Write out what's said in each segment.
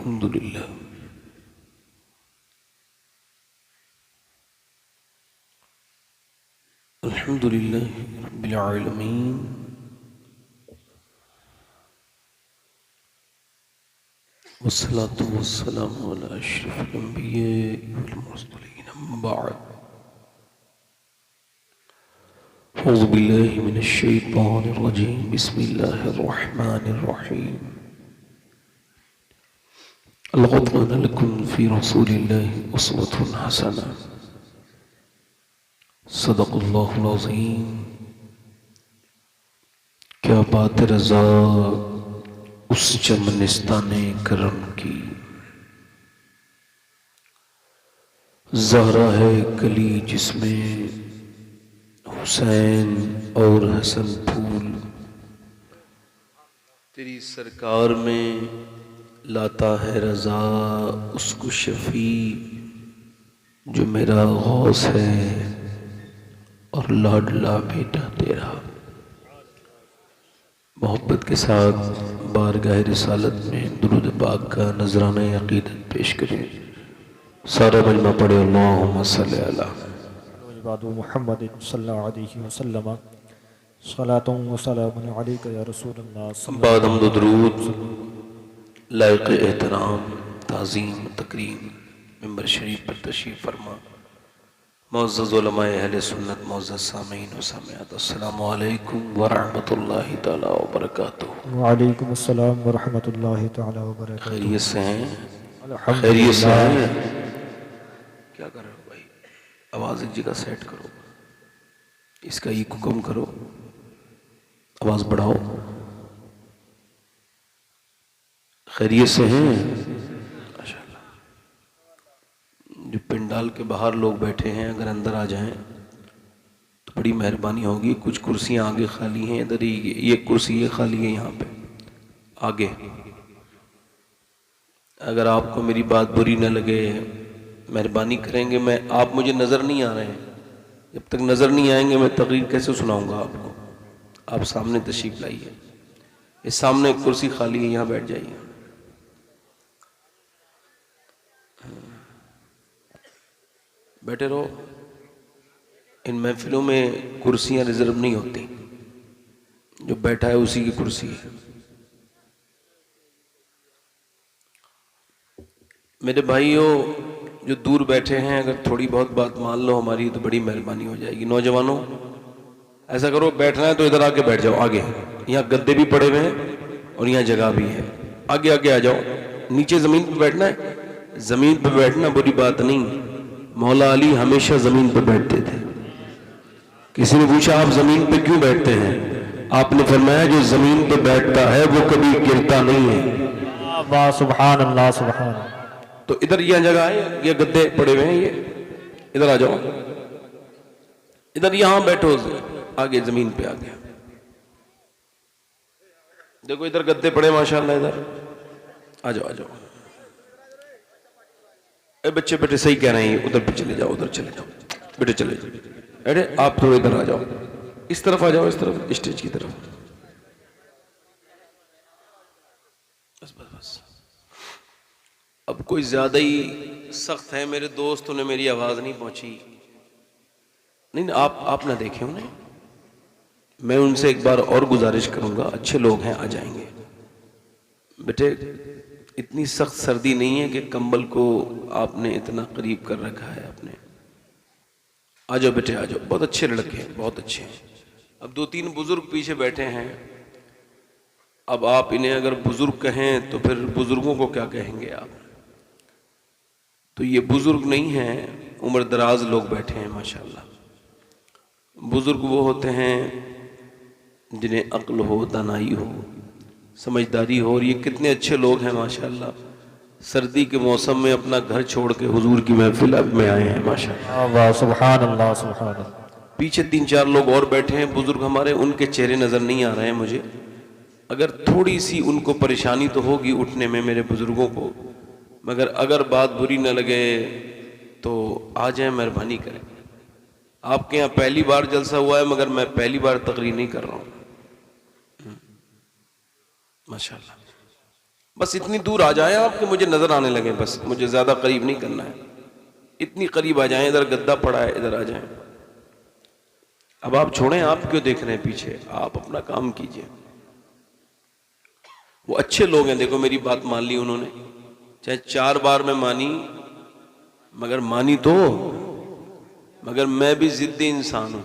अल्हम्दुलिल्लाह अल्हम्दुलिल्लाहि रब्बिल आलमीन वस्सलातु वस्सलामु अला अशरफिल अंबिया वल मुरसलीन अम्मा बअद अऊज़ु बिल्लाहि मिनश शैतानिर रजीम बिस्मिल्लाहिर रहमानिर रहीम लक़द काना लकुम फ़ी रसूलिल्लाहि उस्वतुन हसना सदक़ल्लाहुल अज़ीम। क्या बात रज़ा उस चमनिस्ताने करम की, ज़हरा है कली जिसमें हुसैन और हसन फूल। तेरी सरकार में लाता है रज़ा उसको शफ़ी जो मेरा गौस है और लाडला बेटा तेरा। मोहब्बत के साथ बारगाह रिसालत में दुरूद पाक का नजराना अक़ीदत पेश करें। सारा मजमा पढ़े अल्लाहुम्मा सल्लि अला मुहम्मद सल्लल्लाहु अलैहि वसल्लम सलातुन व सलामुन अलैका या रसूलल्लाह। बाद हम्द दुरूद लायक़ एहतराम ताज़ीम तकरीम मिंबर शरीफ पर तशरीफ़ फरमा मुअज़्ज़ज़ उलमाए अहले सुन्नत मुअज़्ज़ज़ सामीन व सामियात, अस्सलामु अलैकुम व रहमतुल्लाहि तआला व बरकातुहू। व अलैकुम अस्सलाम व रहमतुल्लाहि तआला व बरकातुहू। खैरियत से हैं? अल्हम्दुलिल्लाह। खैरियत से हैं? क्या कर रहे हो भाई? आवाज़ एक जगह सेट करो, इसका इको कम करो, आवाज़ बढ़ाओ। खैरियत से हैं? माशाअल्लाह। जो पंडाल के बाहर लोग बैठे हैं अगर अंदर आ जाएं तो बड़ी मेहरबानी होगी। कुछ कुर्सियां आगे खाली हैं, इधर ही ये कुर्सी ये खाली है यहाँ पे आगे। अगर आपको मेरी बात बुरी न लगे मेहरबानी करेंगे, मैं आप मुझे नज़र नहीं आ रहे हैं, जब तक नज़र नहीं आएंगे मैं तकरीर कैसे सुनाऊंगा आपको। आप सामने तशरीफ लाइए, इस सामने एक कुर्सी खाली है, यहाँ बैठ जाइए। बैठे रहो। इन महफिलों में कुर्सियां रिजर्व नहीं होती, जो बैठा है उसी की कुर्सी है। मेरे भाइयों जो दूर बैठे हैं, अगर थोड़ी बहुत बात मान लो हमारी तो बड़ी मेहरबानी हो जाएगी। नौजवानों ऐसा करो, बैठना है तो इधर आके बैठ जाओ आगे। यहाँ गद्दे भी पड़े हुए हैं और यहाँ जगह भी है, आगे आगे आ जाओ। नीचे जमीन पे बैठना है, जमीन पे बैठना बुरी बात नहीं। मौला अली हमेशा जमीन पे बैठते थे। किसी ने पूछा आप जमीन पे क्यों बैठते हैं? आपने फरमाया जो जमीन पे बैठता है वो कभी गिरता नहीं है। वाह सुभान अल्लाह सुभान। तो इधर यह जगह है, ये गद्दे पड़े हुए हैं, ये इधर आ जाओ, इधर यहां बैठो, आगे जमीन पे आ गया। देखो इधर गद्दे पड़े माशाल्लाह, इधर आ जाओ आ जाओ। ए बच्चे बेटे सही कह रहे हैं, उधर भी चले जाओ, उधर चले जाओ बेटे, चले जाओ। अरे आप थोड़ा इधर आ जाओ, इस तरफ आ जाओ, इस तरफ स्टेज की तरफ। बस बस बस। अब कोई ज्यादा ही सख्त है, मेरे दोस्तों ने मेरी आवाज नहीं पहुंची। नहीं आप ना देखें उन्हें, मैं उनसे एक बार और गुजारिश करूंगा, अच्छे लोग हैं आ जाएंगे। बेटे इतनी सख्त सर्दी नहीं है कि कंबल को आपने इतना करीब कर रखा है आपने। आ जाओ बेटे आ जाओ, बहुत अच्छे लड़के हैं, बहुत अच्छे हैं। अब दो तीन बुजुर्ग पीछे बैठे हैं, अब आप इन्हें अगर बुजुर्ग कहें तो फिर बुजुर्गों को क्या कहेंगे आप? तो ये बुजुर्ग नहीं हैं, उम्र दराज लोग बैठे हैं माशाल्लाह। बुजुर्ग वो होते हैं जिन्हें अक्ल हो, दानाई हो, समझदारी हो, और ये कितने अच्छे लोग हैं माशाल्लाह। सर्दी के मौसम में अपना घर छोड़ के हुजूर की महफिल में आए हैं माशाल्लाह। वाह सुभान अल्लाह सुभान। पीछे तीन चार लोग और बैठे हैं बुजुर्ग हमारे, उनके चेहरे नजर नहीं आ रहे हैं मुझे। अगर थोड़ी सी उनको परेशानी तो होगी उठने में मेरे बुजुर्गों को, मगर अगर बात बुरी न लगे तो आ जाए, मेहरबानी करें। आपके यहाँ पहली बार जलसा हुआ है, मगर मैं पहली बार तकरीर नहीं कर रहा हूँ माशाल्लाह। बस इतनी दूर आ जाएं आप कि मुझे नजर आने लगे, बस मुझे ज्यादा करीब नहीं करना है, इतनी करीब आ जाएं, इधर गद्दा पड़ा है इधर आ जाएं। अब आप छोड़ें, आप क्यों देख रहे हैं पीछे, आप अपना काम कीजिए। वो अच्छे लोग हैं, देखो मेरी बात मान ली उन्होंने, चाहे 4 बार में मानी, मगर मानी तो, मगर मैं भी जिद्दी इंसान हूं।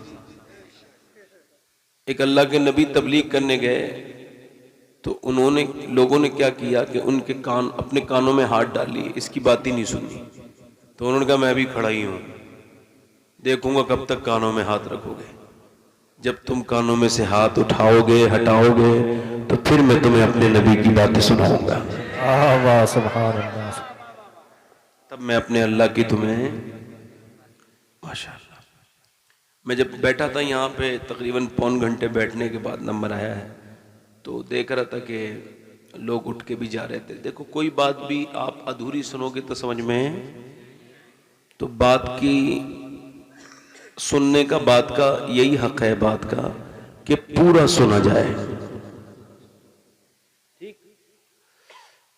एक अल्लाह के नबी तबलीग करने गए तो उन्होंने, लोगों ने क्या किया कि उनके कान, अपने कानों में हाथ डाल लिए, इसकी बात ही नहीं सुनी। तो उन्होंने कहा मैं भी खड़ा ही हूं, देखूंगा कब तक कानों में हाथ रखोगे। जब तुम कानों में से हाथ उठाओगे, हटाओगे, तो फिर मैं तुम्हें अपने नबी की बातें सुनाऊंगा। वाह सुभान अल्लाह। तब मैं अपने अल्लाह की तुम्हें, माशाअल्लाह। मैं जब बैठा था यहाँ पे, तकरीबन पौन घंटे बैठने के बाद नंबर आया है, तो देख रहा था कि लोग उठ के भी जा रहे थे। देखो कोई बात भी आप अधूरी सुनोगे तो समझ में, तो बात की सुनने का, बात का यही हक है, बात का कि पूरा सुना जाए। ठीक,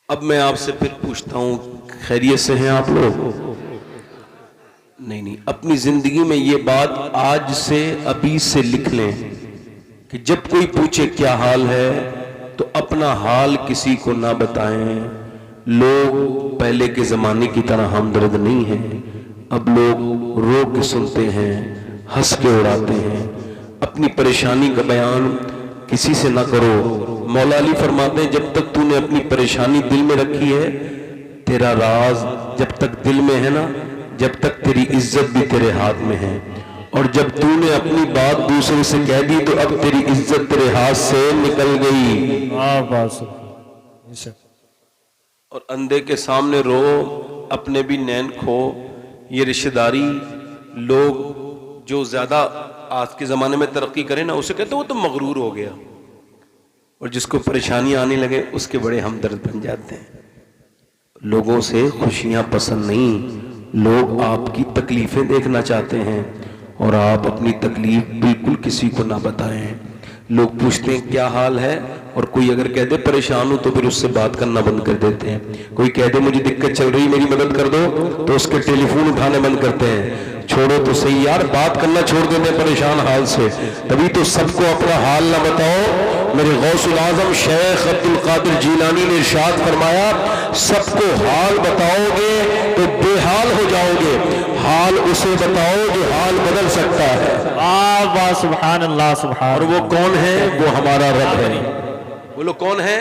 अब मैं आपसे फिर पूछता हूं, खैरियत से हैं आप लोग? नहीं, अपनी जिंदगी में ये बात आज से, अभी से लिख लें कि जब कोई पूछे क्या हाल है, तो अपना हाल किसी को ना बताएं। लोग पहले के जमाने की तरह हमदर्द नहीं हैं, अब लोग रो के सुनते हैं, हंस के उड़ाते हैं। अपनी परेशानी का बयान किसी से ना करो। मौला अली फरमाते हैं, जब तक तूने अपनी परेशानी दिल में रखी है, तेरा राज जब तक दिल में है ना, जब तक तेरी इज्जत भी तेरे हाथ में है। और जब तूने अपनी बात दूसरे से कह दी, तो अब तेरी इज्जत तेरे हाथ से निकल गई। और अंधे के सामने रो, अपने भी नैन खो। ये रिश्तेदारी, लोग जो ज्यादा आज के जमाने में तरक्की करें ना, उसे कहते वो तो मगरूर हो गया, और जिसको परेशानी आने लगे उसके बड़े हमदर्द बन जाते हैं। लोगों से खुशियां पसंद नहीं, लोग आपकी तकलीफें देखना चाहते हैं, और आप अपनी तकलीफ बिल्कुल किसी को ना बताएं। लोग पूछते हैं क्या हाल है, और कोई अगर कह दे परेशान हूं, तो फिर उससे बात करना बंद कर देते हैं। कोई कह दे मुझे दिक्कत चल रही, मेरी मदद कर दो, तो उसके टेलीफोन उठाने बंद करते हैं। छोड़ो तो सही यार, बात करना छोड़ देते हैं परेशान हाल से। तभी तो सबको अपना हाल ना बताओ। मेरे गौसुल आजम शेख अब्दुल कादिर जीलानी ने इरशाद फरमाया, सबको हाल बताओगे तो बेहाल हो जाओगे, हाल उसे बताओ जो हाल बदल सकता है। वाह सुभान अल्लाह सुभान। और वो कौन है? वो हमारा रब है। बोलो कौन है?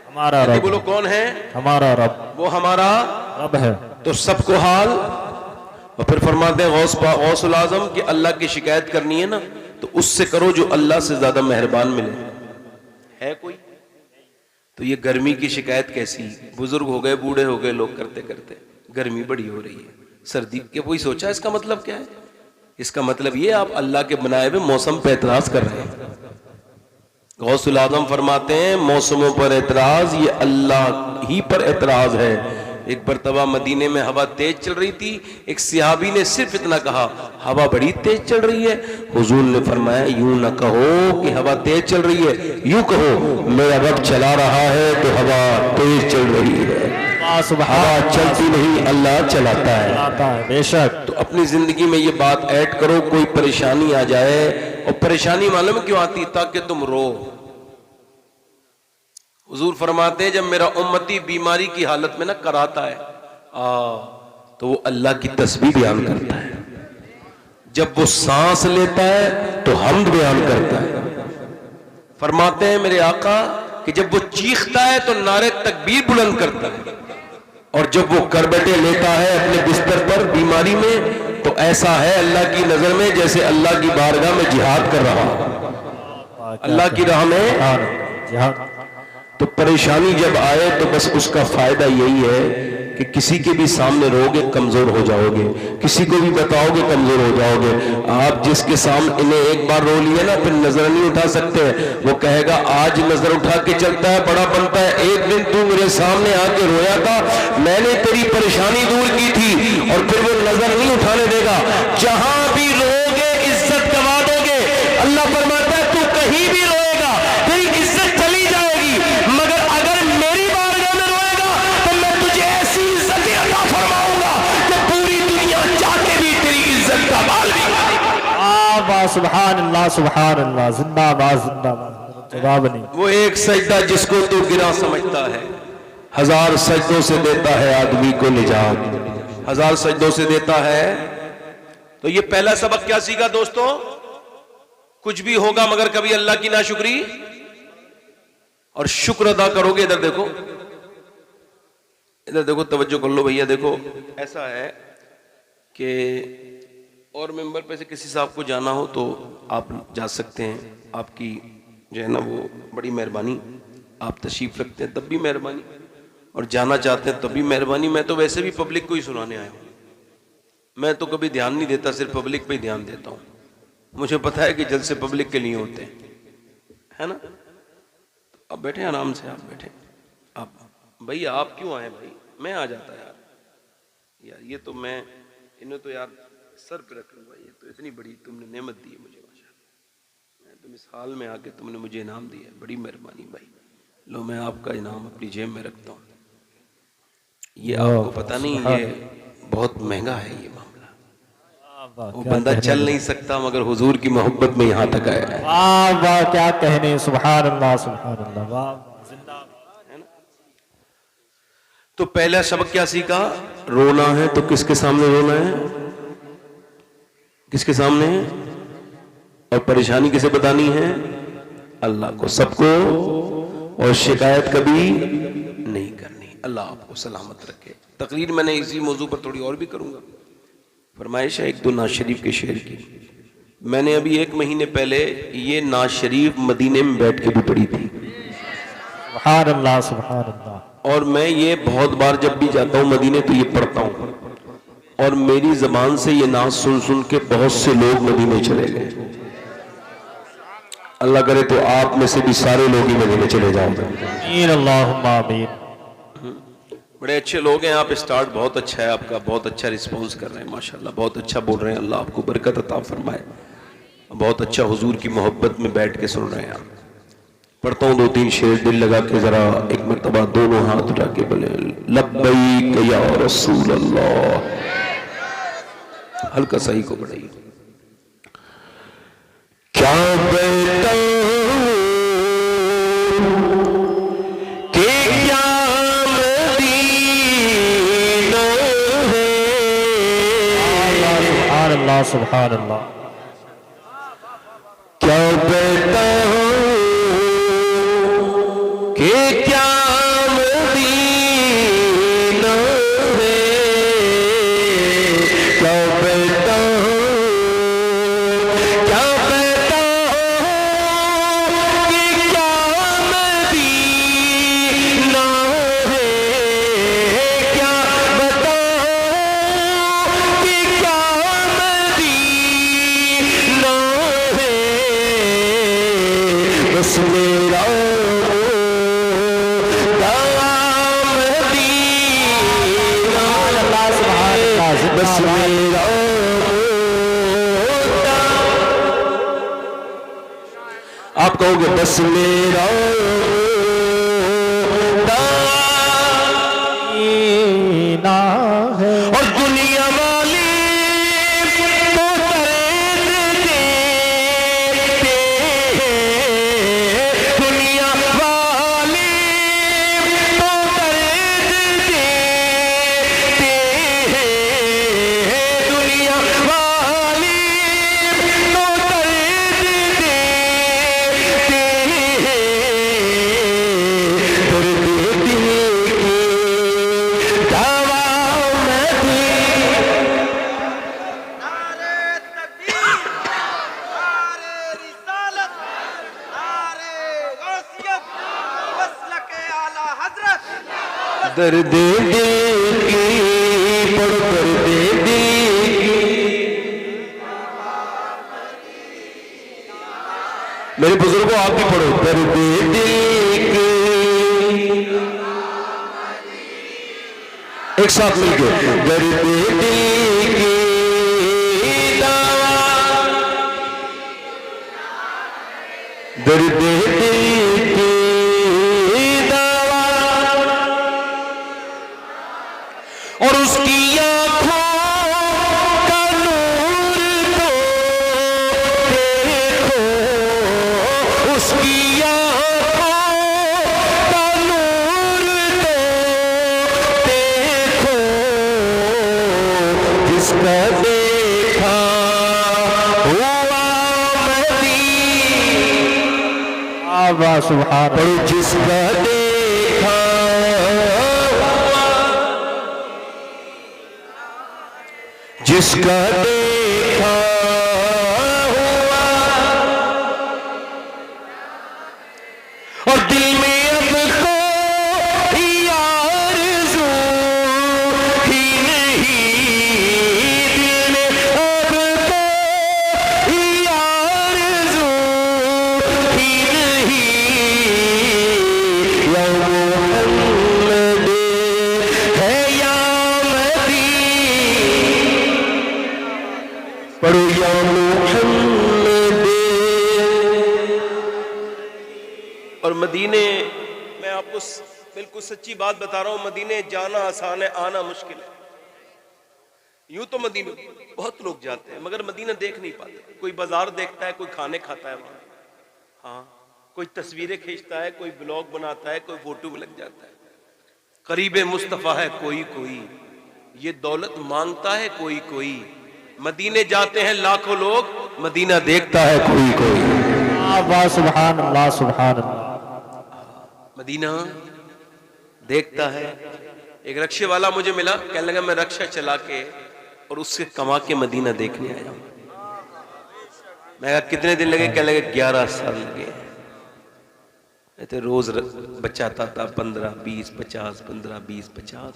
हमारा रब। बोलो कौन है? हमारा रब। वो हमारा रब है। तो सबको हाल। और फिर फरमाते हैं गौसुल आजम कि अल्लाह की शिकायत करनी है ना, तो उससे करो जो अल्लाह से ज्यादा मेहरबान मिले। है कोई? तो ये गर्मी की शिकायत कैसी, बुजुर्ग हो गए, बूढ़े हो गए लोग करते करते, गर्मी बड़ी हो रही है, सर्दी के, कोई सोचा इसका मतलब क्या है? इसका मतलब ये आप अल्लाह के बनाए हुए मौसम पर एतराज कर रहे हैं। गौसुल आजम फरमाते हैं मौसमों पर एतराज ये अल्लाह ही पर एतराज है। एक मरतबा मदीने में हवा तेज चल रही थी, एक सिहाबी ने सिर्फ इतना कहा, हवा बड़ी तेज चल रही है। हुजूर ने फरमाया यूं न कहो कि हवा तेज चल रही है, यूं कहो मेरा रब चला रहा है तो हवा तेज चल रही है। हवा चलती नहीं, अल्लाह चलाता है। बेशक। तो अपनी जिंदगी में ये बात ऐड करो, कोई परेशानी आ जाए, और परेशानी मालूम क्यों आती? ताकि तुम रो। हुजूर फरमाते हैं जब मेरा उम्मती बीमारी की हालत में ना कराता है, तो वो अल्लाह की तस्बीह बयान करता है। जब वो सांस लेता है तो हम्द बयान करता है। फरमाते हैं मेरे आका कि जब वो चीखता है तो नारे तकबीर बुलंद करता है, और जब वो करबटे लेता है अपने बिस्तर पर बीमारी में, तो ऐसा है अल्लाह की नजर में जैसे अल्लाह की बारगाह में जिहाद कर रहा, अल्लाह की राह में जिहाद। तो परेशानी जब आए तो बस उसका फायदा यही है कि किसी के भी सामने रोगे कमजोर हो जाओगे, किसी को भी बताओगे कमजोर हो जाओगे। आप जिसके सामने इन्हें एक बार रो लिए ना, फिर नजर नहीं उठा सकते। वो कहेगा आज नजर उठा के चलता है, बड़ा बनता है। एक दिन तू मेरे सामने आके रोया था, मैंने तेरी परेशानी दूर की थी, और फिर वो नजर नहीं उठाने देगा। जहां भी रोगे इज्जत गवा दोगे। अल्लाह फरमाता है तू कहीं भी रोएगा तेरी इज्जत चली जाएगी, मगर अगर मेरी बारगाह में सुभान अल्लाह जिंदाबाद जिंदाबाद। जवाब नहीं। वो एक सजदा जिसको तू गिरा समझता है, 1000 सजदों से देता है आदमी को निजात, 1000 सजदों से देता है। तो ये पहला सबक क्या सीखा दोस्तों? कुछ भी होगा मगर कभी अल्लाह की नाशुक्री और शुक्र अदा करोगे। इधर देखो, इधर देखो, तवज्जो कर लो भैया। देखो ऐसा है कि और मेंबर पे से किसी साहब को जाना हो तो आप जा सकते हैं, आपकी जो है ना वो बड़ी मेहरबानी। आप तशरीफ रखते हैं तब भी मेहरबानी, और जाना चाहते हैं तब भी मेहरबानी। मैं तो वैसे भी पब्लिक को ही सुनाने आया हूँ, मैं तो कभी ध्यान नहीं देता, सिर्फ पब्लिक पे ही ध्यान देता हूँ। मुझे पता है कि जलसे पब्लिक के लिए होते हैं, है ना। आप बैठे आराम से, आप बैठे। आप भैया आप क्यों आए भाई? मैं आ जाता यार ये तो मैं इन्हें तो यार सर पे रख लूंगा। ये तो इतनी बड़ी तुमने नेमत दी है मुझे, माशाल्लाह। तुम इस हाल में आके तुमने मुझे इनाम दिया है, बड़ी मेहरबानी भाई। लो मैं आपका इनाम अपनी जेब में रखता हूँ। ये आपको पता नहीं, ये बहुत महंगा है ये मामला। वो बंदा चल नहीं सकता मगर हुजूर की मोहब्बत में यहाँ तक आया है। वाह वाह क्या कहने, सुभान अल्लाह वाह। तो पहला सबक क्या सीखा? रोना है तो किसके सामने रोना है? किसके सामने है? और परेशानी किसे बतानी है? अल्लाह को, सबको, और शिकायत कभी नहीं करनी। अल्लाह आपको सलामत रखे। तकरीर मैंने इसी मौजू पर थोड़ी और भी करूंगा। फरमाइश है एक दो नाज शरीफ के शेर की। मैंने अभी 1 महीने पहले ये नाज शरीफ मदीने में बैठ के भी पढ़ी थी। सुभान अल्लाह। और मैं ये बहुत बार जब भी जाता हूँ मदीने तो ये पढ़ता हूँ, और मेरी जबान से ये नाज सुन सुन के बहुत से लोग मदीने चले गए। अल्लाह करे तो आप में से भी सारे लोग ही मदीने चले जाओगे। अल्लाहुम्मा आमीन। बड़े अच्छे लोग हैं आप, स्टार्ट बहुत अच्छा है आपका, बहुत अच्छा रिस्पॉन्स कर रहे हैं माशाल्लाह, बहुत अच्छा बोल रहे हैं। अल्लाह आपको बरकत अता फरमाए। बहुत अच्छा हुजूर की मोहब्बत में बैठ के सुन रहे हैं आप। पढ़ता हूँ 2-3 शेर, दिल लगा के जरा एक मरतबा दोनों हाथ उठा के बोले लब्बैक या रसूल अल्लाह। हल्का सही को बढ़ाइए। क्या बताऊं कि क्या मदीना है। सुभान अल्लाह। क्या बताऊं कि क्या मदीना है। क्या बताऊं, क्या बताऊं कि क्या मदीना है। क्या बताऊं कि क्या मदीना है। बस मेरा बस मेरा आप कहोगे बस मेरा ना है। और दुनिया वाली तो दर्द देते हैं। दुनिया वाली तो दर्द देते हैं। दुनिया वाली तो दर्द देते हैं। दर्द दिल की दवा मैं दी। नारे तकबीर, नारे रिसालत, नारे गौसियत, मसलके आला हजरत। दर्द दिल की पढ़ो, दर्द दिल की। मेरे बुजुर्गों आप भी पढ़ो, दर्द दिल की। एक साथ मिलकर दर्द दिल की दवा, दर्द दिल की दवा। और उसकी आंखों का नूर तो वाह सुभान अल्लाह। जिसका देखा जिसका देखा हुआ और दिल में अब कोई आरज़ू ही नहीं, दिल में अब कोई आरज़ू ही नहीं, या मोहम्मद है या पढ़ो या मुहम्मद। और मदीने, मैं आपको बिल्कुल सच्ची बात बता रहा हूं, मदीने जाना आसान है, आना मुश्किल है। यूं तो मदीने बहुत लोग जाते हैं मगर मदीना देख नहीं पाते। कोई बाजार देखता है, कोई खाने खाता है वहां, हाँ, कोई तस्वीरें खींचता है, कोई ब्लॉग बनाता है, कोई फोटो में लग जाता है। करीब मुस्तफा है कोई कोई, ये दौलत मांगता है कोई कोई। मदीने जाते हैं लाखों लोग, मदीना देखता है कोई कोई। वाह सुभान अल्लाह सुभान अल्लाह। मदीना देखता है। एक रक्शे वाला मुझे मिला, कहने लगा मैं रक्षा चला के और उससे कमा के मदीना देखने आया हूं। मैं कहा कितने दिन लगे? कहने लगे 11 साल लगे। तो रोज बचाता था 15, 20, 50, 15, 20, 50।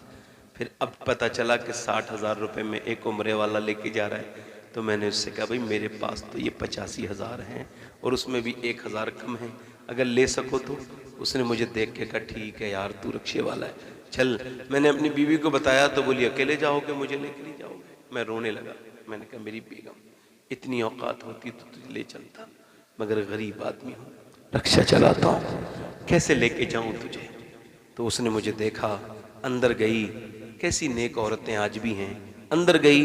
फिर अब पता चला कि 60,000 रुपए में एक उम्रे वाला लेके जा रहा है। तो मैंने उससे कहा भाई मेरे पास तो ये 85,000 हैं और उसमें भी 1,000 कम है, अगर ले सको तो। उसने मुझे देख के कहा ठीक है यार, तू रक्शे वाला है, चल। मैंने अपनी बीवी को बताया तो बोली अकेले जाओगे, मुझे लेके नहीं जाओगे? मैं रोने लगा। मैंने कहा मेरी बेगम, इतनी औकात होती तो तुझे ले चलता, मगर गरीब आदमी हूँ, रक्षा चलाता हूँ, कैसे लेके जाऊँ तुझे? तो उसने मुझे देखा, अंदर गई। कैसी नेक औरतें आज भी हैं। अंदर गई,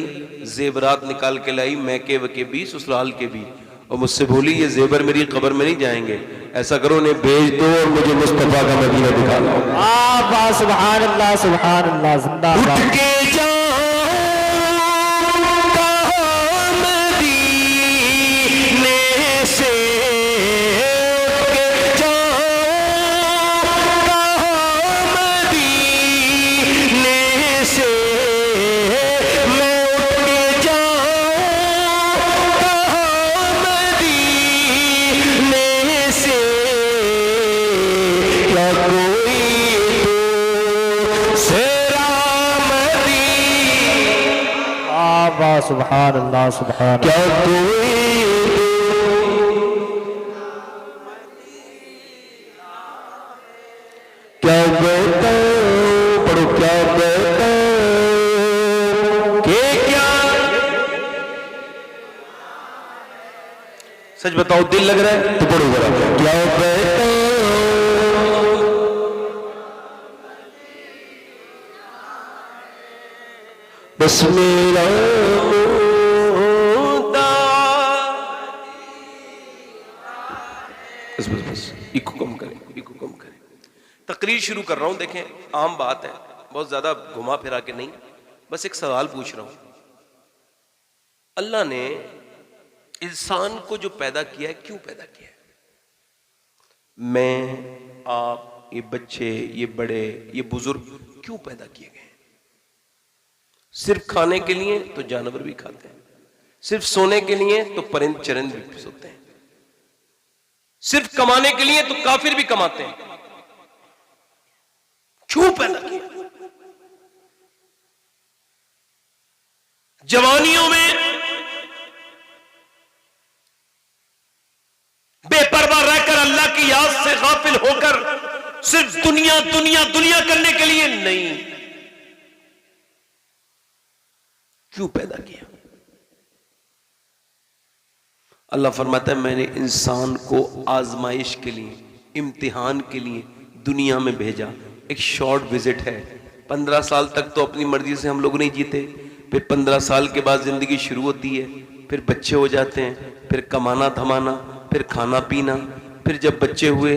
जेवरात निकाल के लाई, मैके वके भी, ससुराल के भी, और मुझसे बोली ये जेवर मेरी कब्र में नहीं जाएंगे, ऐसा करो उन्हें भेज दो और मुझे मुस्तफा का मदीना दिखा लो। वाह सुभान अल्लाह सुभान अल्लाह। जिंदाबाद। उठ के जाऊं मदीने से, उठ के जाऊं मदीने से, मैं उठ के जाऊं मदीने से, क्या कोई वाह सुभान अल्लाह सुभान। क्या कोई क्या बताऊं, पढ़ो क्या बताऊं कि क्या, सच बताओ दिल लग रहा है तो पढ़ो जरा, क्या बताऊं बस मेरा बस बस बस इको कम करें, इको कम करें। तकरीर शुरू कर रहा हूं, देखें आम बात है, बहुत ज्यादा घुमा फिरा के नहीं, बस एक सवाल पूछ रहा हूं। अल्लाह ने इंसान को जो पैदा किया है, क्यों पैदा किया है? मैं, आप, ये बच्चे, ये बड़े, ये बुजुर्ग क्यों पैदा किए गए? सिर्फ खाने के लिए तो जानवर भी खाते हैं, सिर्फ सोने के लिए तो परिंद चरिंद भी सोते हैं, सिर्फ कमाने के लिए तो काफिर भी कमाते हैं। क्यों पैदा किया? जवानियों में बेपरवाह रहकर अल्लाह की याद से गाफिल होकर सिर्फ दुनिया दुनिया दुनिया करने के लिए नहीं, क्यों पैदा किया? अल्लाह फरमाता है मैंने इंसान को आजमाइश के लिए, इम्तिहान के लिए दुनिया में भेजा। एक शॉर्ट विजिट है, 15 साल तक तो अपनी मर्जी से हम लोग नहीं जीते, फिर 15 साल के बाद जिंदगी शुरू होती है, फिर बच्चे हो जाते हैं, फिर कमाना धमाना, फिर खाना पीना, फिर जब बच्चे हुए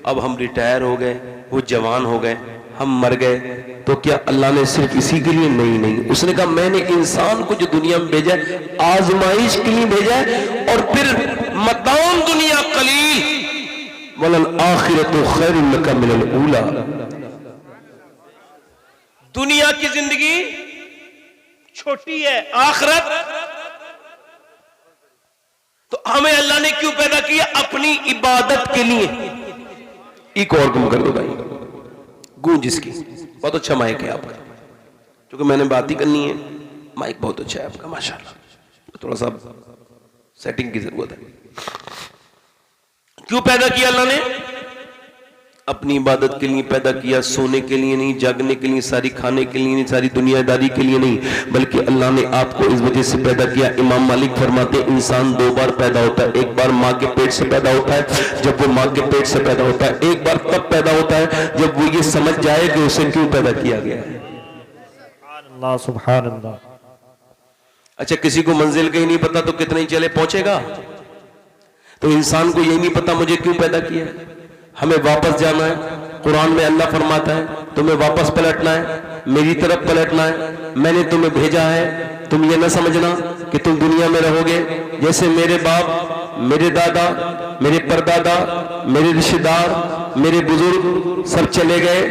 अब हम रिटायर हो गए, वो जवान हो गए, हम मर गए। तो क्या अल्लाह ने सिर्फ इसी के लिए? नहीं नहीं, उसने कहा मैंने इंसान को जो दुनिया में भेजा आजमाइश के लिए भेजा है, और फिर मताउन दुनिया कलील, वलल आखिरतु खैरुल लका मिनल ऊला। दुनिया की जिंदगी छोटी है, आखिरत तो हमें अल्लाह ने क्यों पैदा किया? अपनी इबादत के लिए। एक और गुम कर दो भाई, गूंज इसकी। बहुत अच्छा माइक है आपका, क्योंकि मैंने बात ही करनी है। माइक बहुत अच्छा है आपका माशाल्लाह, थोड़ा सा सेटिंग की जरूरत है। क्यों पैदा किया अल्लाह ने? अपनी इबादत के लिए पैदा किया, सोने के लिए नहीं, जागने के लिए, सारी खाने के लिए नहीं, सारी दुनियादारी के लिए नहीं, बल्कि अल्लाह ने आपको इस वजह से पैदा किया। इमाम मालिक फरमाते हैं इंसान दो बार पैदा होता है, एक बार माँ के पेट से पैदा होता है, जब वो माँ के पेट से पैदा होता है, एक बार तब पैदा होता है जब वो ये समझ जाए कि उसे क्यों पैदा किया गया है। अल्लाह सुभान अल्लाह। अच्छा, किसी को मंजिल का ही नहीं पता तो कितने ही चले पहुंचेगा? तो इंसान को यही नहीं पता मुझे क्यों पैदा किया है, हमें वापस जाना है। कुरान में अल्लाह फरमाता है तुम्हें वापस पलटना है, मेरी तरफ पलटना है, मैंने तुम्हें भेजा है। तुम ये ना समझना कि तुम दुनिया में रहोगे जैसे मेरे बाप, मेरे दादा, मेरे परदादा, मेरे रिश्तेदार, मेरे बुजुर्ग सब चले गए,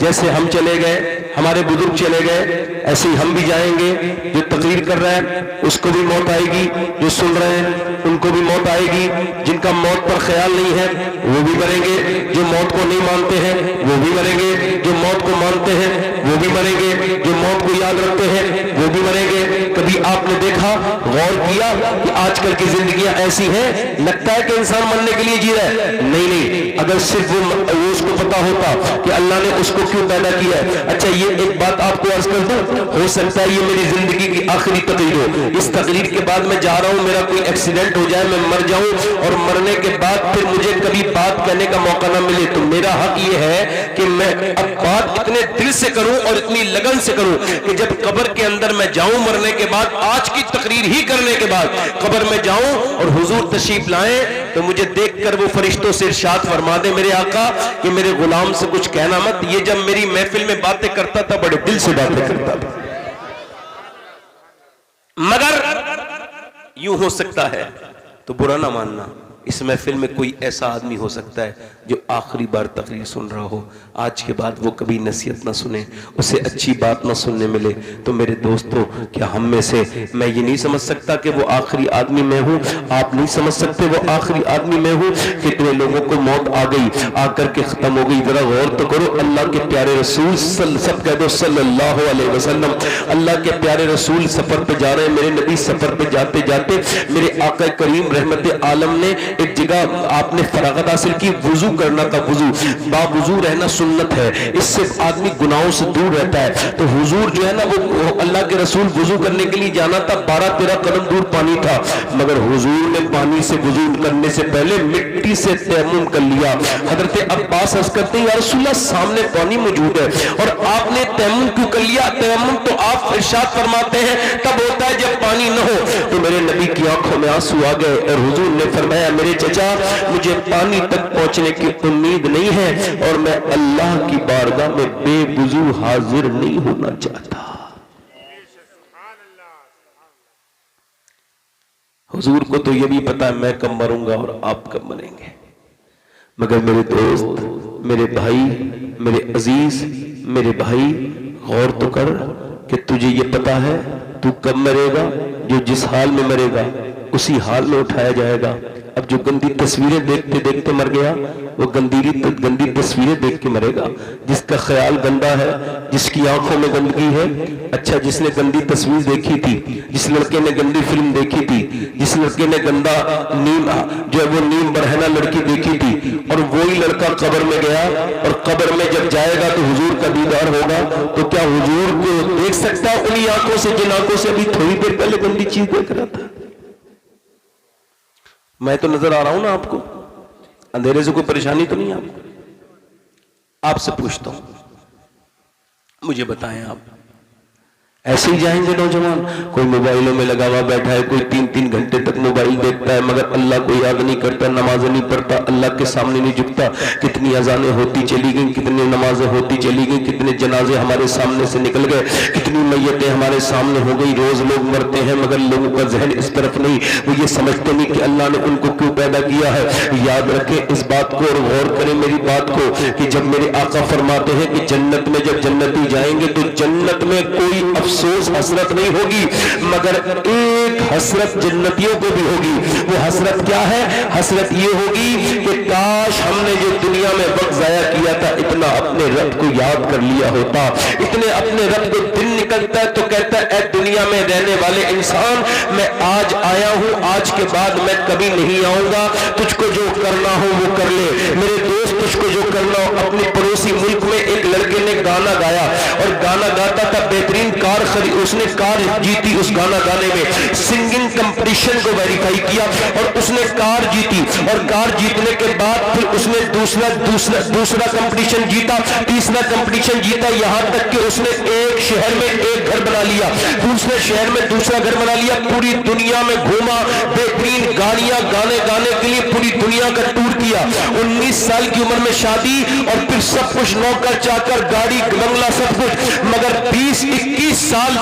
जैसे हम चले गए, हमारे बुजुर्ग चले गए, ऐसे ही हम भी जाएंगे। जो तकरीर कर रहा है उसको भी मौत आएगी, जो सुन रहे हैं उनको भी मौत आएगी, जिनका मौत पर ख्याल नहीं है वो भी मरेंगे, जो मौत को नहीं मानते हैं वो भी मरेंगे, जो मौत को मानते हैं वो भी मरेंगे, जो मौत को याद रखते हैं वो भी मरेंगे। कभी आपने देखा, गौर किया कि आजकल की जिंदगियां ऐसी हैं, लगता है कि इंसान मरने के लिए जी रहा है? नहीं नहीं, अगर सिर्फ वो उसको पता होता कि अल्लाह ने उसको क्यों पैदा किया है। अच्छा, ये एक बात आपको अर्ज कर दूं, हो सकता है ये मेरी जिंदगी की आखिरी तकरीर हो, इस तकरीर के बाद मैं जा रहा हूं, मेरा कोई एक्सीडेंट हो जाए, मैं मर जाऊं और मरने के बाद फिर मुझे कभी बात कहने का मौका ना मिले, तो मेरा हक ये है कि मैं अब बात इतने दिल से करूं और इतनी लगन से करूं कि जब कब्र के अंदर मैं जाऊं मरने के बाद, आज की तकरीर ही करने के बाद कब्र में जाऊं और हुजूर तशरीफ लाएं, तो मुझे देखकर वो फरिश्तों से इरशाद फरमा दे मेरे आका कि मेरे गुलाम से कुछ कहना मत। ये जब मेरी महफिल में बातें करता था बड़े दिल से बातें करता था, मगर यूं हो सकता है तो बुरा ना मानना, इस महफिल में कोई ऐसा आदमी हो सकता है जो आखिरी बार तकरीर सुन रहा हो, आज के बाद वो कभी नसीहत ना सुने, उसे अच्छी बात ना सुनने मिले। तो मेरे दोस्तों, क्या हम में से, मैं ये नहीं समझ सकता कि वो आखिरी आदमी मैं हूँ, आप नहीं समझ सकते वो आखिरी आदमी मैं हूँ। कितने लोगों को मौत आ गई, आकर के खत्म हो गई। जरा गौर तो करो, अल्लाह के प्यारे रसूल सब कह दो सल्लल्लाहु अलैहि वसल्लम, अल्लाह के प्यारे रसूल सफर पे जा रहे हैं। मेरे नबी सफर पे जाते जाते मेरे आका करीम रहमत आलम ने एक जगह आपने फरागत हासिल की, वुजू करना था। वुजू, बावुजू रहना सुन्नत है, इससे आदमी गुनाहों से दूर रहता है। तो हुजूर जो है ना, वो अल्लाह के रसूल वुजू करने के लिए जाना था, 12-13 कदम दूर पानी था, मगर हुजूर ने पानी से वुजू करने से पहले मिट्टी से तयम्मुम कर लिया। हजरत अब्बास अर्ज करते हैं, या रसूलल्लाह सामने पानी मौजूद है और आपने तयम्मुम क्यों कर लिया? तयम्मुम तो आप इरशाद फरमाते हैं तब होता है जब पानी न हो। तो मेरे नबी की आंखों में आंसू आ गए और हुजूर ने फरमाया, मेरे चचा, मुझे पानी तक पहुंचने की उम्मीद नहीं है और मैं अल्लाह की बारगाह में बेवुजू हाजिर नहीं होना चाहता। हुजूर को तो ये भी पता है मैं कब मरूंगा और आप कब मरेंगे, मगर मेरे दोस्त, मेरे भाई, मेरे अजीज, मेरे भाई, गौर तो कर कि तुझे ये पता है तू कब मरेगा। जो जिस हाल में मरेगा उसी हाल में उठाया जाएगा। अब जो गंदी तस्वीरें देखते देखते मर गया, वो गंदी तस्वीरें देख के मरेगा। जिसका ख्याल गंदा है, जिसकी आंखों में गंदगी है, अच्छा जिसने गंदी तस्वीर देखी थी, जिस लड़के ने गंदी फिल्म देखी थी, जिस लड़के ने गंदा नीम जो है वो नीम बरहना लड़की देखी थी, और वही लड़का कब्र में गया और कब्र में जब जाएगा तो हुजूर का दीदार होगा, तो क्या हुजूर को देख सकता है उन्हीं आंखों से जिन आंखों से अभी थोड़ी देर पहले गंदी चीज देख रहा था? मैं तो नजर आ रहा हूं ना आपको, अंधेरे से कोई परेशानी तो नहीं आपको? आपसे पूछता हूं, मुझे बताएं आप, ऐसे ही जाएंगे नौजवान। कोई मोबाइलों में लगा हुआ बैठा है, कोई 3-3 घंटे तक मोबाइल देखता है, मगर अल्लाह को याद नहीं करता, नमाज नहीं पढ़ता, अल्लाह के सामने नहीं झुकता। कितनी अजानें होती चली गई, कितनी नमाजें होती चली गई, कितने जनाजे हमारे सामने से निकल गए, कितनी मैयतें हमारे सामने हो गई। रोज लोग मरते हैं मगर लोगों का जहन इस तरफ नहीं, वो ये समझते नहीं कि अल्लाह ने उनको क्यों पैदा किया है। याद रखें इस बात को और गौर करें मेरी बात को कि जब मेरे आका फरमाते हैं कि जन्नत में जब जन्नती जाएंगे तो जन्नत में कोई अफसोस हसरत नहीं होगी, मगर एक हसरत जन्नतियों को भी होगी। वो हसरत क्या है? हसरत ये होगी कि काश हमने जो दुनिया में वक्त जाया किया था इतना अपने रब को याद कर लिया होता। इतने अपने रब को दिन निकलता है तो कहता है ऐ दुनिया में रहने वाले इंसान, मैं आज आया हूं, आज के बाद मैं कभी नहीं आऊंगा, तुझको जो करना हो वो कर ले। मेरे दोस्त तुझको जो करना हो। अपने पड़ोसी मुल्क में एक लड़के ने गाना गाया और गाना गाता था, बेहतरीन कार खरीद, उसने कार जीती। उस गाना गाने में सिंगिंग कंपटीशन को वेरीफाई किया और उसने कार जीती, और कार जीतने के बाद फिर उसने दूसरा कंपटीशन जीता, तीसरा कंपटीशन जीता, यहां तक कि उसने एक शहर में एक घर बना लिया, दूसरे शहर में दूसरा घर बना लिया, पूरी दुनिया में घूमा, बेहतरीन गाड़ियां गाने के लिए पूरी दुनिया का टूर किया। 19 साल की उम्र में शादी और फिर सब कुछ, नौकर चाकर, गाड़ी, बंगला, सब कुछ, मगर 20-21 साल,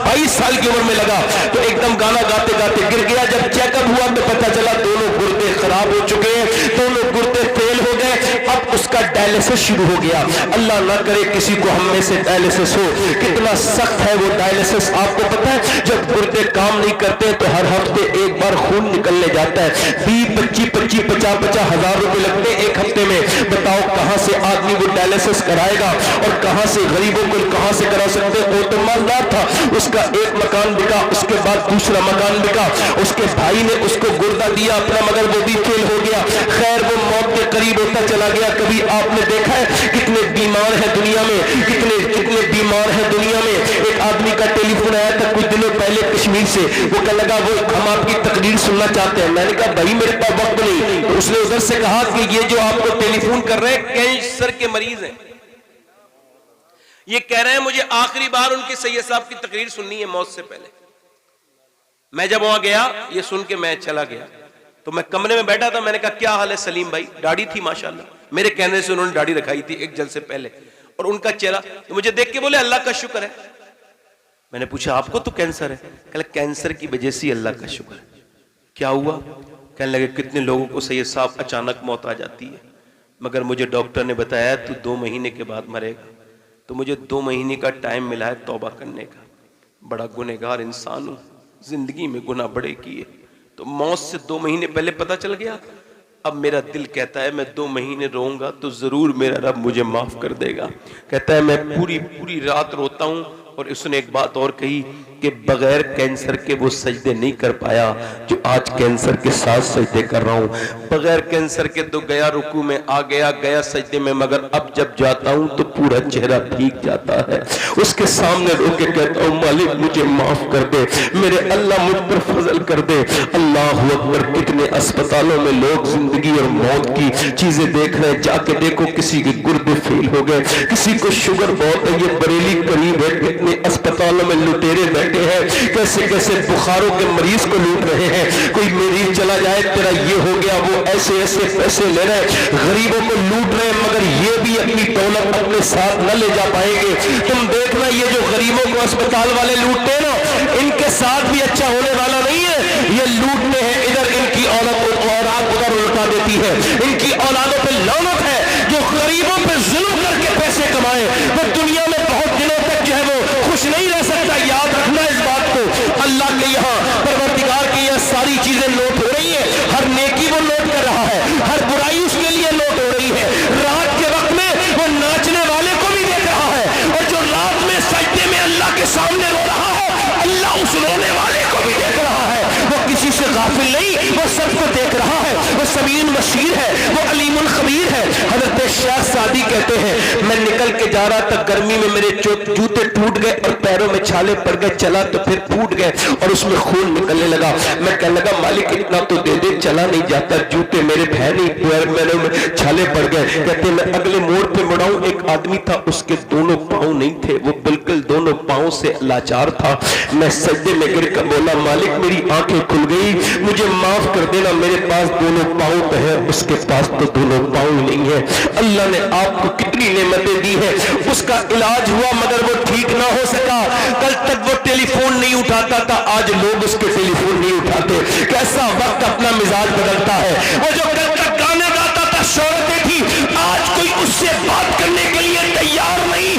22 साल की उम्र में लगा तो एकदम गाना गाते गाते गिर गया। जब चेकअप हुआ तो पता चला दोनों गुर्दे खराब हो चुके हैं, दोनों गुर्दे फेल हो गए। अब उसका डायलिसिस शुरू हो गया। अल्लाह ना करे किसी को हम में से डायलिसिस हो। कितना सख्त है वो डायलिसिस, आपको पता है? जब गुर्दे काम नहीं करते तो हर हफ्ते एक बार खून निकलने जाता है, 20-25 हजार रुपए लगते हैं एक हफ्ते में। बताओ कहां से आदमी वो डायलिसिस कराएगा और कहां से गरीबों को कहां से करा सकते हैं? वो तो मालदार था, उसका एक मकान बिका, उसके बाद दूसरा मकान बिका, उसके भाई ने उसको गुर्दा दिया अपना, मगर वो भी फेल हो गया। खैर वो मौत के करीब होता चला गया। कभी आपने देखा है कितने बीमार है दुनिया में, कितने बीमार है दुनिया में। एक आदमी का टेलीफोन आया था कुछ दिनों पहले कश्मीर से, वो कहने लगा वो हम आपकी तकरीर सुनना चाहते हैं। मैंने कहा भाई मेरे पास वक्त नहीं। तो उसने उधर से कहा कि ये जो आपको टेलीफोन कर रहे हैं कैंसर के मरीज हैं, ये कह रहे हैं मुझे आखिरी बार उनके सैयद साहब की तकरीर सुननी है मौत से पहले। मैं जब वहां गया ये सुन के मैं चला गया, तो मैं कमरे में बैठा था। मैंने कहा क्या हाल है सलीम भाई? दाढ़ी थी माशाल्लाह, मेरे कहने से उन्होंने दाढ़ी रखाई थी एक जलसे पहले, और उनका चेहरा तो मुझे देख के बोले अल्लाह का शुक्र है। मैंने पूछा आपको तो कैंसर है? कहले कैंसर की वजह से अल्लाह का शुक्र है। क्या हुआ? कहने लगे कितने लोगों को सैयद साहब अचानक मौत आ जाती है, मगर मुझे डॉक्टर ने बताया तू 2 महीने के बाद मरेगा। तो मुझे 2 महीने का टाइम मिला है तौबा करने का। बड़ा गुनहगार इंसान हूं, जिंदगी में गुनाह बड़े किए, तो मौत से 2 महीने पहले पता चल गया। अब मेरा दिल कहता है मैं 2 महीने रोऊंगा तो जरूर मेरा रब मुझे माफ कर देगा। कहता है मैं पूरी रात रोता हूं। और उसने एक बात और कही कि बगैर कैंसर के वो सजदे नहीं कर पाया जो आज कैंसर के साथ सजदे कर रहा हूं। बगैर कैंसर के तो गया रुकू में, आ गया सजदे में, मगर अब जब जाता हूं तो पूरा चेहरा भीग जाता है। उसके सामने रो के कहता हूं मालिक मुझे माफ कर दे, मेरे अल्लाह मुझ पर फजल कर दे। अल्लाह अकबर। कितने अस्पतालों में लोग जिंदगी और मौत की चीजें देख रहे हैं, जाके देखो किसी के गुर्दे फेल हो गए, किसी को शुगर बहुत है, ये बरेली करीब है, कितने अस्पतालों में लुटेरे बैठे हैं, कैसे कैसे बुखारों के मरीज को लूट रहे हैं। कोई मरीज चला जाए तेरा ये हो गया, वो ऐसे ऐसे पैसे ले रहे, गरीबों को लूट रहे, मगर ये भी अपनी दौलत अपने साथ न ले जा पाएंगे। तुम देखना ये जो गरीबों को अस्पताल वाले लूटते हैं ना, इनके साथ भी अच्छा होने वाला नहीं है। ये लूटते हैं इधर, इनकी औरत उधर उल्टा देती है। इनकी औलादों पर लानत है जो गरीबों पर जुल्म करके पैसे कमाए, वो दुनिया में बहुत दिनों तक जो है वो खुश नहीं रह सकता। याद रखना इस बात को। अल्लाह के यहाँ, परवरदिगार के यहाँ सारी चीजें नोट हो रही है। हर नेकी वो नोट कर रहा है, हर बुराई उसके लिए नोट हो रही है। रात के वक्त में वो नाचने वाले को भी देख रहा है, और जो रात में सजदे में अल्लाह के सामने रो रहा है, अल्लाह उस रोने वाले को भी देख रहा है। वो किसी से गाफिल नहीं, वो सबको देख रहा है। वो समीउन बसीर है, वो अलीमुल खबीर है। हजरत शाह सादी कहते हैं मैं निकल के जा रहा था, गर्मी में मेरे जूते टूट गए और पैरों में छाले पड़ गए, चला तो फिर फूट गए और उसमें खून निकलने लगा। मैं कहने लगा मालिक इतना तो दे दे, चला नहीं जाता, जूते मेरे भय नहीं, पैरों में छाले पड़ गए। कहते मैं अगले मोड़ पे मुड़ाऊं, एक आदमी था उसके दोनों पांव नहीं थे, वो बिल्कुल दोनों पांव से लाचार था। मैं सजदे में गिर कर बोला, मालिक मेरी आंखें खुल गई, मुझे माफ कर देना, मेरे पास दोनों पाँव तो है, उसके पास तो दोनों पाँव ही नहीं है। अल्लाह ने आपको कितनी नेमतें दी है, उसका इलाज हुआ मगर वो ठीक ना हो सका। कल तक वो टेलीफोन नहीं उठाता था, आज लोग उसके टेलीफोन नहीं उठाते। कैसा वक्त अपना मिजाज बदलता है। वो जो कल तक गाने गाता था, शोहरतें थी, आज कोई उससे बात करने के लिए तैयार नहीं,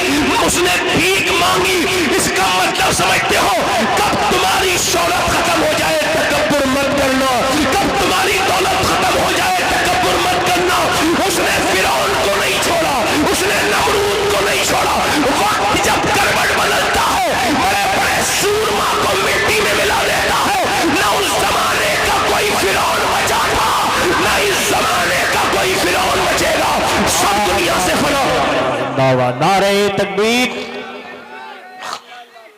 उसने भीख मांगी। इसका मतलब समझते हो, कब तुम्हारी शोहरत खत्म हो जाए तकब्बुर मत करना, कब तुम्हारी दौलत खत्म हो जाए तकब्बुर मत करना। उसने फिरौन को नहीं छोड़ा, उसने नमरूद को नहीं छोड़ा। वक्त जब करवट बदलता है, बड़े बड़े सूरमा को मिट्टी में मिला देता है। न उस जमाने का कोई फिरौन बचा था, न इस जमाने का कोई फिरौन बचेगा। सब दुनिया से फना। नारे तकबीर,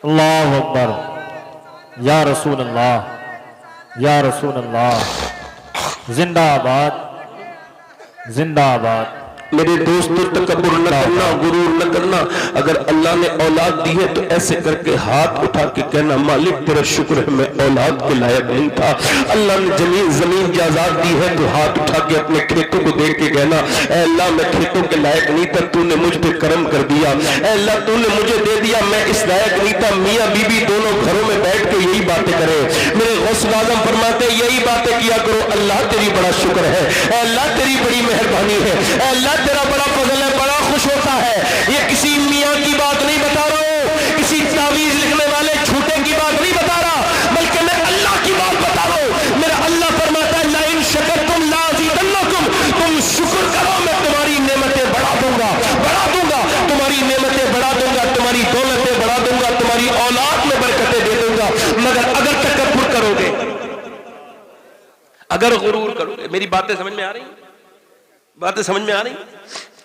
अल्लाहु अकबर, या रसूल अल्लाह, या रसूल अल्लाह, जिंदाबाद जिंदाबाद। मेरे दोस्तों, तकब्बुर न करना, गुरूर न करना। अगर अल्लाह ने औलाद दी है तो ऐसे करके हाथ उठा के कहना, मालिक तेरा शुक्र है मैं औलाद के लायक नहीं था। अल्लाह ने जमीन जायदाद दी है तो हाथ उठा के अपने खेतों को देख के कहना, ऐ अल्लाह मैं खेतों के लायक नहीं था, तूने मुझ पे करम कर दिया। ऐ अल्लाह तूने मुझे दे दिया, मैं इस लायक नहीं था। मियाँ बीबी दोनों घरों में बैठ के यही बातें करें। मेरे गौस आज़म फरमाते यही बातें किया करो, अल्लाह तेरी बड़ा शुक्र है, ऐ अल्लाह तेरी बड़ी मेहरबानी है, ऐ अल्लाह तेरा बड़ा फजल है, बड़ा खुश होता है। ये किसी मियाँ की बात नहीं बता रहा हूँ, किसी तावीज लिखने वाले झूठे की बात नहीं बता रहा, बल्कि मैं अल्लाह की बात बता रहा हूँ। मेरा अल्लाह फरमाता है, लाइन शकरतुम लाज़ीदन्नकुम, तुम शुक्र करो मैं तुम्हारी नेमतें बढ़ा दूंगा, बढ़ा दूंगा, तुम्हारी नेमतें बढ़ा दूंगा, तुम्हारी दौलतें बढ़ा दूंगा, तुम्हारी औलाद में बरकतें दे दूंगा। मगर अगर तकब्बुर करोगे, अगर गुरूर करोगे, मेरी बातें समझ में आ रही, बातें समझ में आ रही?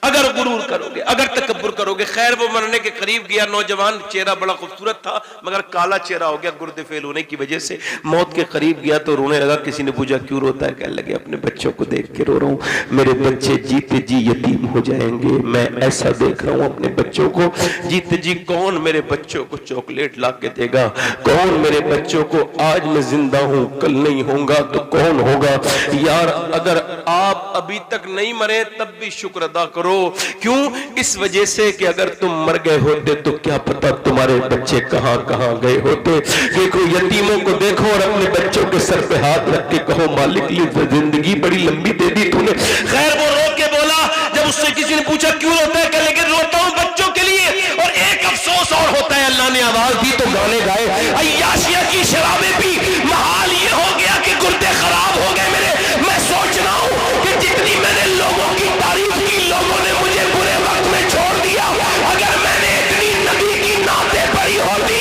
अगर गुरूर करोगे, अगर तकब्बुर करोगे। खैर वो मरने के करीब गया, नौजवान, चेहरा बड़ा खूबसूरत था मगर काला चेहरा हो गया गुर्दे फेल होने की वजह से। मौत के करीब गया तो रोने लगा। किसी ने पूछा क्यों रोता है? कहने लगे अपने बच्चों को देख के रो रहा हूँ, मेरे बच्चे जीते जी यतीम हो जाएंगे, मैं ऐसा देख रहा हूँ अपने बच्चों को। जीते जी कौन मेरे बच्चों को चॉकलेट ला के देगा? कौन मेरे बच्चों को, आज मैं जिंदा हूँ कल नहीं होगा तो कौन होगा? यार अगर आप अभी तक नहीं मरे तब भी शुक्र अदा करो। क्यों? इस वजह से कि अगर तुम मर गए होते तो क्या पता तुम्हारे बच्चे कहां कहां गए होते। देखो यतीमों को देखो और अपने बच्चों के सर पे हाथ रख के कहो, मालिक ये जिंदगी बड़ी लंबी दे दी तूने। खैर वो रो के बोला, जब उससे किसी ने पूछा क्यों रोता है, कह लेकिन रोता हूं बच्चों के लिए। और एक अफसोस और होता है, अल्लाह ने आवाज दी तो गाने गाए, अय्याशिया की शराबें पी, महाल ये हो गया कि गुर्दे खराब हो गए मेरे। मैं सोच रहा हूं कि जितनी मैंने लोगों की तारीफ की, लोगों ने मुझे बुरे वक्त में छोड़ दिया। अगर मैंने इतनी नबी की नाते पढ़ी होती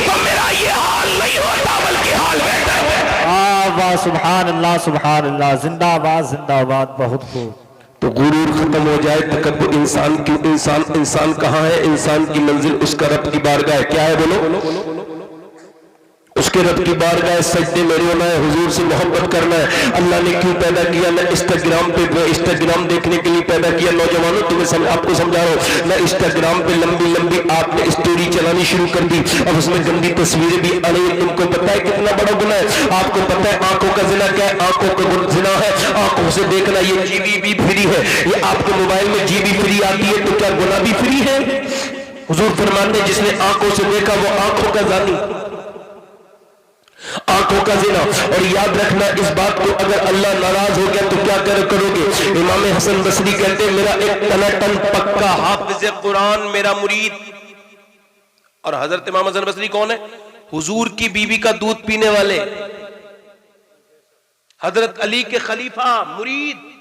तो मेरा ये हाल नहीं होता, बल्कि हाल बेहतर होता। वाह, सुभान अल्लाह, सुभान अल्लाह, जिंदाबाद जिंदाबाद, बहुत खूब। तो गुरूर खत्म हो जाए, तकब्बुर इंसान की, इंसान कहाँ है? इंसान की मंजिल उसका रब की बारगाह है। क्या है बोलो? उसके रब की बारगाह सजदे में रोना है, हुजूर से मोहब्बत करना है। अल्लाह ने क्यों पैदा किया? मैं इंस्टाग्राम पे, इंस्टाग्राम देखने के लिए पैदा किया। नौजवानों तुम्हें आपको समझा रहा हूँ, मैं इंस्टाग्राम पे लंबी लंबी आपने स्टोरी चलानी शुरू कर दी, अब उसमें गंदी तस्वीरें भी आ रही। तुमको पता है कितना बड़ा गुनाह है? आपको पता है आंखों का जिना क्या है? आंखों का जिना है आंखों से देखना। ये जीबी भी फ्री है, ये आपके मोबाइल में जीबी फ्री आती है, तो क्या गुनाह भी फ्री है? हुजूर फरमाते हैं जिसने आंखों से देखा वो आंखों का जानी, आंखों का जिना। और याद रखना इस बात को, अगर अल्लाह नाराज हो गया तो क्या करोगे? इमाम हसन बसरी कहते हैं, मेरा एक तन पक्का हाफिज कुरान मेरा मुरीद। और हजरत इमाम हसन बसरी कौन है? हुजूर की बीवी का दूध पीने वाले, हजरत अली के खलीफा, मुरीद।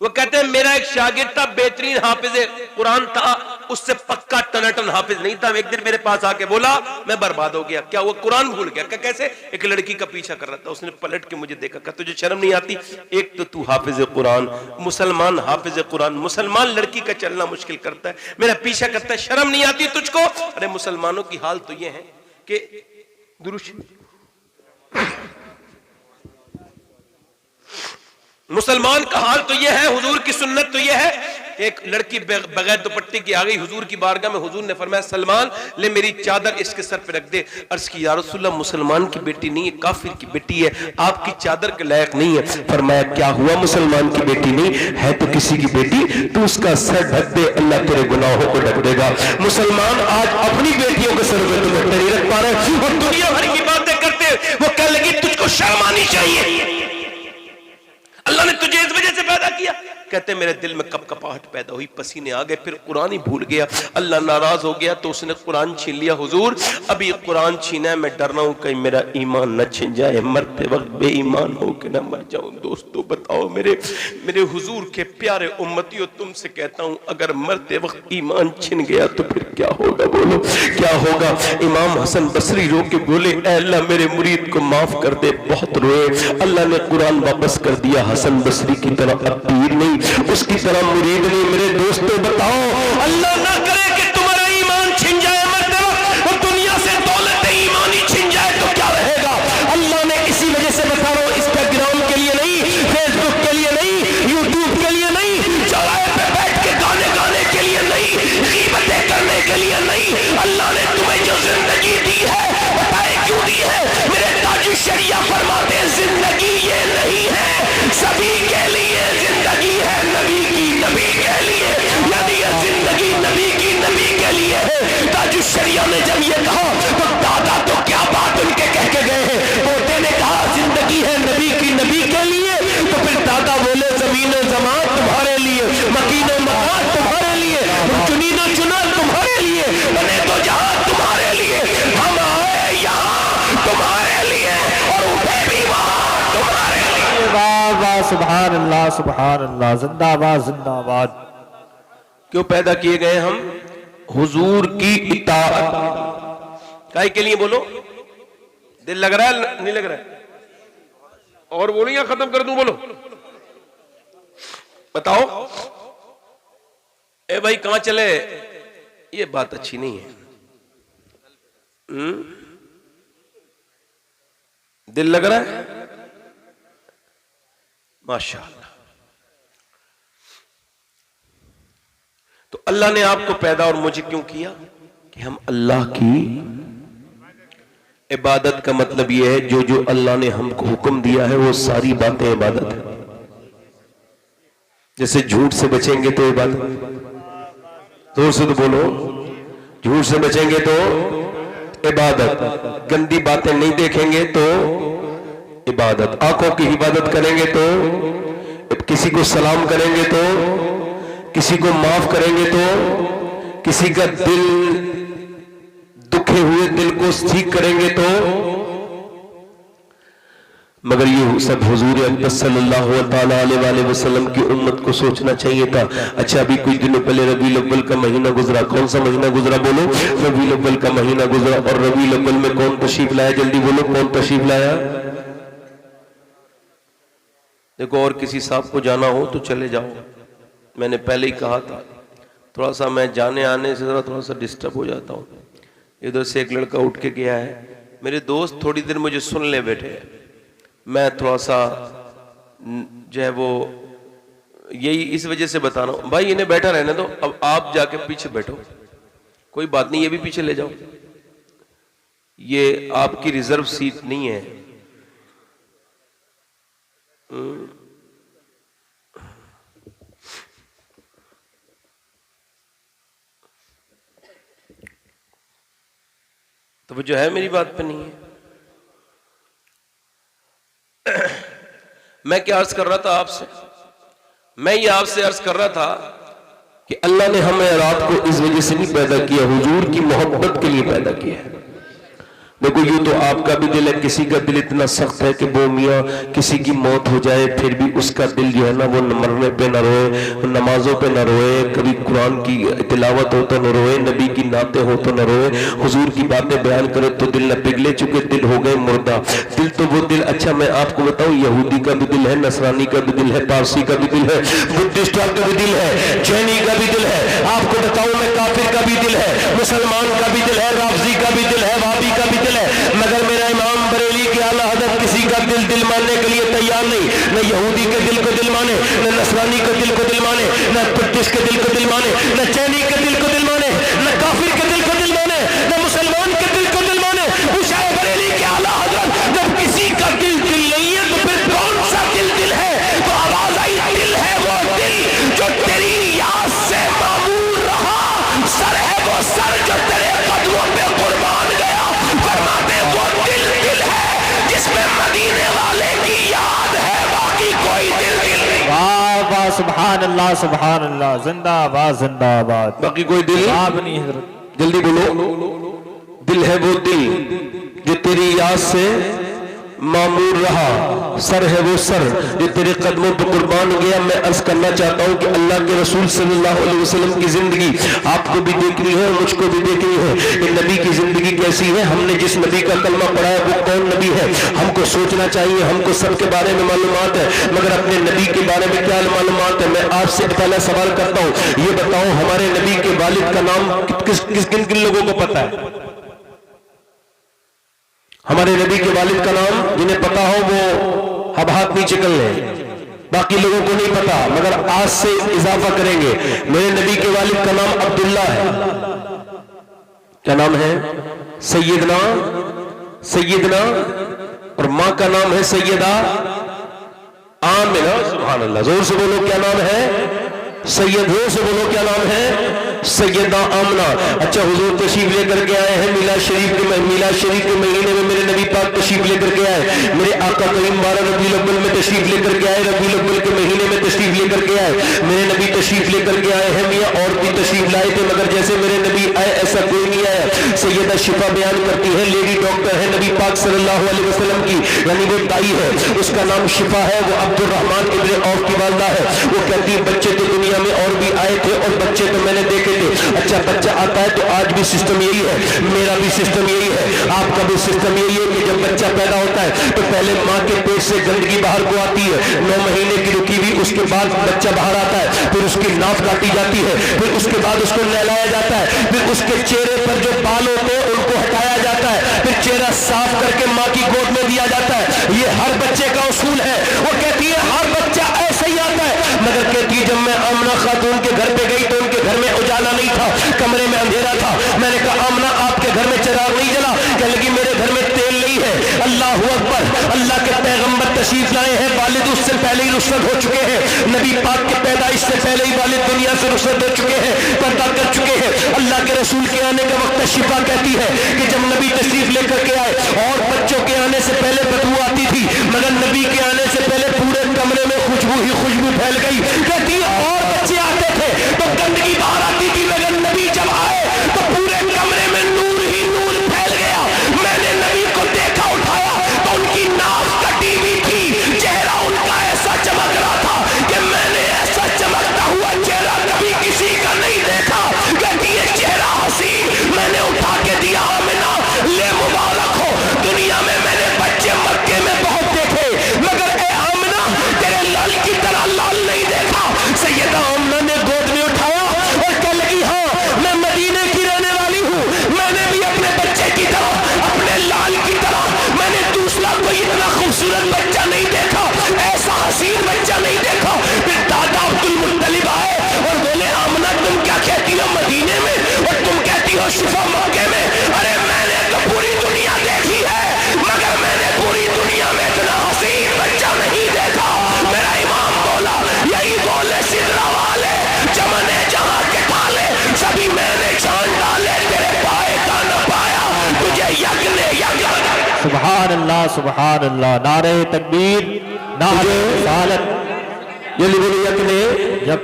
वो कहते हैं मेरा एक शागिर्द था, बेहतरीन हाफिज कुरान था, उससे पक्का टनाटन हाफिज नहीं था। एक दिन मेरे पास आके बोला मैं बर्बाद हो गया। क्या? वो कुरान भूल गया। क्या? कैसे? एक लड़की का पीछा कर रहा था, उसने पलट के मुझे देखा, कहा तुझे शर्म नहीं आती? एक तो तू हाफिज कुरान, मुसलमान हाफिज कुरान, मुसलमान लड़की का चलना मुश्किल करता है, मेरा पीछा करता है, शर्म नहीं आती तुझको? अरे मुसलमानों की हाल तो ये है कि मुसलमान का हाल तो यह है, हुजूर की सुन्नत तो यह है एक लड़की बगैर दुपट्टे की आ गई हुजूर की बारगाह में। हुजूर ने फरमाया सलमान ले मेरी चादर इसके सर पे रख दे। अर्ज की या रसूलल्लाह मुसलमान की बेटी नहीं है, काफिर की बेटी है, आपकी चादर के लायक नहीं है। फरमाया क्या हुआ, मुसलमान की बेटी नहीं है तो किसी की बेटी, तू उसका सर ढक दे, अल्लाह तेरे गुनाहों को ढक देगा। मुसलमान आज अपनी बेटियों के सर पे दुपट्टे नहीं रख पा रहे और दुनिया भर की बातें करते, वो कह लगी तुझको शर्म आनी चाहिए, अल्लाह ने तुझे इस वजह से पैदा किया। कहते मेरे दिल में कपकपाहट पैदा हुई, पसीने आ गए, फिर कुरान ही भूल गया। अल्लाह नाराज हो गया तो उसने कुरान छीन लिया। हुजूर अभी कुरान छीना है, मैं डर रहा हूं कहीं मेरा ईमान न छिन जाए, मरते वक्त बेईमान हो के न मर जाऊं। दोस्तों बताओ मेरे हुजूर के प्यारे उम्मतियों, तुमसे कहता हूं अगर मरते वक्त ईमान छिन गया तो फिर क्या होगा, बोलो क्या होगा। इमाम हसन बसरी रो के बोले ऐ अल्लाह मेरे मुरीद को माफ कर दे, बहुत रोए। अल्लाह ने कुरान वापस कर दिया। हसन बसरी की तरह अब पीर नहीं, उसकी तरह मुरीद नहीं। मेरे दोस्तों बताओ, अल्लाह ना करे कि तुम्हारा ईमान छिन जाए मरते वक्त और दुनिया से दौलत ईमान ही छिन जाए तो क्या रहेगा। अल्लाह ने इसी वजह से बता रहा हूं, इंस्टाग्राम के लिए नहीं, फेसबुक के लिए नहीं, यूट्यूब के लिए नहीं, चौराहे पे बैठ के गाने गाने के लिए नहीं, गीबतें करने के लिए नहीं। अल्लाह ने तुम्हें जो जिंदगी दी है, बताए क्यों दी है। मेरे ताजु शरिया फरमाते जिंदगी ये नहीं है सभी के लिए, जिंदगी है नबी की नबी के लिए, यदि ये जिंदगी नबी की नबी के लिए है। ताजु शरिया ने जब ये कहा तो दादा तो क्या बात उनके कह के गए हैं। पोते ने कहा जिंदगी है नबी की नबी के लिए, तो फिर दादा बोले जमीन जमान तुम्हारे लिए, मकीन मकान तुम्हारे लिए, चुनीनो चुना तुम्हारे लिए, बने तो जहां तुम्हारे लिए, हम आए यहाँ तुम्हारे लिए और उठे भी वहां तुम्हारे लिए। वाह वाह, सुभान अल्लाह सुभान अल्लाह, जिंदाबाद जिंदाबाद। क्यों पैदा किए गए हम, हुजूर की इताअत। काहे के लिए बोलो, दिल लग रहा है नहीं लग रहा है, और बोलो या खत्म कर दूं, बोलो बताओ। ए भाई कहां चले, ये बात अच्छी नहीं है। दिल लग रहा है, माशाअल्लाह। तो अल्लाह ने आपको पैदा और मुझे क्यों किया कि हम अल्लाह की इबादत का मतलब यह है जो जो अल्लाह ने हमको हुक्म दिया है वो सारी बातें इबादत है। जैसे झूठ से बचेंगे तो इबादत, जोर से तो बोलो, झूठ से बचेंगे तो इबादत, गंदी बातें नहीं देखेंगे तो इबादत, आंखों की इबादत करेंगे तो, किसी को सलाम करेंगे तो, किसी को माफ करेंगे तो, किसी का दिल दुखे हुए दिल को ठीक करेंगे तो। मगर ये सब हुजूर अकबर सल्लल्लाहु अलैहि वसल्लम की उम्मत को सोचना चाहिए था। अच्छा अभी कुछ दिनों पहले रबीउल अव्वल का महीना गुजरा, कौन सा महीना गुजरा बोलो, रबीउल अव्वल का महीना गुजरा। और रबीउल अव्वल में कौन तशरीफ लाया, जल्दी बोलो कौन तशरीफ लाया। देखो और किसी साहब को जाना हो तो चले जाओ, मैंने पहले ही कहा था, थोड़ा सा मैं जाने आने से थोड़ा सा डिस्टर्ब हो जाता हूँ। इधर से एक लड़का उठ के गया है, मेरे दोस्त थोड़ी देर मुझे सुन ले बैठे, मैं थोड़ा सा जो है वो यही इस वजह से बता रहा हूँ। भाई इन्हें बैठा रहने दो, अब आप जाके पीछे बैठो, कोई बात नहीं, ये भी पीछे ले जाओ, ये आपकी रिजर्व सीट नहीं है। तो वो जो है मेरी बात पे नहीं है। मैं क्या अर्ज कर रहा था आपसे, मैं ये आपसे अर्ज कर रहा था कि अल्लाह ने हमें रात को इस वजह से नहीं पैदा किया, हुजूर की मोहब्बत के लिए पैदा किया है। देखो यूं तो आपका भी दिल है, किसी का दिल इतना सख्त है कि वो मियाँ किसी की मौत हो जाए फिर भी उसका दिल जो है ना वो मरने पे न रोए, नमाजों पे न रोए, कभी कुरान की तिलावत हो तो न रोए, नबी की नाते हो तो न रोए, हुजूर की बातें बयान करे तो दिल न पिघले, चुके दिल हो गए मुर्दा। दिल तो वो दिल, अच्छा मैं आपको बताऊं, यहूदी का भी दिल है, नसरानी का भी दिल है, पारसी का भी दिल है, बुद्धिस्ट का भी दिल है, जैनी का भी दिल है, आपको बताऊं मैं काफिर का भी दिल है, मुसलमान का भी दिल है, राफजी का भी दिल है, वाबी का भी दिल है। मगर मेरा इमाम बरेली के आला हज़रत किसी का दिल मानने के लिए तैयार नहीं, न यहूदी के दिल को दिल माने, न नसरानी के दिल को दिल माने, न किसके दिल को दिल माने, न चैनी के दिल को दिल माने, न काफिर के दिल को दिल माने, न मुसलमान के दिल को दिल माने। मुशाए बरेली के आला हजरत, जब किसी का दिल दिल नहीं है तो फिर कौन सा दिल दिल है? तो आवाज आई, दिल है वो दिल जो तेरी याद से मामूर रहा, सर है वो सर जो तेरे कदमों पे कुर्बान गया। फरमाते वो दिल दिल है जिसमें मदीने वाले की याद है, बाकी कोई दिल दिल नहीं। वाह वाह, सुभान अल्लाह, जिंदाबाद जिंदाबाद। बाकी कोई दिल आप नहीं हजरत। जल्दी बोलो, दिल है वो दिल जो तेरी याद से मामूर रहा, सर है वो सर जो तेरे कदमों पर कुर्बान गया। मैं अर्ज करना चाहता हूँ कि अल्लाह के रसूल सल्लल्लाहु अलैहि वसल्लम की जिंदगी आपको भी देखनी है, मुझको भी देखनी है कि नबी की जिंदगी कैसी है। हमने जिस नबी का कलमा पढ़ा है वो कौन नबी है, हमको सोचना चाहिए। हमको सबके बारे में मालूमात है, मगर अपने नबी के बारे में क्या मालूमात है? मैं आपसे पहला सवाल करता हूँ, ये बताओ हमारे नबी के वालिद का नाम किन किन लोगों को पता है? हमारे नबी के वालिद का नाम जिन्हें पता हो वो अब हाथ नीचे कर लें, बाकी लोगों को नहीं पता, मगर आज से इजाफा करेंगे। मेरे नबी के वालिद का नाम अब्दुल्ला है। क्या नाम है? सैयदना, और मां का नाम है सैयदा आमिना। सुभान अल्लाह, जोर से बोलो क्या नाम है? सैयद, जोर से बोलो क्या नाम है? सैयदा आमना। अच्छा, हुजूर तशरीफ लेकर के आए हैं मिलाद शरीफ के महीने में मेरे नबी पाक तशरीफ लेकर के आए। मेरे आका करीम 12 रबीउल अव्वल में तशरीफ लेकर के आए, रबीउल अव्वल के महीने में तशरीफ लेकर के आए। मेरे नबी तशरीफ लेकर के आए हैं मियां, और भी तशरीफ लाए थे, मगर जैसे मेरे नबी आए ऐसा कोई नहीं आया। सैयदा शिफा बयान करती है, लेडी डॉक्टर है नबी पाक सल्लल्लाहु अलैहि वसल्लम की, यानी वो दाई है, उसका नाम शिफा है। वो अब्दुर्रहमान इब्न औफ की वालदा है। वो कहती है बच्चे तो दुनिया में और भी आए थे और बच्चे तो मैंने देखे थे। अच्छा, बच्चा आता है तो आज भी सिस्टम यही है, मेरा भी सिस्टम यही है, आपका भी सिस्टम यही है कि जब बच्चा पैदा होता है तो पहले माँ के पेट से गंदगी बाहर को आती है, 9 महीने की रुकी हुई, उसके बाद बच्चा बाहर आता है, फिर उसकी नाक काटी जाती है, फिर उसके बाद उसको नहलाया जाता है, फिर उसके चेहरे पर जो बाल होते हैं उनको हटाया जाता है, फिर चेहरा साफ करके माँ की गोद में दिया जाता है। ये हर बच्चे का उसूल है। वो कहती है हर बच्चा ऐसे ही आता है, मगर कहती है जब मैं आमना खातून के घर पे गई तो उनके घर में उजाला नहीं था, कमरे में अंधेरा था। मैंने कहा आमना आपके घर में चिराग नहीं जला? कहने लगी मेरे घर में तेल नहीं है। अल्लाह अकबर, अल्लाह के पैगंबर तशरीफ लाए हैं, वालिद उससे पहले ही रुखसत हो चुके हैं। नबी पाक के पैदाइश से पहले ही वालिद दुनिया से रुखसत हो चुके हैं, पर्दा कर चुके हैं। अल्लाह के रसूल के आने का वक्त शिफा कहती है कि जब नबी तशरीफ लेकर के आए और बच्चों के आने से पहले बदबू आती थी, मगर नबी के आने से पहले पूरे कमरे में खुशबू ही खुशबू फैल गई। कहती है और बच्चे आते थे तो गंदगी बाहर आती थी, मगर नबी जब आए तो पूरे कमरे में नूर ही नूर फैल गया। मैंने नबी को देखा, उठाया तो उनकी नाक कटी हुई थी, चेहरा उनका ऐसा चमक रहा था कि मैंने ऐसा चमकता हुआ चेहरा कभी किसी का नहीं देखा। कहती है चेहरा हसीन मैंने उठा के दिया, आमिना ले मुबारक हो। दुनिया में मैंने बच्चे मक्के में बहुत देखे, मगर ए आमिना तेरे लाल की तरह लाल नहीं देखा। सैयदा आमिना ने गोद में उठाया और कह लगी हाँ मैं मदीने की रहने वाली हूँ, मैंने भी अपने बच्चे की तरह, अपने लाल की तरह मैंने दूसरा कोई इतना खूबसूरत बच्चा नहीं देखा, ऐसा हसीन बच्चा नहीं देखा। फिर दादा अब्दुल मुत्तलिब आए और बोले आमिना तुम क्या कहती हो मदीने में और तुम कहती हो शिफा मक्के में? अरे मैंने तो पूरी दुनिया देखी है, मगर मैंने पूरी दुनिया में इतना हसीन बच्चा नहीं देखा। मेरा इमाम बोला यही बोले सिदरा वाले चमने जहां के ठाले, सभी मैंने छान डाले, तेरे पाए का न पाया तुझे यज्ञ ने यज्ञ। सुभान अल्लाह, नारे तकबीर, नारे रिसालत। जल्दी बोलो यक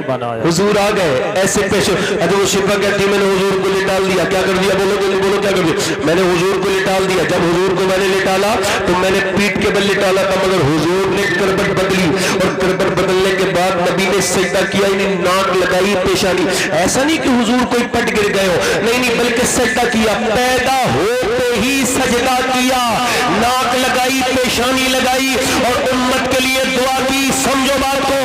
बनाया। हुजूर आ गए ऐसे पेश। अरे वो शिफा कहती मैंने हुजूर को लिटाल दिया। क्या कर दिया? बोलो जल्दी बोलो क्या कर दिया? मैंने हुजूर को लिटाल दिया। जब हुजूर को मैंने लिटाला तो मैंने पीठ के बल लिटाला था, मगर हुजूर ने करबट बदली और करबट बदलने के बाद नबी ने सजदा किया, यानी नाक लगाई पेशानी। ऐसा नहीं कि हुजूर कोई पट गिर गए हो, नहीं, बल्कि सजदा किया, पैदा होते ही सजदा किया, नाक लगाई, पेशानी लगाई और उम्मत के लिए दुआ की। समझो बात को,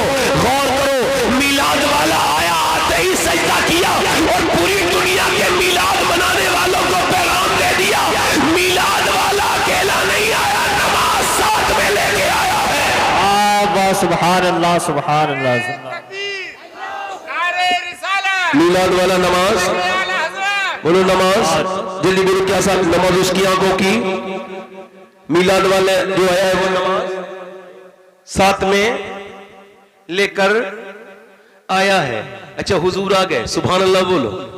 गौर करो, मिलाद वाला आया आते ही सजदा किया और पूरी दुनिया के मिलाद मनाने वालों को पैगाम दे दिया, मिलाद वाला अकेला नहीं आया, नमाज साथ में लेके आया है। सुभान अल्लाह। मीलाद वाला नमाज बोलो, नमाज जल्दी बोलो, क्या साथ नमाज उसकी आंखों की, मीलाद वाले जो आया है वो नमाज साथ में लेकर आया है। अच्छा हुजूर आ गए, सुभान अल्लाह बोलो।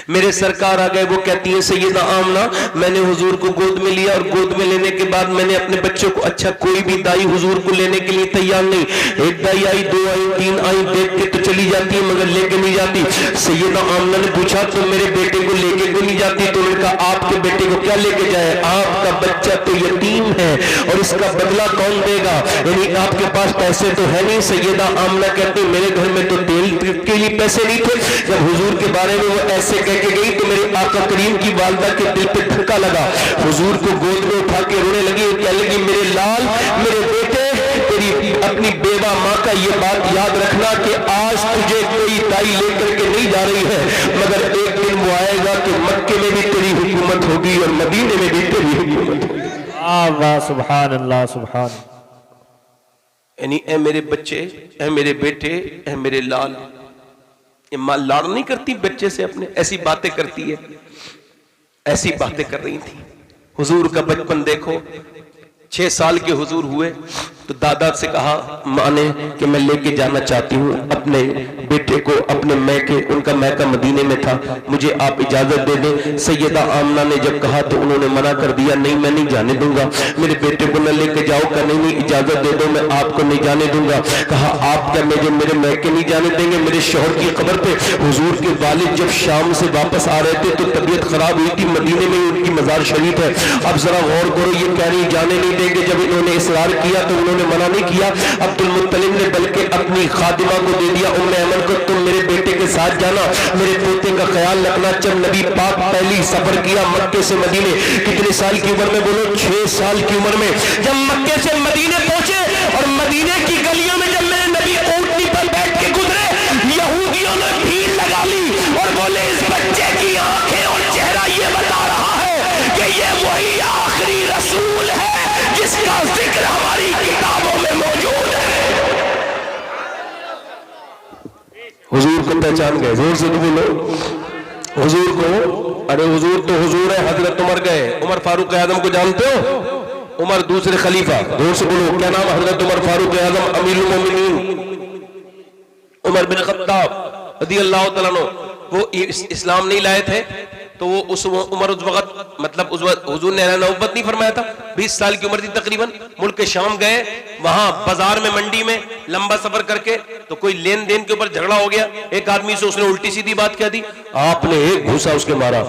मेरे सरकार आ गए, वो कहती है सैयदा आमना मैंने हुजूर को गोद में लिया और गोद में लेने के बाद मैंने अपने बच्चों को, अच्छा कोई भी दाई हुजूर को लेने के लिए तैयार नहीं, एक दाई आई, दो आई, तीन आई, देख के तो चली जाती है मगर लेके नहीं जाती। सैयदा आमना ने पूछा तो मेरे बेटे को लेके क्यों नहीं जाती? तो उन्होंने कहा आपके बेटे को क्या लेके जाए, आपका बच्चा तो यतीम है और इसका बदला कौन देगा, यानी आपके पास पैसे तो है नहीं। सैयदा आमना कहती मेरे घर में तो तेल के लिए पैसे नहीं थे। जब हुजूर के बारे में वो ऐसे कह के गई तो मेरे आका करीम की वालदा के दिल पे धक्का लगा, हुजूर को गोद में उठा के रोने लगी, कहने लगी मेरे लाल, मेरे बेटे, तेरी अपनी बेवा माँ का ये बात याद रखना कि आज तुझे कोई दाई लेकर के नहीं जा रही है, मगर एक दिन वो आएगा कि मक्के में भी तेरी हुकूमत होगी और मदीने में भी तेरी हुकूमत होगी। वाह सुभान अल्लाह सुभान। यानी ऐ मेरे बच्चे, ऐ मेरे बेटे, ऐ मेरे लाल, ये माँ लाड़ नहीं करती बच्चे से अपने, ऐसी बातें करती है, ऐसी बातें कर रही थी। हुजूर का बचपन देखो, 6 साल के हुजूर हुए तो दादा से कहा माँ ने कि मैं लेके जाना चाहती हूँ अपने बेटे को, अपने मैके, उनका मैका मदीने में था, मुझे आप इजाजत दे दें। सैयदा आमना ने जब कहा तो उन्होंने मना कर दिया, नहीं मैं नहीं जाने दूंगा, मेरे बेटे को न लेके जाओ। का नहीं इजाजत दे दो, मैं आपको नहीं जाने दूंगा। कहा आप क्या मुझे मेरे मैके नहीं जाने देंगे? मेरे शौहर की खबर पे हुजूर के वालिद जब शाम से वापस आ रहे थे तो तबीयत खराब हुई थी, मदीने में उनकी मजार शरीफ है। अब जरा गौर करो, ये कह रही जाने नहीं देंगे। जब इन्होंने इसरार किया तो उन्होंने मना नहीं किया। अब्दुल मुत्तलिब ने बल्कि अपनी खादिमा को दे दिया, उम्मे अमन को, तुम मेरे बेटे के साथ जाना, मेरे पोते का ख्याल रखना। जब नबी पाक पहली सफर किया मक्के से मदीने, कितने साल की उम्र में बोलो? 6 साल की उम्र में जब मक्के से मदीने पहुंचे और मदीने की गलियों में जब मेरे नबी ऊंटनी पर बैठ के गुजरे, यहूदियों ने भीड़ लगा ली और बोले इस बच्चे की आंखें और चेहरा ये बता रहा है कि ये वही आखिरी रसूल है जिसका जिक्र हमारी किताबों में मौजूद है। हुजूर को पहचान गए, जोर से बोलो हुजूर को। अरे हुजूर तो हुजूर है। हजरत उमर गए, उमर फारूक आजम को जानते हो? उमर दूसरे खलीफा, जोर से बोलो क्या नाम? हजरत उमर फारूक आजम अमीरुल मोमिनीन उमर बिन खत्ताब रदियल्लाहु तआला अन्हु। वो इस्लाम नहीं लाए थे तो वो उस वक्त मतलब उस वक्त हुजूर ने नबूवत नहीं फरमाया था, 20 साल की उम्र थी तकरीबन। मुल्क के शाम गए, वहां बाजार में मंडी में लंबा सफर करके तो कोई लेन देन के ऊपर झगड़ा हो गया, एक आदमी से उसने उल्टी सीधी बात कह दी, आपने एक घूसा उसके मारा,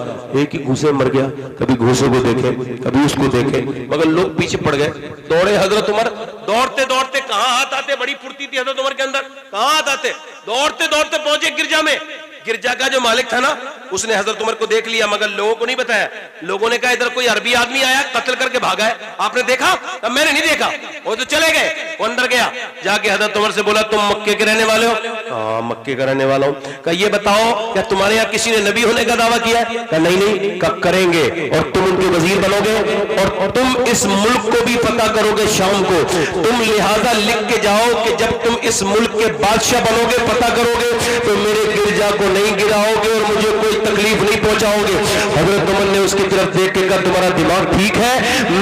एक ही घूसे मर गया। कभी घूसे को देखे कभी उसको देखे, मगर लोग पीछे पड़ गए। दौड़े हजरत उमर, दौड़ते दौड़ते कहां हाथ आते, बड़ी फुर्ती थी हजरत उमर के अंदर, कहां हाथ आते, दौड़ते दौड़ते पहुंचे गिरजा में। गिरजा का जो मालिक था ना उसने हजरत उमर को देख लिया मगर लोगों को नहीं बताया। लोगों ने कहा इधर कोई अरबी आदमी आया कत्ल करके भागा है, आपने देखा? तब मैंने नहीं देखा, वो तो चले गए। वो अंदर गया, जाके हजरत उमर से बोला तुम मक्के के रहने वाले हो? हाँ मक्के का रहने वाला हूं। कहा ये बताओ क्या तुम्हारे यहाँ किसी ने नबी होने का दावा किया है? कहा नहीं नहीं। कहा करेंगे और तुम उनके वजीर बनोगे और तुम इस मुल्क को भी पता करोगे शाम को, तुम लिहाजा लिख के जाओ कि जब तुम इस मुल्क के बादशाह बनोगे पता करोगे तो मेरे गिरजा को नहीं गिराओगे और मुझे कोई तकलीफ नहीं पहुंचाओगे। हजरत उमर ने उसकी तरफ देख के कहा तुम्हारा दिमाग ठीक है?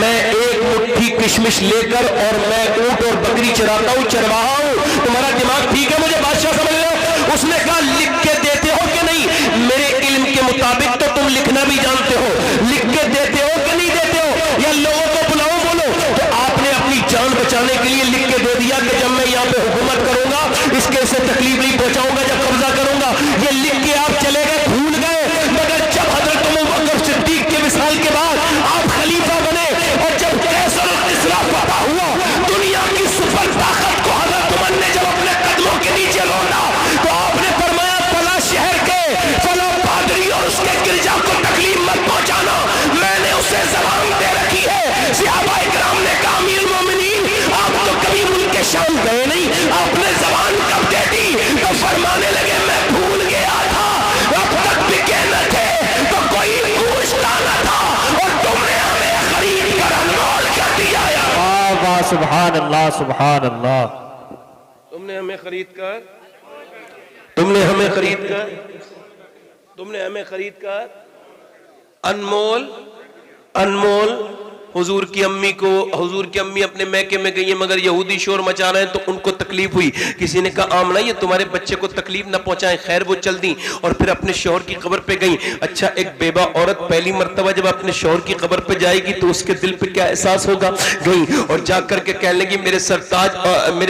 मैं एक मुट्ठी किशमिश लेकर और मैं ऊंट और बकरी चराता हूं, चरवाहा हूं, तुम्हारा दिमाग ठीक है? मुझे बादशाह समझ लो? उसने कहा लिख के देते हो कि नहीं? मेरे इल्म के मुताबिक तो तुम लिखना भी जानते हो, लिख के देते हो कि नहीं देते हो? या लोगों को बुलाओ बोलो? तो आपने अपनी जान बचाने के लिए लिख के दे दिया कि जब मैं यहाँ पे हुकूमत करूंगा इसके से तकलीफ नहीं पहुंचाऊंगा, जब कब्जा करूंगा। ये लिख के आप चले गए, भूल गए। मगर जब हजरत उमर बकर सिद्दीक के विसाल के बाद आप खलीफा बने और जब कैसर और किस्रा फतह हुआ, दुनिया की सुपर ताकत को हजरत उमर ने जब अपने कदमों के नीचे लौटा तो आपने फरमाया फला शहर के फला पादरी और उसके गिरजा को तकलीफ मत पहुंचाना, मैंने उसे जबान दे रखी है। सहाबाए किराम ने कहा अमीरुल मोमिनीन आप तो कभी मुल्क के शाम गए नहीं, आपने जबान कब दे दी? तो फरमाने लगे मैं भूल गया था, अब तक बिके न थे तो कोई पूछता न था और तुमने हमें खरीद कर अनमोल कर दिया। वाह वाह सुभान अल्लाह सुभान अल्लाह। तुमने हमें खरीद कर तुमने हमें खरीद कर अनमोल हुजूर की अम्मी अपने मैके में गई है, मगर यहूदी शोर मचा रहे हैं तो उनको तकलीफ हुई। किसी ने कहा आमना ये तुम्हारे बच्चे को तकलीफ ना पहुंचाएं, खैर वो चल दी और फिर अपने शौहर की कब्र पे गई। अच्छा, एक बेवा औरत पहली मर्तबा जब अपने शौहर की कब्र पे जाएगी तो उसके दिल पे क्या एहसास होगा। गई और जाकर के कहने लगी मेरे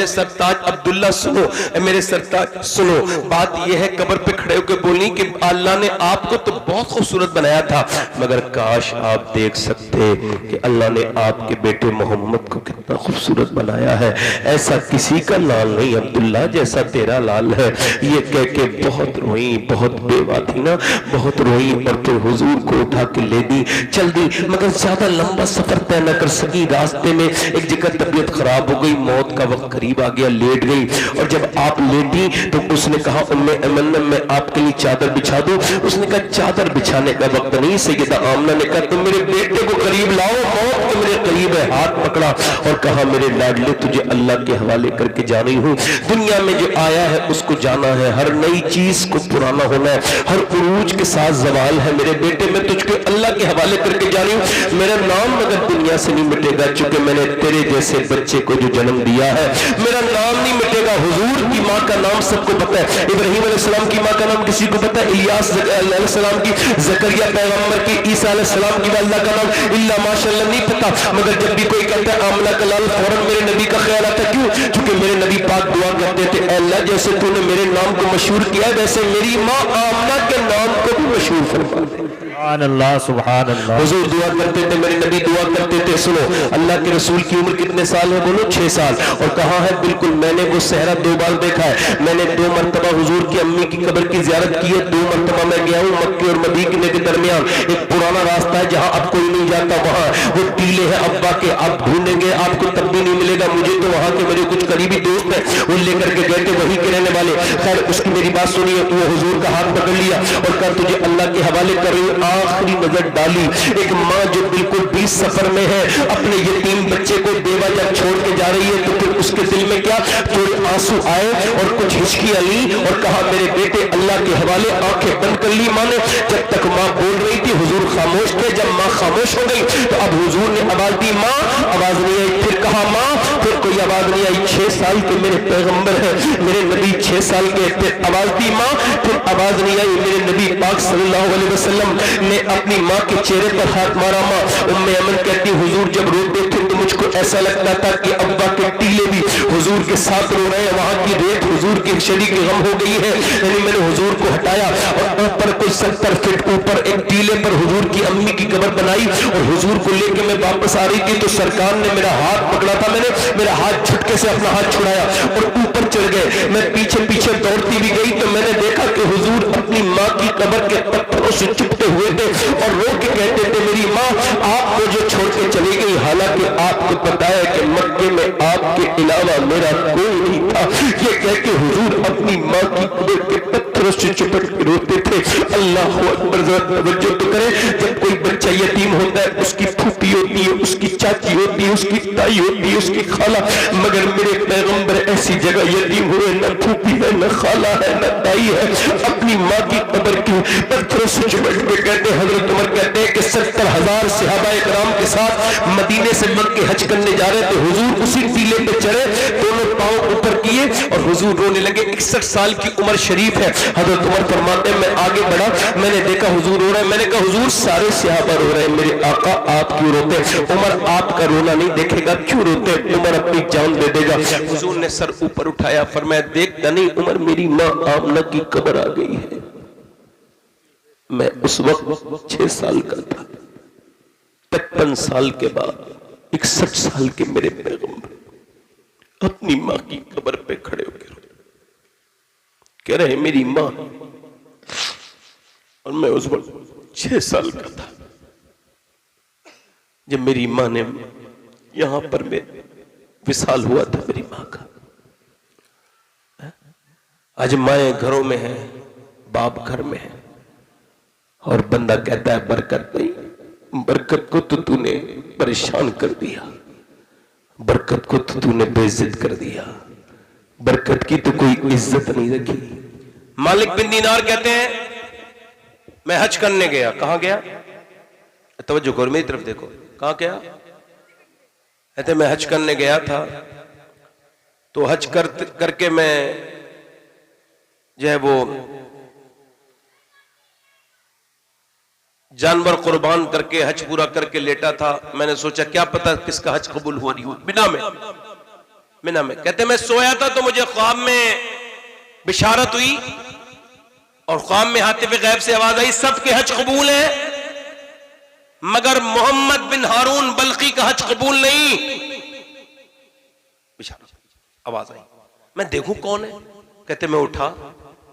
सरताज अब्दुल्ला सुनो, मेरे सरताज सुनो। बात यह है, कब्र पे खड़े होकर बोली कि अल्लाह ने आपको तो बहुत खूबसूरत बनाया था, मगर काश आप देख सकते कि अल्लाह ने आपके बेटे मोहम्मद को कितना खूबसूरत बनाया है। ऐसा किसी का लाल नहीं अब्दुल्ला जैसा तेरा लाल है। ये कह के बहुत रोई, बहुत बेवा थी ना, बहुत रोई और फिर हुजूर को उठा के ले दी, चल दी। मगर ज्यादा लंबा सफर तय न कर सकी। रास्ते में एक जगह तबीयत खराब हो गई, मौत का वक्त करीब आ गया, लेट गई। और जब आप लेटी तो उसने कहा उम्मे ऐमन मैं आपके लिए चादर बिछा दूं। उसने कहा चादर बिछाने का वक्त नहीं। सैयदा आमना ने कहा तुम मेरे बेटे को करीब लाओ, मौत के मेरे करीब है। हाथ पकड़ा और कहा मेरे लाडले तुझे अल्लाह के हवाले करके जा रही हूँ। दुनिया में जो आया है उसको जाना है, हर नई चीज को पुराना होना है, हर उरूज के साथ जवाल है। मेरे बेटे मैं तुझको अल्लाह के हवाले करके जा रही हूँ। मेरा नाम मगर दुनिया से नहीं मिटेगा, चूंकि मैंने तेरे जैसे बच्चे को जो जन्म दिया है मेरा नाम नहीं मिटेगा। हुजूर की माँ का नाम सबको पता है, इब्राहिम अलैहिस्सलाम की माँ का नाम किसी को पता है, इलियास अलैहिस्सलाम की, जकरिया पैगंबर की, ईसा अलैहिस्सलाम की, अल्लाह का नाम इल्ला माशाअल्लाह नहीं पता। मगर जब भी कोई कहता है आमना का लाल, फौरन मेरे नबी का ख्याल आता है। क्यों? क्योंकि मेरे नबी पाक दुआ करते थे अल्लाह जैसे तूने मेरे नाम को मशहूर किया वैसे मेरी माँ आमना के नाम को भी मशहूर फरमा दे। सुभान अल्लाह। हुजूर दुआ करते थे, मेरे नबी दुआ करते थे। सुनो, अल्लाह के रसूल की उम्र कितने साल है? बोलो 6 साल। और कहाँ है? बिल्कुल मैंने वो सहरा 2 बार देखा है। मैंने 2 मरतबा हुजूर की अम्मी की कब्र की ज़ियारत की है। 2 मरतबा मैं गया हूँ मक्के और मदीने के दरमियान। एक पुराना रास्ता है जहाँ अब कोई नहीं जाता, वहाँ वो टीले हैं अब्बा के, आप ढूंढेंगे आपको तब भी नहीं मिलेगा। मुझे तो वहाँ के मेरे कुछ करीबी दोस्त हैं, वो लेकर के गए थे, वहीं के रहने वाले। खैर उसकी मेरी बात सुनिए, वो हुजूर का हाथ पकड़ लिया और कहा तुझे अल्लाह के हवाले कर रही हूँ। आखिरी नजर डाली, एक माँ जो बिल्कुल 20 सफर में है, अपने यतीम बच्चे को बेवा जब छोड़ के जा रही है तो फिर उसके दिल में क्या थोड़े आंसू आए और कुछ हिचकियां ली और कहा मेरे बेटे अल्लाह के हवाले। आंखें बंद कर ली माँ ने। जब तक माँ बोल रही थी हुजूर खामोश थे। जब माँ खामोश हो गई तो अब हुजूर ने आवाज दी, माँ, आवाज नहीं आई। फिर कहा माँ, फिर कोई आवाज नहीं आई। 6 साल के मेरे पैगंबर है, मेरे नबी 6 साल के। फिर आवाज दी माँ, फिर आवाज नहीं आई। मेरे नबी पाक सल्लल्लाहु अलैहि वसल्लम ने अपनी माँ के चेहरे पर हाथ मारा। माँ उम्मे अमन कहती हुजूर जब रोते थे तो मुझको ऐसा लगता था कि अब्बा के टीले भी हुजूर के साथ रो रहे हैं। वहां की रेत हुजूर की शरीक गम हो गई है। यानी मैंने हुजूर को हटाया और ऊपर कोई 70 फीट ऊपर एक टीले पर हुजूर की अम्मी की कब्र बनाई और हुजूर को लेकर मैं वापस आ रही थी तो सरकार ने मेरा हाथ पकड़ा था। मैंने मेरा हाथ झटके से अपना हाथ छुड़ाया और ऊपर चढ़ गए। मैं पीछे पीछे दौड़ती भी गई तो मैंने देखा कि हुजूर अपनी माँ की कब्र के पत्थरों से चिपटे हुए थे और रो के कहते थे मेरी माँ आपको जो छोड़ के चली गई, हालांकि आपको पता है कि मक्के में आपके अलावा मेरा कोई नहीं था। ये कह के हुजूर अपनी माँ की कब्र के पत्थरों से चिपट के रोते थे। अल्लाह अकबर, जरा तवज्जो तो करें। जब कोई बच्चा यतीम होता है उसकी फूफी होती है, उसकी चाची होती है, उसकी ताई होती है, उसकी खाला। मगर मेरे पैगंबर ऐसी जगह यतीम हुए, न फूफी है, न खाला है, न ताई है। अपनी माँ की कब्र की पत्थरों से चिपट के कहते हजरत उमर कहते हैं कि 70,000 सहाबा इकराम के साथ मदीने से मक्के हज करने जा रहे थे। हुजूर उसी टीले पे चढ़े, दोनों पांव ऊपर किए और हुजूर रोने लगे। 61 साल की उम्र शरीफ है। हजरत उमर फरमाते हैं मैं आगे बढ़ा, मैंने देखा हुजूर रो रहे हैं। मैंने कहा हुजूर सारे सहाबा रो रहे हैं, मेरे आका आप क्यों रोते? उमर आपका रोना नहीं देखेगा, क्यों रोते? उमर अपनी जान दे देगा। हुजूर ने सर ऊपर उठाया, फरमाया देखता नहीं उमर मेरी माँ आमना की कब्र आ गई है। मैं उस वक्त 6 साल का था। 55 साल के बाद 61 साल के मेरे पैगंबर अपनी माँ की कब्र पे खड़े होकर कह रहे मेरी माँ, और मैं उस वक्त 6 साल का था जब मेरी माँ ने यहां पर में विशाल हुआ था मेरी माँ का। आज माएं घरों में हैं, बाप घर में है और बंदा कहता है बरकत नहीं। बरकत को तो तूने परेशान कर दिया, बरकत को तो तूने बेइज्जत कर दिया, बरकत की तो कोई इज्जत नहीं रखी। मालिक बिन दीनार कहते हैं मैं हज करने गया। कहां गया? तवज्जो करो, मेरी तरफ देखो। कहां गया? कहते मैं हज करने गया था, तो हज करके मैं जो है वो जानवर कुर्बान करके हज पूरा करके लेटा था। मैंने सोचा क्या पता किसका हज कबूल हुआ नहीं हुआ। मिना में कहते मैं सोया था तो मुझे ख्वाब में बिशारत हुई और ख्वाब में हातिफ गैब से आवाज आई सबके हज कबूल है मगर मोहम्मद बिन हारून बल्कि का हज कबूल नहीं। बिशारत आवाज आई, मैं देखूं कौन है। कहते मैं उठा,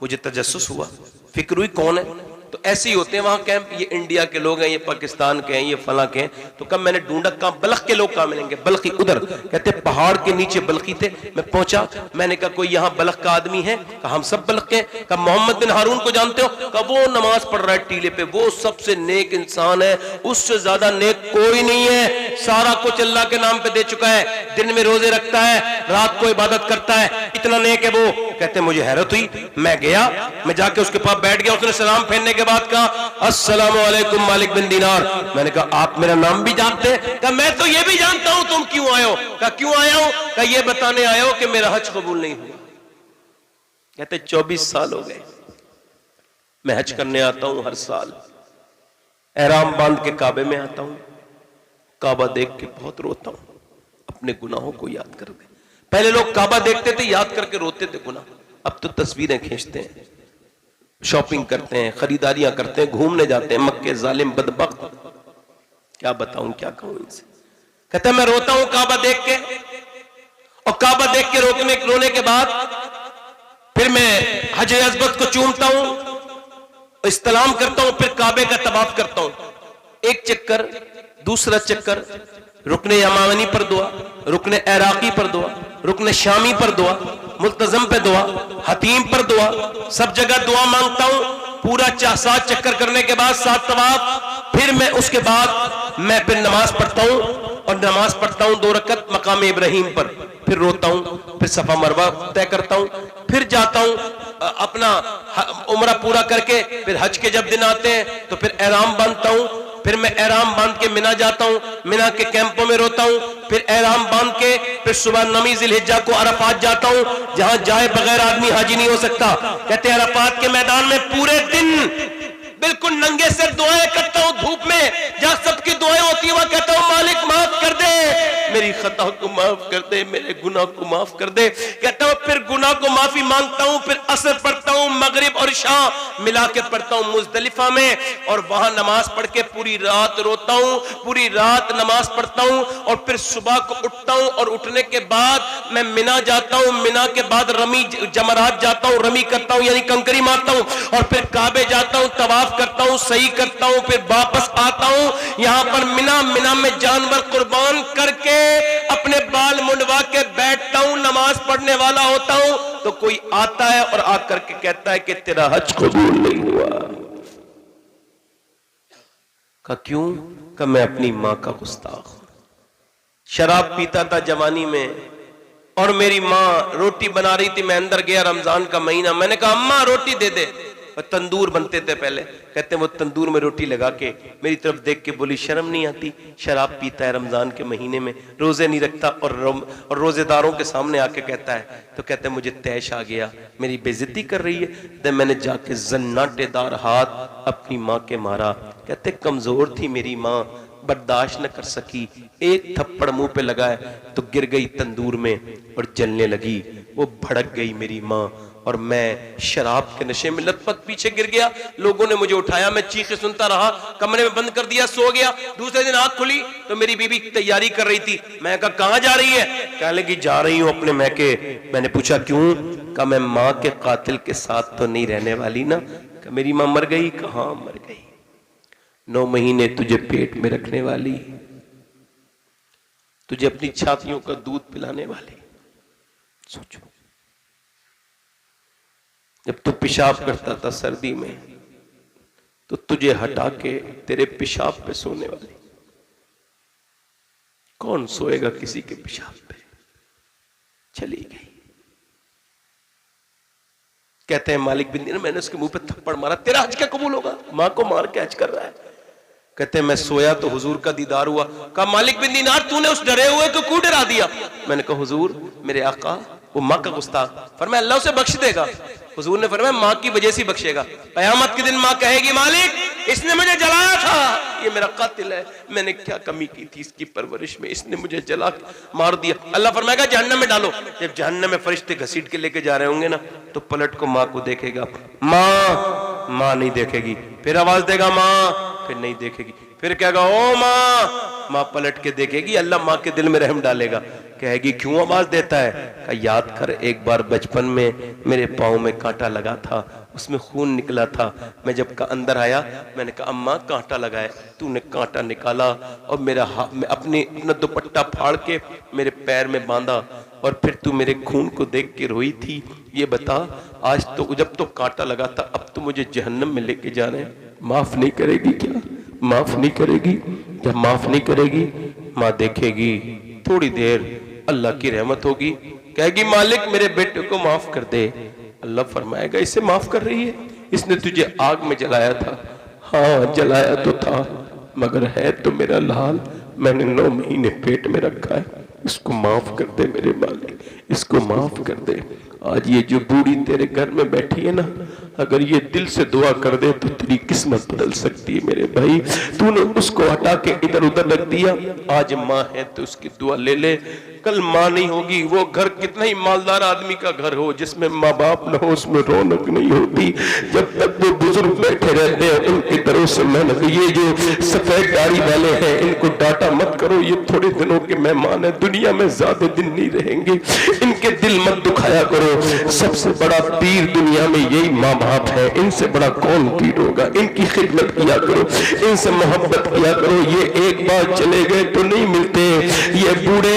मुझे तजस्सुस हुआ, फिक्र हुई कौन है। तो ऐसे ही होते हैं वहां कैंप, ये इंडिया के लोग हैं, ये पाकिस्तान के हैं, ये फला के हैं। तो कब मैंने ढूंढा कहां, बल्ख के लोग कहां मिलेंगे, बल्खी उधर। कहते पहाड़ के नीचे बल्खी थे। मैं पहुंचा, मैंने कहा कोई यहां बल्ख का आदमी है? कहा हम सब बल्ख के। कहा मोहम्मद बिन हारून को जानते हो? कहा वो नमाज पढ़ रहा है टीले पे, वो सबसे नेक इंसान है, उससे ज्यादा नेक कोई नहीं है, सारा कुछ अल्लाह के नाम पे दे चुका है, दिन में रोजे रखता है, रात को इबादत करता है, इतना नेक है वो। कहते मुझे हैरत हुई, मैं गया, मैं जाके उसके पास बैठ गया। उसने सलाम फेरने के बाद कहा अस्सलामु अलैकुम मालिक बिन दीनार। मैंने कहा आप मेरा नाम भी जानते हैं? कहा मैं तो ये भी जानता हूं, तुम क्यों आए हो? कहा क्यों आया हूं? कहा ये बताने आया हो कि मेरा हज कबूल नहीं हुआ। कहते 24 साल हो गए, मैं हज करने आता हूं हर साल, एहराम बांध के काबे में आता हूं, काबा देख के बहुत रोता हूं, अपने गुनाहों को याद कर दे। पहले लोग काबा देखते थे, याद करके रोते थे गुनाह, अब तो तस्वीरें खींचते हैं, शॉपिंग करते हैं, खरीदारियां करते हैं, घूमने जाते हैं। मक्के जालिम बदबख्त, क्या बताऊं क्या कहूं इनसे। कहता मैं रोता हूं काबा देख के, और काबा देख के रोने के बाद फिर मैं हज अज़मत को चूमता हूं, इस्तलाम करता हूं, फिर काबे का तवाफ करता हूं। एक चक्कर, दूसरा चक्कर, रुकने यमानी पर दुआ, रुकने इराकी पर दुआ, रुकने शामी पर दुआ, मुल्तजम पे दुआ, हतीम पर दुआ, सब जगह दुआ मांगता हूं। पूरा 7 चक्कर करने के बाद 7 तवाफ, फिर मैं उसके बाद मैं फिर नमाज पढ़ता हूं, और नमाज पढ़ता हूं 2 रकत मकाम इब्राहिम पर, फिर रोता हूं, फिर सफा मरवा तय करता हूं, फिर जाता हूं अपना उम्रा पूरा करके। फिर हज के जब दिन आते हैं तो फिर एहराम बांधता हूं, फिर मैं एहराम बांध के मिना जाता हूं, मिना के कैंपों में रोता हूं, फिर एहराम बांध के फिर सुबह 9 ज़िलहिज्जा को अरफात जाता हूं, जहां जाए बगैर आदमी हाजी नहीं हो सकता। कहते हैं अरफात के मैदान में पूरे दिन बिल्कुल नंगे सिर दुआएं करता हूं, धूप में जहां सबकी दुआएं होती है, वहां कहता हूं मालिक माफ कर दे, मेरी खता को माफ कर दे, मेरे गुनाह को माफ कर दे। कहता हूं फिर गुनाह को माफी मांगता हूं, फिर असर पढ़ता हूं, मगरिब और इशा मिला के पढ़ता हूं मुजदलिफा में, और वहां नमाज पढ़ के पूरी रात रोता हूं, पूरी रात नमाज पढ़ता हूं, और फिर सुबह को उठता हूं, और उठने के बाद मैं मिना जाता हूं, मिना के बाद रमी जमरात जाता हूं, रमी करता हूं यानी कंकरी मारता हूं, और फिर काबे जाता हूं, तवाफ करता हूं, सही करता हूं, फिर वापस आता हूं। यहां पर मिना में जानवर कुर्बान करके अपने बाल मुंडवा के बैठता हूं, नमाज पढ़ने वाला होता हूं, तो कोई आता है और आकर के कहता है कि तेरा हज कबूल नहीं हुआ। का क्यों? का मैं अपनी मां का गुस्ताख हूं, शराब पीता था जवानी में, और मेरी मां रोटी बना रही थी, मैं अंदर गया, रमजान का महीना, मैंने कहा अम्मा रोटी दे दे। तंदूर बनते थे पहले, कहते हैं वो तंदूर में रोटी लगा के मेरी तरफ देख के बोली शर्म नहीं आती, शराब पीता है रमजान के महीने में, रोजे नहीं रखता, और रोजेदारों के सामने आके कहता है। तो कहते हैं मुझे तैश आ गया, मेरी बेइज्जती कर रही है। तो मैंने जाके जन्नाटेदार हाथ अपनी माँ के मारा। कहते कमजोर थी मेरी माँ, बर्दाश्त न कर सकी, एक थप्पड़ मुंह पे लगाए तो गिर गई तंदूर में और जलने लगी, वो भड़क गई मेरी माँ, और मैं शराब के नशे में लथपथ पीछे गिर गया। लोगों ने मुझे उठाया, मैं चीखें सुनता रहा, कमरे में बंद कर दिया, सो गया। दूसरे दिन आंख खुली तो मेरी बीवी तैयारी कर रही थी। मैं कहा कहां जा रही है? कहने लगी जा रही हूं अपने मैके। मैंने पूछा क्यों? कहा मैं माँ के कातिल के साथ तो नहीं रहने वाली ना। कहा मेरी माँ मर गई? कहा मर गई, 9 महीने तुझे पेट में रखने वाली, तुझे अपनी छातियों का दूध पिलाने वाली। सोचो, जब तू पेशाब करता था सर्दी में तो तुझे हटा के तेरे पेशाब पे सोने वाली। कौन सोएगा किसी के पेशाब पे? चली गई। कहते हैं मालिक बिन दीनार, मैंने उसके मुंह पे थप्पड़ मारा, तेरा हज क्या कबूल होगा? माँ को मार के हज कर रहा है। कहते हैं मैं सोया तो हुजूर का दीदार हुआ। कहा मालिक बिन दीनार तूने उस डरे हुए को क्यों डरा दिया? मैंने कहा हुजूर मेरे आका वो माँ का गुस्ताख। फरमाया अल्लाह उसे बख्श देगा। हुजूर ने फरमाया माँ की वजह से बख्शेगा। कयामत के दिन माँ कहेगी मालिक इसने मुझे जलाया था, ये मेरा कातिल है, मैंने क्या कमी की थी इसकी परवरिश में, इसने मुझे जला मार दिया। अल्लाह फरमाएगा जहन्नम में डालो। जब जहन्नम में फरिश्ते घसीट के लेके जा रहे होंगे ना, तो पलट को माँ को देखेगा, माँ, माँ नहीं देखेगी। फिर आवाज देगा माँ, फिर नहीं देखेगी। फिर कहेगा ओ माँ, माँ पलट के देखेगी। अल्लाह माँ के दिल में रहम डालेगा। कहेगी क्यों आवाज देता है? कहा याद कर एक बार बचपन में मेरे पाँव में कांटा लगा था, उसमें खून निकला था। मैं जब का अंदर आया मैंने कहा अम्मा कांटा लगा है। तूने कांटा निकाला और मेरा हाथ में अपना दुपट्टा फाड़ के मेरे पैर में बांधा और फिर तू मेरे खून को देख के रोई थी। ये बता आज तो जब तो कांटा लगा था, अब तो मुझे जहन्नम में लेके जा रहे हैं, माफ नहीं करेगी क्या? माफ नहीं करेगी क्या? माफ नहीं करेगी? माँ देखेगी, थोड़ी देर अल्लाह की रहमत होगी, कहेगी मालिक मेरे बेटे को माफ कर दे। अल्लाह फरमाएगा इसे माफ कर रही है, इसने तुझे आग में जलाया था। हाँ जलाया तो था, मगर है तो मेरा लाल, मैंने 9 महीने पेट में रखा है, इसको माफ कर दे मेरे मालिक, इसको माफ कर दे। आज ये जो बूढ़ी तेरे घर में बैठी है ना, अगर ये दिल से दुआ कर दे तो तेरी किस्मत बदल सकती है मेरे भाई। तूने उसको हटा के इधर उधर रख दिया, आज माँ है तो उसकी दुआ ले ले, कल माँ नहीं होगी। वो घर कितना ही मालदार आदमी का घर हो, जिसमें माँ बाप न हो, उसमें रौनक नहीं होती। जब तक वो बुजुर्ग बैठे रहते हैं उनकी तरह से मेहनत। ये जो सफेद दाढ़ी वाले हैं इनको डांटा मत करो, ये थोड़े दिनों के मेहमान है, दुनिया में ज्यादा दिन नहीं रहेंगे, इनके दिल मत दुखाया करो। सबसे बड़ा पीर दुनिया में यही माँ बाप है, इनसे बड़ा कौन पीर होगा? इनकी खिदमत किया करो, इनसे मोहब्बत किया करो। ये एक बार चले गए तो नहीं मिलते। ये बूढ़े,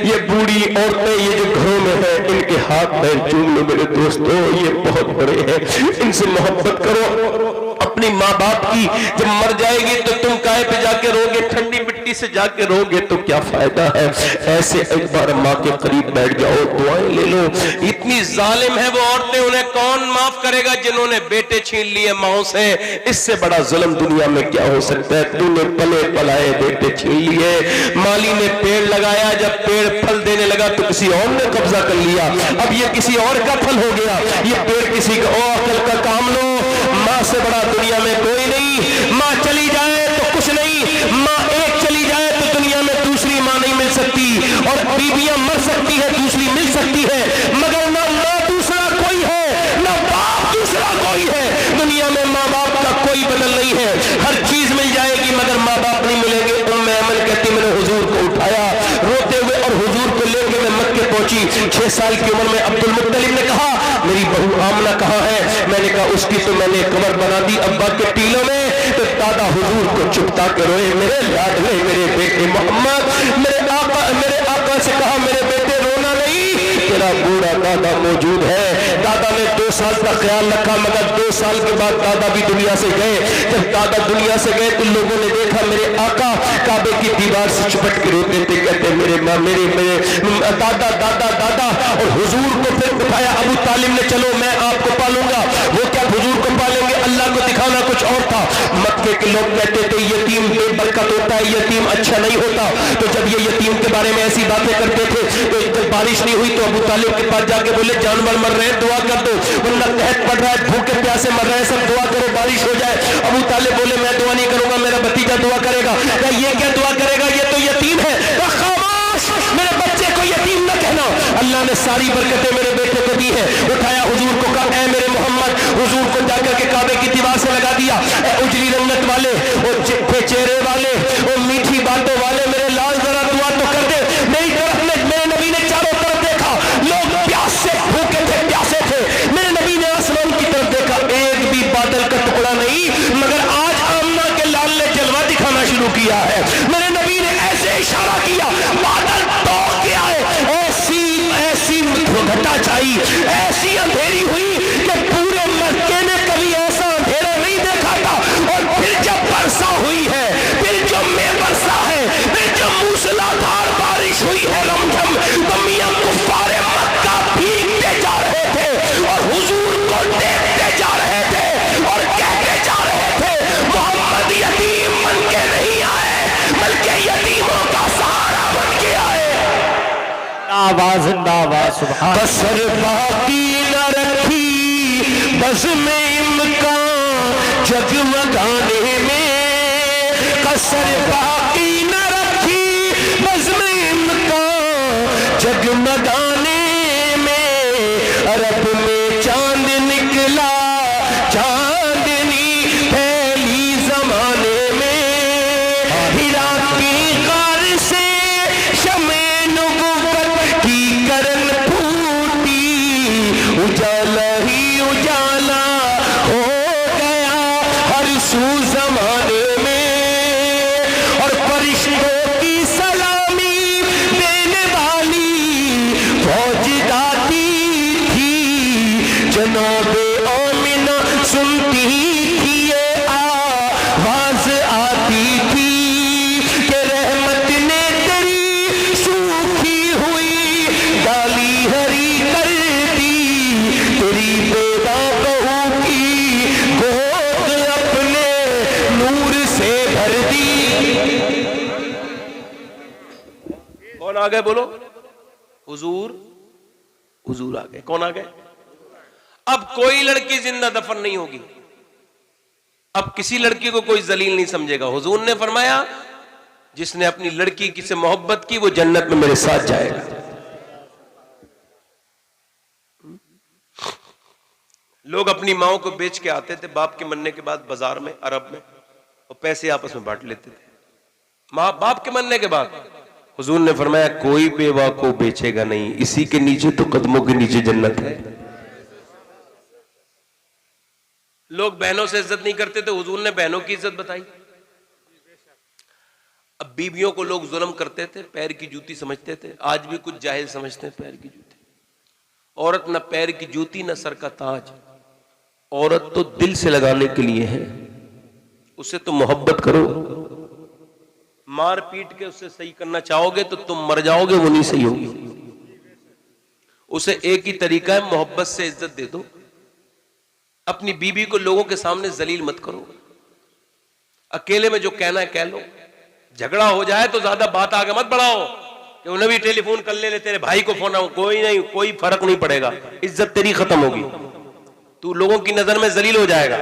ये बूढ़ी औरतें ये जो घरों में है, इनके हाथ पैर चूम लो मेरे दोस्तों, ये बहुत बड़े हैं, इनसे मोहब्बत करो। अपनी माँ बाप की जब मर जाएगी तो तुम काहे पे जाके रोगे? ठंडी मिट्टी से जाके रोगे तो क्या फायदा है? ऐसे एक बार माँ के करीब बैठ जाओ, दुआएं ले लो। इतनी जालिम है वो औरतें, उन्हें कौन माफ करेगा जिन्होंने बेटे छीन लिए माओ से? इससे बड़ा जुल्म दुनिया में क्या हो सकता है? तूने पले पलाए बेटे छीन लिए, माली ने पेड़ लगाया, जब पेड़ फल देने लगा तो किसी और ने कब्जा कर लिया, अब ये किसी और का फल हो गया, ये पेड़ किसी का। ओ अकल का काम लो, माँ से बड़ा दुनिया में कोई नहीं। माँ चली जाए तो कुछ नहीं, माँ एक चली जाए तो दुनिया में दूसरी माँ नहीं मिल सकती। और बीबियां मर सकती है, दूसरी मिल सकती है, मगर ना माँ दूसरा कोई है, ना बाप दूसरा कोई है। दुनिया में माँ बाप का कोई बदल नहीं है, हर चीज मिल जाएगी मगर माँ बाप नहीं मिलेंगे। उम्मे अमन कहती मैंने हुजूर को उठाया रोते हुए और हुजूर को लेकर मैं मक्के पहुंची। 6 साल की उम्र में अब्दुल मुत्तलिब ने कहा मेरी बहू आमना कहाँ है? मैंने कहा उसकी तो मैंने कब्र बना दी अब्बा के टीलों में। तो दादा हुजूर को चुपता के रोए, मेरे लाडले मेरे बेटे मोहम्मद। मेरे आका से कहा मेरे बेटे रोना नहीं, तेरा बूढ़ा दादा मौजूद है। दादा ने 2 साल का ख्याल रखा, मगर 2 साल के बाद दादा भी दुनिया से गए। जब दादा दुनिया से गए तो लोगों ने देखा मेरे आका काबे की दीवार से चिपट के रोते थे, कहते मेरे माँ मेरे दादा दादा दादा। और हुजूर को फिर उठाया अबू तालिब ने, चलो मैं आपको पालूंगा। वो क्या हुजूर को पालेंगे? अल्लाह को दिखाना कुछ और था। मक्के के लोग कहते थे यतीम बेबरकत होता है, यतीम अच्छा नहीं होता। तो जब ये यतीम के बारे में ऐसी बातें करते थे तो जब बारिश नहीं हुई तो अबू तालिब के पास जाके बोले जानवर मर रहे हैं दुआ कर दो, वरना कहत पड़ रहा है, भूखे प्यासे मर रहे हैं, सब दुआ करो बारिश हो जाए। अबू तालिब बोले मैं दुआ नहीं करूंगा, मेरा भतीजा दुआ करेगा। ये क्या दुआ करेगा? ये तो यतीम है। खामोश, मेरे बच्चे को यतीम न कहना। अल्लाह ने सारी बरकतें मेरे बेटे को दी है। उठाया हुजूर को, कहा ऐ मेरे मोहम्मद। हुजूर को जाकर के काबे की दीवार से लगा दिया। उजली रंगत वाले, वो चिट्ठे चेहरे वाले, वो मीठी बातों वाले, मेरे लाल जरा दुआ तो कर दे। मेरी तरफ में मेरे नबी ने चारों तरफ देखा, लोग प्यासे भूखे थे, प्यासे थे। मेरे नबी ने आसमान की तरफ देखा, एक भी बादल का टुकड़ा नहीं। मगर आज आमना के लाल ने जलवा दिखाना शुरू किया है। मेरे नबी ने ऐसे इशारा किया, बादल तो क्या है, ऐसी ऐसी घटा छाई, ऐसी अंधेरी हुई कि पूरे मक्के ने कभी ऐसा अंधेरा नहीं देखा था। और फिर जब वर्षा हुई है, फिर जो में वर्षा है, फिर जो मूसलाधार बारिश हुई है रमझम, तो मियां कुफ्फारे मक्का भीगते जा रहे थे और हुजूर को जिंदाबाद जिंदाबाद सुभान कसर बाकी न रखी बस में इम्कान जगमगाने में, कसर बाकी न रखी बस में इम्कान जगमगाने में। अरब में चांद निकला चांदनी फैली जमाने में, हिरा की कार से शमे नबुव्वत की करन फूटी, उजाला ही उजाला हो गया हर सू जमाने में। और फरिश्तों की सलामी देने वाली फौज दाती थी, जनाबे आमिना सुनती थी ये आवाज आती थी कि रहमत ने तेरी सूखी हुई डाली हरी कर दी, तेरी बेदा बहू की गोद अपने नूर से भर दी। कौन आ गए बोलो? हुजूर, हुजूर आ गए। कौन आ गए? अब कोई लड़की जिंदा दफन नहीं होगी, अब किसी लड़की को कोई जलील नहीं समझेगा। हुजूर ने फरमाया जिसने अपनी लड़की की से मोहब्बत की वो जन्नत में मेरे साथ जाएगा। लोग अपनी माओ को बेच के आते थे बाप के मरने के बाद बाजार में, अरब में, और पैसे आपस में बांट लेते थे माँ बाप के मरने के बाद। हुजूर ने फरमाया कोई बेवा को बेचेगा नहीं, इसी के नीचे तो कदमों के नीचे जन्नत है। लोग बहनों से इज्जत नहीं करते थे, हुजूर ने बहनों की इज्जत बताई। अब बीवियों को लोग जुल्म करते थे, पैर की जूती समझते थे, आज भी कुछ जाहिल समझते हैं पैर की जूती। औरत न पैर की जूती न सर का ताज, औरत तो दिल से लगाने के लिए है, उससे तो मोहब्बत करो। मार पीट के उससे सही करना चाहोगे तो तुम मर जाओगे, वो नहीं सही होगी। उसे एक ही तरीका है, मोहब्बत से इज्जत दे दो। अपनी बीबी को लोगों के सामने जलील मत करो, अकेले में जो कहना है कह लो। झगड़ा हो जाए तो ज्यादा बात आगे मत बढ़ाओ कि उन्हें भी टेलीफोन कर ले, तेरे भाई को फोन आओ, कोई नहीं, कोई फर्क नहीं पड़ेगा, इज्जत तेरी खत्म होगी, तू लोगों की नजर में जलील हो जाएगा।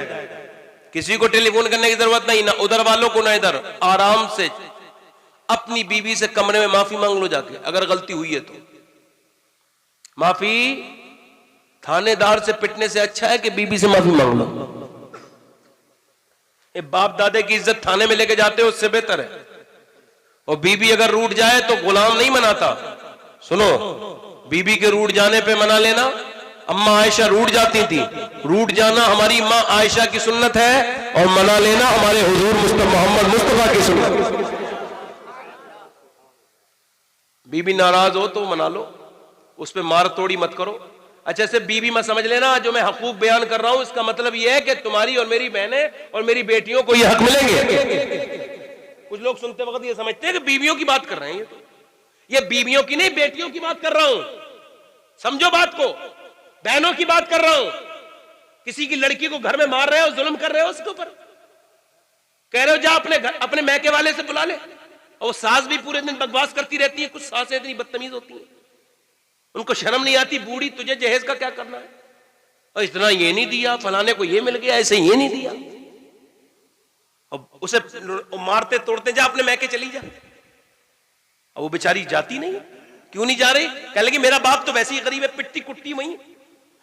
किसी को टेलीफोन करने की जरूरत नहीं, ना उधर वालों को ना इधर। आराम से अपनी बीबी से कमरे में माफी मांग लो जाके, अगर गलती हुई है तो। माफी थानेदार से पिटने से अच्छा है कि बीबी से माफी मांग लो। बाप दादे की इज्जत थाने में लेके जाते हो उससे बेहतर है। और बीबी अगर रूठ जाए तो गुलाम नहीं मनाता। सुनो, बीबी के रूठ जाने पे मना लेना। अम्मा आयशा रूठ जाती थी, रूठ जाना हमारी मां आयशा की सुन्नत है, और मना लेना हमारे हुजूर मोहम्मद मुस्तफा की सुन्नत। बीबी नाराज हो तो मना लो, उस पर मार तोड़ी मत करो। अच्छा से बीबी मत समझ लेना जो मैं हकूक बयान कर रहा हूं इसका मतलब यह है कि तुम्हारी और मेरी बहनें और मेरी बेटियों को ये हक मिलेंगे। कुछ लोग सुनते वक्त ये समझते हैं कि बीवियों की बात कर रहे हैं, ये बीवियों की नहीं बेटियों की बात कर रहा हूं। समझो बात को, बहनों की बात कर रहा हूं। किसी की लड़की को घर में मार रहे हो, जुल्म कर रहे हो उसके ऊपर, कह रहे हो जा अपने मैके वाले से बुला ले, और वो सास भी पूरे दिन बकवास करती रहती है। कुछ सासें इतनी बदतमीज होती हैं, उनको शर्म नहीं आती, बूढ़ी तुझे जहेज का क्या करना है, और इतना ये नहीं दिया, फलाने को ये मिल गया, ऐसे ये नहीं दिया, और उसे मारते तोड़ते जा अपने मैके चली जा। अब वो बेचारी जाती नहीं, क्यों नहीं जा रही? कह लगी मेरा बाप तो वैसे ही गरीब है, पिट्टी कुट्टी वही।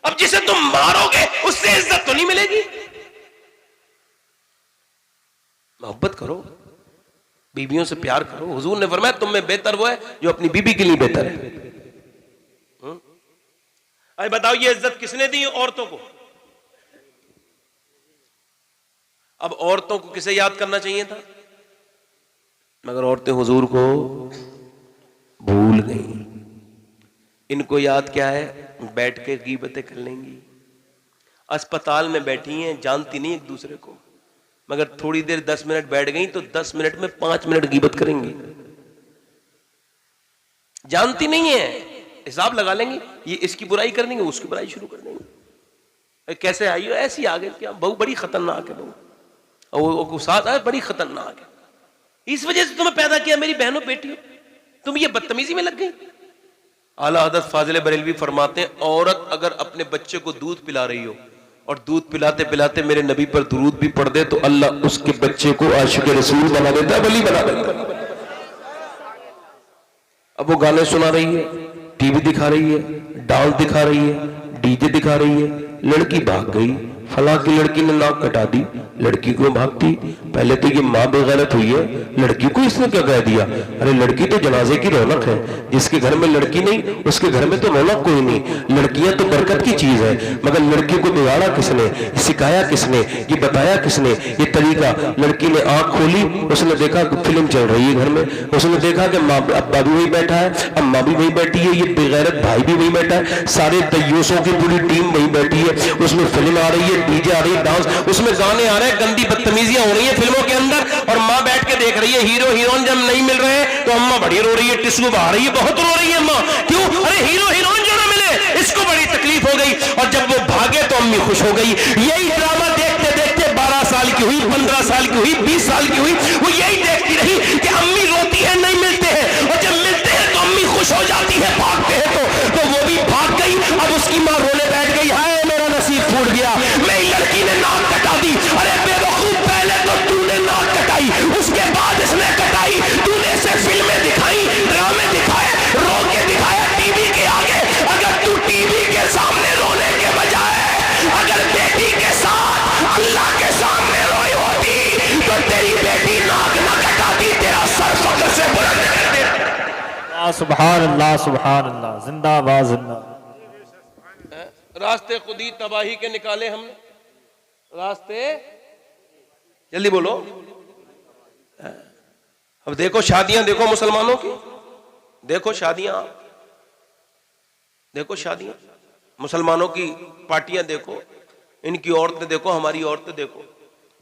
अब जिसे तुम मारोगे उससे इज्जत तो नहीं मिलेगी। मोहब्बत करो, बीबियों से प्यार करो। हुजूर ने फरमाया तुम में बेहतर वो है जो अपनी बीबी के लिए बेहतर है। अरे बताओ ये इज्जत किसने दी औरतों को? अब औरतों को किसे याद करना चाहिए था, मगर औरतें हुजूर को भूल गई। इनको याद क्या है, बैठ के गीबतें कर लेंगी। अस्पताल में बैठी हैं, जानती नहीं एक दूसरे को, मगर थोड़ी देर 10 मिनट बैठ गई तो 10 मिनट में 5 मिनट गीबत करेंगी। जानती नहीं है, हिसाब लगा लेंगी, ये इसकी बुराई कर देंगे, उसकी बुराई शुरू कर देंगे। कैसे आई हो? ऐसी आ गई क्या? बहू बड़ी खतरनाक है, बहू और वो साथ आए बड़ी खतरनाक है, इस वजह से तुम्हें पैदा किया मेरी बहनों बेटियों, तुम ये बदतमीजी में लग गई। आला हज़रत फाजिल बरेलवी फरमाते हैं, औरत अगर अपने बच्चे को दूध पिला रही हो और दूध पिलाते पिलाते मेरे नबी पर दुरूद भी पढ़ दे तो अल्लाह उसके बच्चे को आशिक रसूल बना देता है, वली बना देता है। अब वो गाने सुना रही है, टीवी दिखा रही है, डांस दिखा रही है, डीजे दिखा रही है, लड़की भाग गई, फला की लड़की ने नाक कटा दी, लड़की क्यों भागती? पहले तो ये माँ बेगैरत हुई है, लड़की को इसने क्या कह दिया? अरे लड़की तो जनाजे की रौनक है, जिसके घर में लड़की नहीं उसके घर में तो रौनक कोई नहीं। लड़कियां तो बरकत की चीज है, मगर लड़की को बिगाड़ा किसने, सिखाया किसने, ये बताया किसने ये तरीका? लड़की ने आंख खोली, उसने देखा फिल्म चल रही है घर में, उसने देखा कि माँ अब्बा भी वही बैठा है, अम्मा भी वही बैठी है, ये बेगैरत भाई भी वही बैठा है, सारे दయ్योसों की पूरी टीम वही बैठी है, उसमें फिल्म आ रही है, डीजे आ रही है, डांस, उसमें गाने आ रहे हैं, गंदी बदतमीजियां हो रही है फिल्मों के अंदर, और माँ बैठ के देख रही है। हीरो हीरोइन जब नहीं मिल रहे तो अम्मा बड़ी रो रही है, टिश्यू बहा रही है, बहुत रो रही है अम्मा। क्यों? अरे हीरो हीरोइन जो ना मिले, इसको बड़ी तकलीफ हो गई, और जब वो भागे तो अम्मी खुश हो गई। यही ड्रामा देखते देखते 12 साल की हुई, 15 साल की हुई, 20 साल की हुई, वो यही देखती रही कि अम्मी रोती है, नहीं मिलते हैं, और जब मिलते हैं तो अम्मी खुश हो जाती है, भागते हैं तो वो भी भाग गई। अब उसकी माँ रोने बैठ गई, हाय मेरा नसीब फूट गया, मेरी लड़की ने नाक कटा दी। अरे बेवकूफ, पहले तो तूने नाक कटाई, उसके बाद इसने कटाई, तूने इसे फिल्में दिखाई, ड्रामे दिखाए, रो के दिखाया टीवी के आगे। अगर तू टीवी के सामने रोने के बजाय अगर बेटी के साथ अल्लाह के सामने रोई होती तो तेरी बेटी नाक न कटाती, तेरा सर फख्र से बुलंद कर देती। सुभान अल्लाह, सुभान अल्लाह, जिंदाबाद जिंदाबाद। रास्ते खुद ही तबाही के निकाले हमने, रास्ते, जल्दी बोलो। अब देखो शादियां, देखो मुसलमानों की, देखो शादियां, देखो शादियां, मुसलमानों की पार्टियां देखो, इनकी औरतें देखो, हमारी औरतें देखो,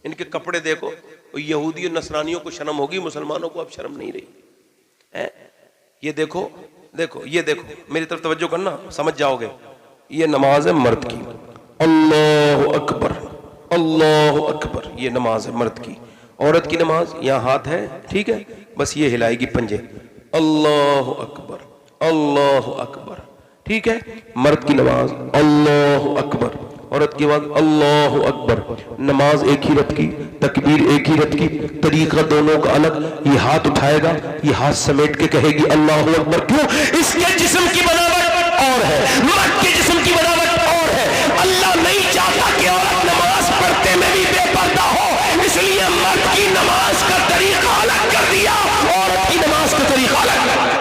इनके कपड़े देखो। यहूदी और नसरानियों को शर्म होगी, मुसलमानों को अब शर्म नहीं रही है। ये देखो, देखो, ये देखो, मेरी तरफ तवज्जो करना, समझ जाओगे। ये नमाज है मर्द की, अल्लाह अकबर, अल्लाह अकबर, ये नमाज है मर्द की। औरत की नमाज, यहाँ हाथ है, ठीक है, बस ये हिलाएगी पंजे, अल्लाह अकबर, अल्लाह अकबर, ठीक है। मर्द की नमाज अल्लाह अकबर, औरत की आवाज अल्लाह अकबर। नमाज एक ही रत की, तकबीर एक ही रत की, तरीका दोनों का अलग। ये हाथ उठाएगा, ये हाथ समेट के कहेगी अल्लाह अकबर। क्यों? इसके जिस्म की बनावट और है, मर्द के जिस्म की बनावट और है। अल्लाह नहीं चाहता कि औरत नमाज पढ़ते में भी बेपर्दा हो, इसलिए मर्द की नमाज का तरीका अलग कर दिया, औरत की नमाज का तरीका अलग कर दिया।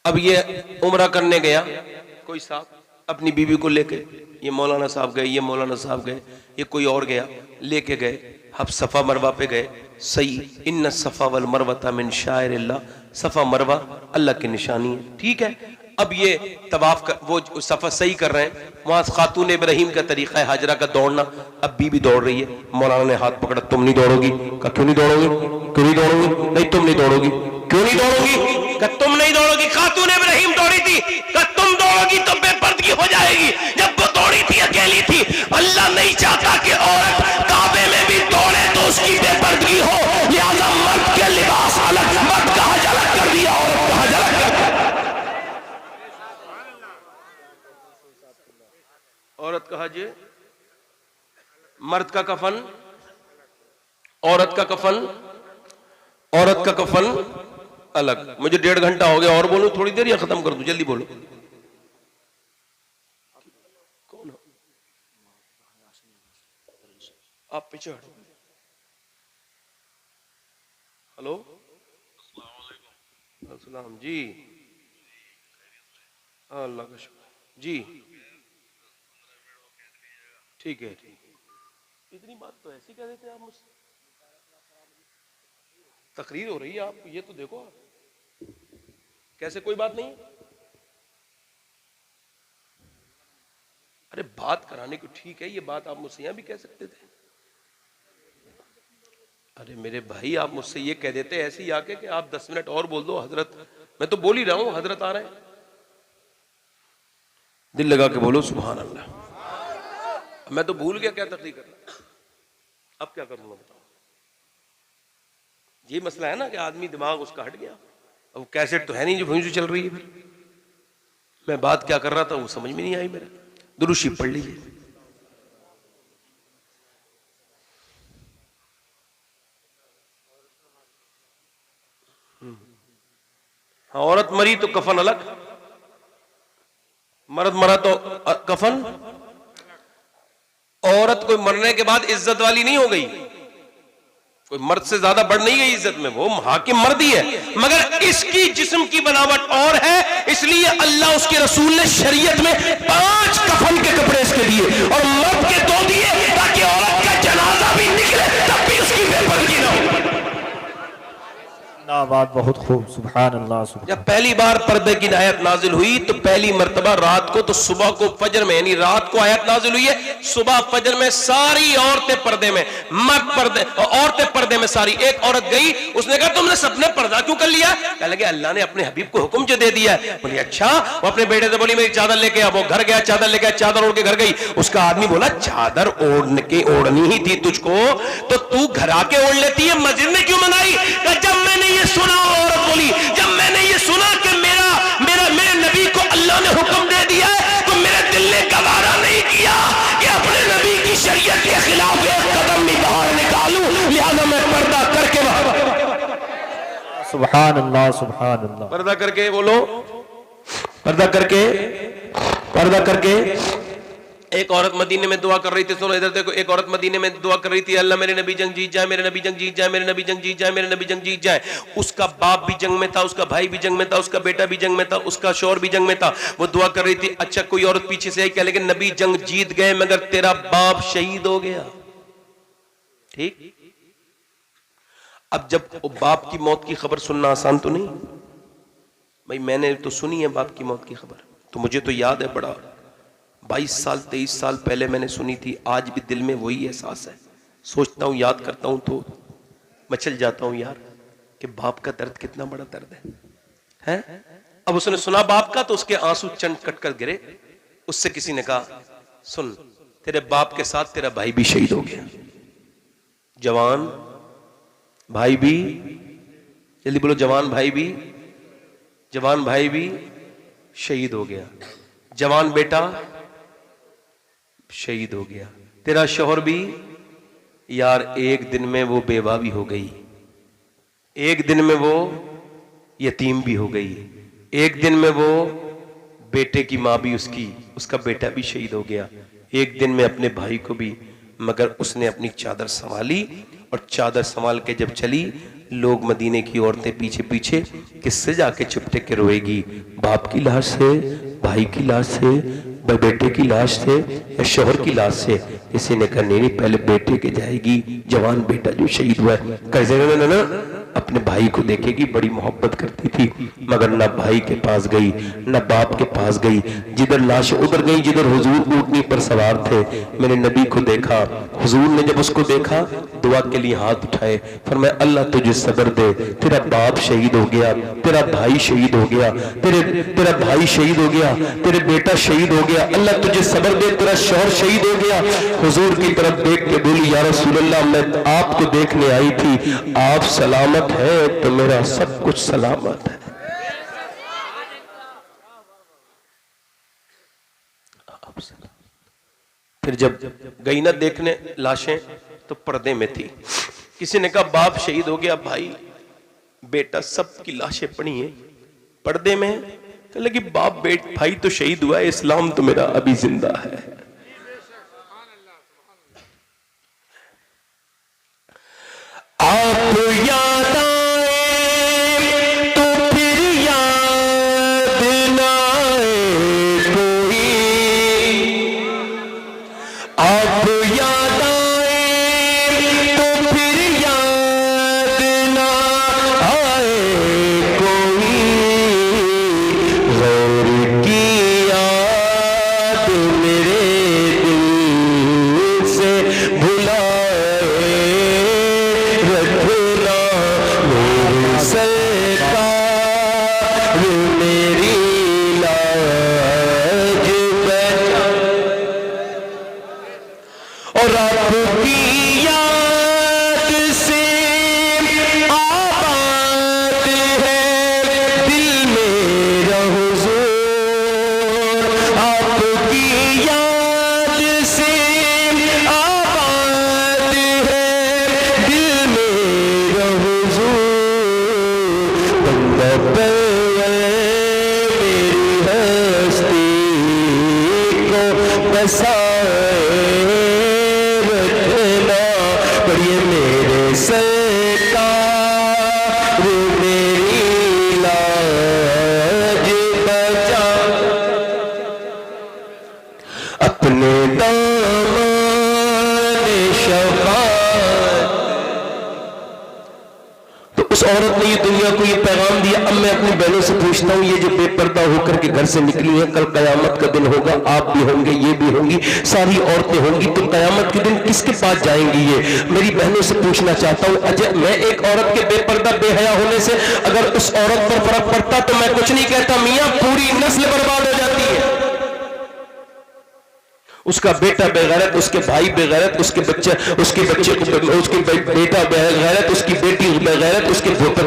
अब ये उम्रा करने गया कोई साहब अपनी बीवी को लेके, ये मौलाना साहब गए, ये मौलाना साहब गए, ये कोई और गया, लेके गए। अब सफ़ा मरवा पे गए, सही, इन्न सफ़ा वल मरवता मिन शाइरिल्लाह, सफ़ा मरवा अल्लाह की निशानी है, ठीक है। अब ये तवाफ कर, वो सफ़ा सही कर रहे हैं, वहाँ खातून इब्राहिम का तरीका है हाजरा का दौड़ना। अब बीबी दौड़ रही है, मौलाना ने हाथ पकड़ा, तुम नहीं दौड़ोगी? कहा क्यों नहीं दौड़ोगी? क्यों नहीं दौड़ोगी? नहीं तुम नहीं दौड़ोगी। क्यों नहीं दौड़ोगी? कहा तुम नहीं दौड़ोगी। खातून इब्राहिम दौड़ी थी, कहा तुम दौड़ोगी तो बेपर्दगी हो जाएगी। जब वो दौड़ी थी, अकेली थी, अल्लाह नहीं चाहता कि औरत काबे में भी दौड़े तो उसकी बेपर्दगी हो, लिहाजा मर्द के लिबास अलग, मर्द का हज अलग कर दिया, औरत का हज अलग कर दिया। औरत का हज, मर्द का कफन, औरत का कफन, औरत का कफन अलग। मुझे 1.5 घंटा हो गया, और बोलूं थोड़ी देर या खत्म कर दूं? जल्दी बोलो। कौन हो आप? पीछे हटो। हेलो, अस्सलाम जी, अल्लाह का शुक्र जी, ठीक है, ठीक। इतनी बात तो ऐसी कह देते हैं आप मुझसे? तकरीर हो रही है, आप ये तो देखो, आप कैसे कोई बात नहीं? अरे बात कराने को ठीक है, ये बात आप मुझसे यहां भी कह सकते थे। अरे मेरे भाई, आप मुझसे ये कह देते ऐसे ही आके कि आप 10 मिनट और बोल दो हजरत, मैं तो बोल ही रहा हूं, हजरत आ रहे हैं। दिल लगा के बोलो सुभान अल्लाह। मैं तो भूल गया क्या तकरीर करना, अब क्या करूंगा बताओ? ये मसला है ना कि आदमी दिमाग उसका हट गया। अब कैसेट तो है नहीं जो भैंस चल रही है। फिर मैं बात क्या कर रहा था वो समझ में नहीं आई मेरा। दुरूशी पढ़ लीजिए। हाँ, औरत मरी तो कफन अलग, मर्द मरा तो कफन। औरत कोई मरने के बाद इज्जत वाली नहीं हो गई, कोई मर्द से ज्यादा बढ़ नहीं गई इज्जत में, वो हाकिम मर्द ही है, मगर इसकी जिस्म की बनावट और है, इसलिए अल्लाह उसके रसूल ने शरीयत में 5 कफन के कपड़े इसके दिए और मर्द के 2 दिए, ताकि औरत का जनाजा भी निकले तब भी उसकी बेपर्दगी ना हो। बात बहुत खूब, सुभान अल्लाह सुभान। जब पहली बार पर्दे की आयत नाजिल हुई तो पहली मर्तबा रात को, तो सुबह को फजर में, यानी रात को आयत नाजिल हुई है, सुबह फजर में सारी औरतें पर्दे में, मर्द पर्दे, औरतें पर्दे में सारी। एक औरत गई, उसने कहा तुमने सबने पर्दा क्यों कर लिया? कह लगे अल्लाह ने अपने हबीब को हुक्म जो दे दिया है। बोली अच्छा। वो अपने बेटे से बोली मेरी चादर लेके आ। वो घर गया, चादर लेके आया, चादर ओढ़ के घर गई। उसका आदमी बोला चादर ओढ़नी ही थी तुझको तो तू घर आके ओढ़ लेती है, मस्जिद में क्यों मनाई? जब मैंने ये सुना, औरत बोली जब मैंने ये सुना कि मेरे नबी को अल्लाह ने हुक्म दे दिया है तो मेरे दिल ने गवारा नहीं किया कि अपने नबी की शरीयत के खिलाफ एक कदम भी बाहर निकालूं, लिहाजा मैं पर्दा करके सुभान अल्लाह सुभान अल्लाह। पर्दा करके बोलो, पर्दा करके एक औरत मदीने में दुआ कर रही थी। सुनो इधर देखो, एक औरत मदीने में दुआ कर रही थी, अल्लाह मेरे नबी जंग जीत जाए, मेरे नबी जंग जीत जाए, मेरे नबी जंग जीत जाए, मेरे नबी जंग जीत जाए। उसका बाप भी जंग में था, उसका भाई भी जंग में था, उसका बेटा भी जंग में था, उसका शौहर भी जंग में था। वो दुआ कर रही थी। अच्छा, कोई औरत पीछे से आई, क्या लेकिन नबी जंग जीत गए मगर तेरा बाप शहीद हो गया। ठीक। अब जब बाप की मौत की खबर सुनना आसान तो नहीं भाई, मैंने तो सुनी है बाप की मौत की खबर, तो मुझे तो याद है बड़ा 22 साल 23 साल पहले मैंने सुनी थी। आज भी दिल में वही एहसास है, सोचता हूं, याद करता हूं तो मचल जाता हूं यार कि बाप का दर्द कितना बड़ा दर्द है? अब उसने सुना बाप का तो उसके आंसू चंड कट कर गिरे। उससे किसी ने कहा सुन, तेरे बाप के साथ तेरा भाई भी शहीद हो गया। जवान भाई भी, जल्दी बोलो, जवान भाई भी शहीद हो गया। जवान बेटा शहीद हो गया। तेरा शौहर भी, यार एक दिन में वो बेवा भी हो गई, एक दिन में वो यतीम भी हो गई, एक दिन में वो बेटे की मां भी उसका बेटा भी शहीद हो गया, एक दिन में अपने भाई को भी। मगर उसने अपनी चादर संभाली और चादर संभाल के जब चली, लोग मदीने की औरतें पीछे पीछे किससे जाके चुपटे के रोएगी? बाप की लाश से, भाई की लाश से, बेटे की लाश से या शौहर की लाश से? किसी ने कहा नहीं, पहले बेटे के जाएगी, जवान बेटा जो शहीद हुआ है। कैसे? ना अपने भाई को देखेगी, बड़ी मोहब्बत करती थी, मगर ना भाई के पास गई ना बाप के पास गई। जिधर लाश उधर गई जिधर हुजूर ऊँटनी पर सवार थे। मैंने नबी को देखा, हुजूर ने जब उसको देखा दुआ के लिए हाथ उठाए, फरमाया अल्लाह तुझे सब्र दे, तेरा बाप शहीद हो गया, तेरा भाई शहीद हो गया, तेरा भाई शहीद हो गया, तेरे बेटा शहीद हो गया, अल्लाह तुझे सब्र दे, तेरा शौहर शहीद हो गया। हुजूर की तरफ देख के बोली या रसूल अल्लाह, मैं आपको देखने आई थी, आप सलामत है तो मेरा सब कुछ सलामत है। फिर जब गई ना देखने लाशें तो पर्दे में थी। किसी ने कहा बाप शहीद हो गया, भाई बेटा सबकी लाशें पड़ी हैं पर्दे में। कह लगी बाप भाई तो शहीद हुआ है, इस्लाम तो मेरा अभी जिंदा है। आप याद आए तो फिर याद ना आए कोई, आप याद आए तो फिर याद ना आए कोई, गौर की याद मेरे दिल से भुलाए रखना मेरे सरकार, मेरी लाज बचा। और आपकी याद से से आबाद है दिल मेरा हुजूर, बंदा पे मेरी हस्ती को बसाए रखना, पढ़िए मेरे सरकार मेरी लाज बचा, अपने दामन शफाअत। तो उस औरत ने ये दुनिया को ये पैगाम दिया। अब मैं अपनी बहनों से पूछता हूँ, ये जो बेपर्दा होकर के घर से निकली है, कल कयामत का दिन होगा, आप भी होंगे, ये भी होंगी, सारी औरतें होंगी, तो कयामत के दिन किसके पास जाएंगी? ये मेरी बहनों से पूछना चाहता हूँ। अजय, मैं एक औरत के बेपर्दा बेहया होने से अगर उस औरत पर फर्क पड़ता तो मैं कुछ नहीं कहता, मियाँ पूरी नस्ल बर्बाद हो जाती है। उसका बेटा बेगैरत, उसके भाई बेगैरत, उसके बच्चे को उसके बेटा बेगैरत, उसकी बेटी बेगैरत, उसके पोते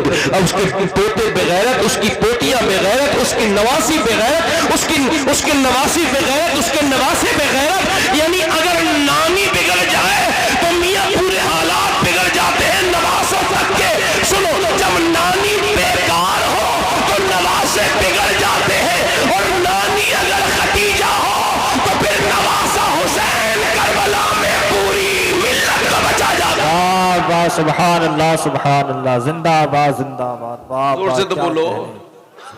बेगैरत, उसकी पोतियां बेगैरत, उसकी नवासी बेगैरत, उसके नवासी बेगैरत, उसके नवासे बेगैरत। यानी अगर नानी बिगड़ जाए तो मियां पूरे हालात बिगड़ जाते हैं नवासों तक के। सुनो, जब नानी बेकार हो तो नवासे बिगड़ जाते हैं, और नानी अगर खतीजा हो तो फिर नवासा हुसैन करबला में पूरी मिल्लत का बचा जाता है। वाह, सुभान अल्लाह, जिंदाबाद जिंदाबाद। वाह, जोर से तो बोलो।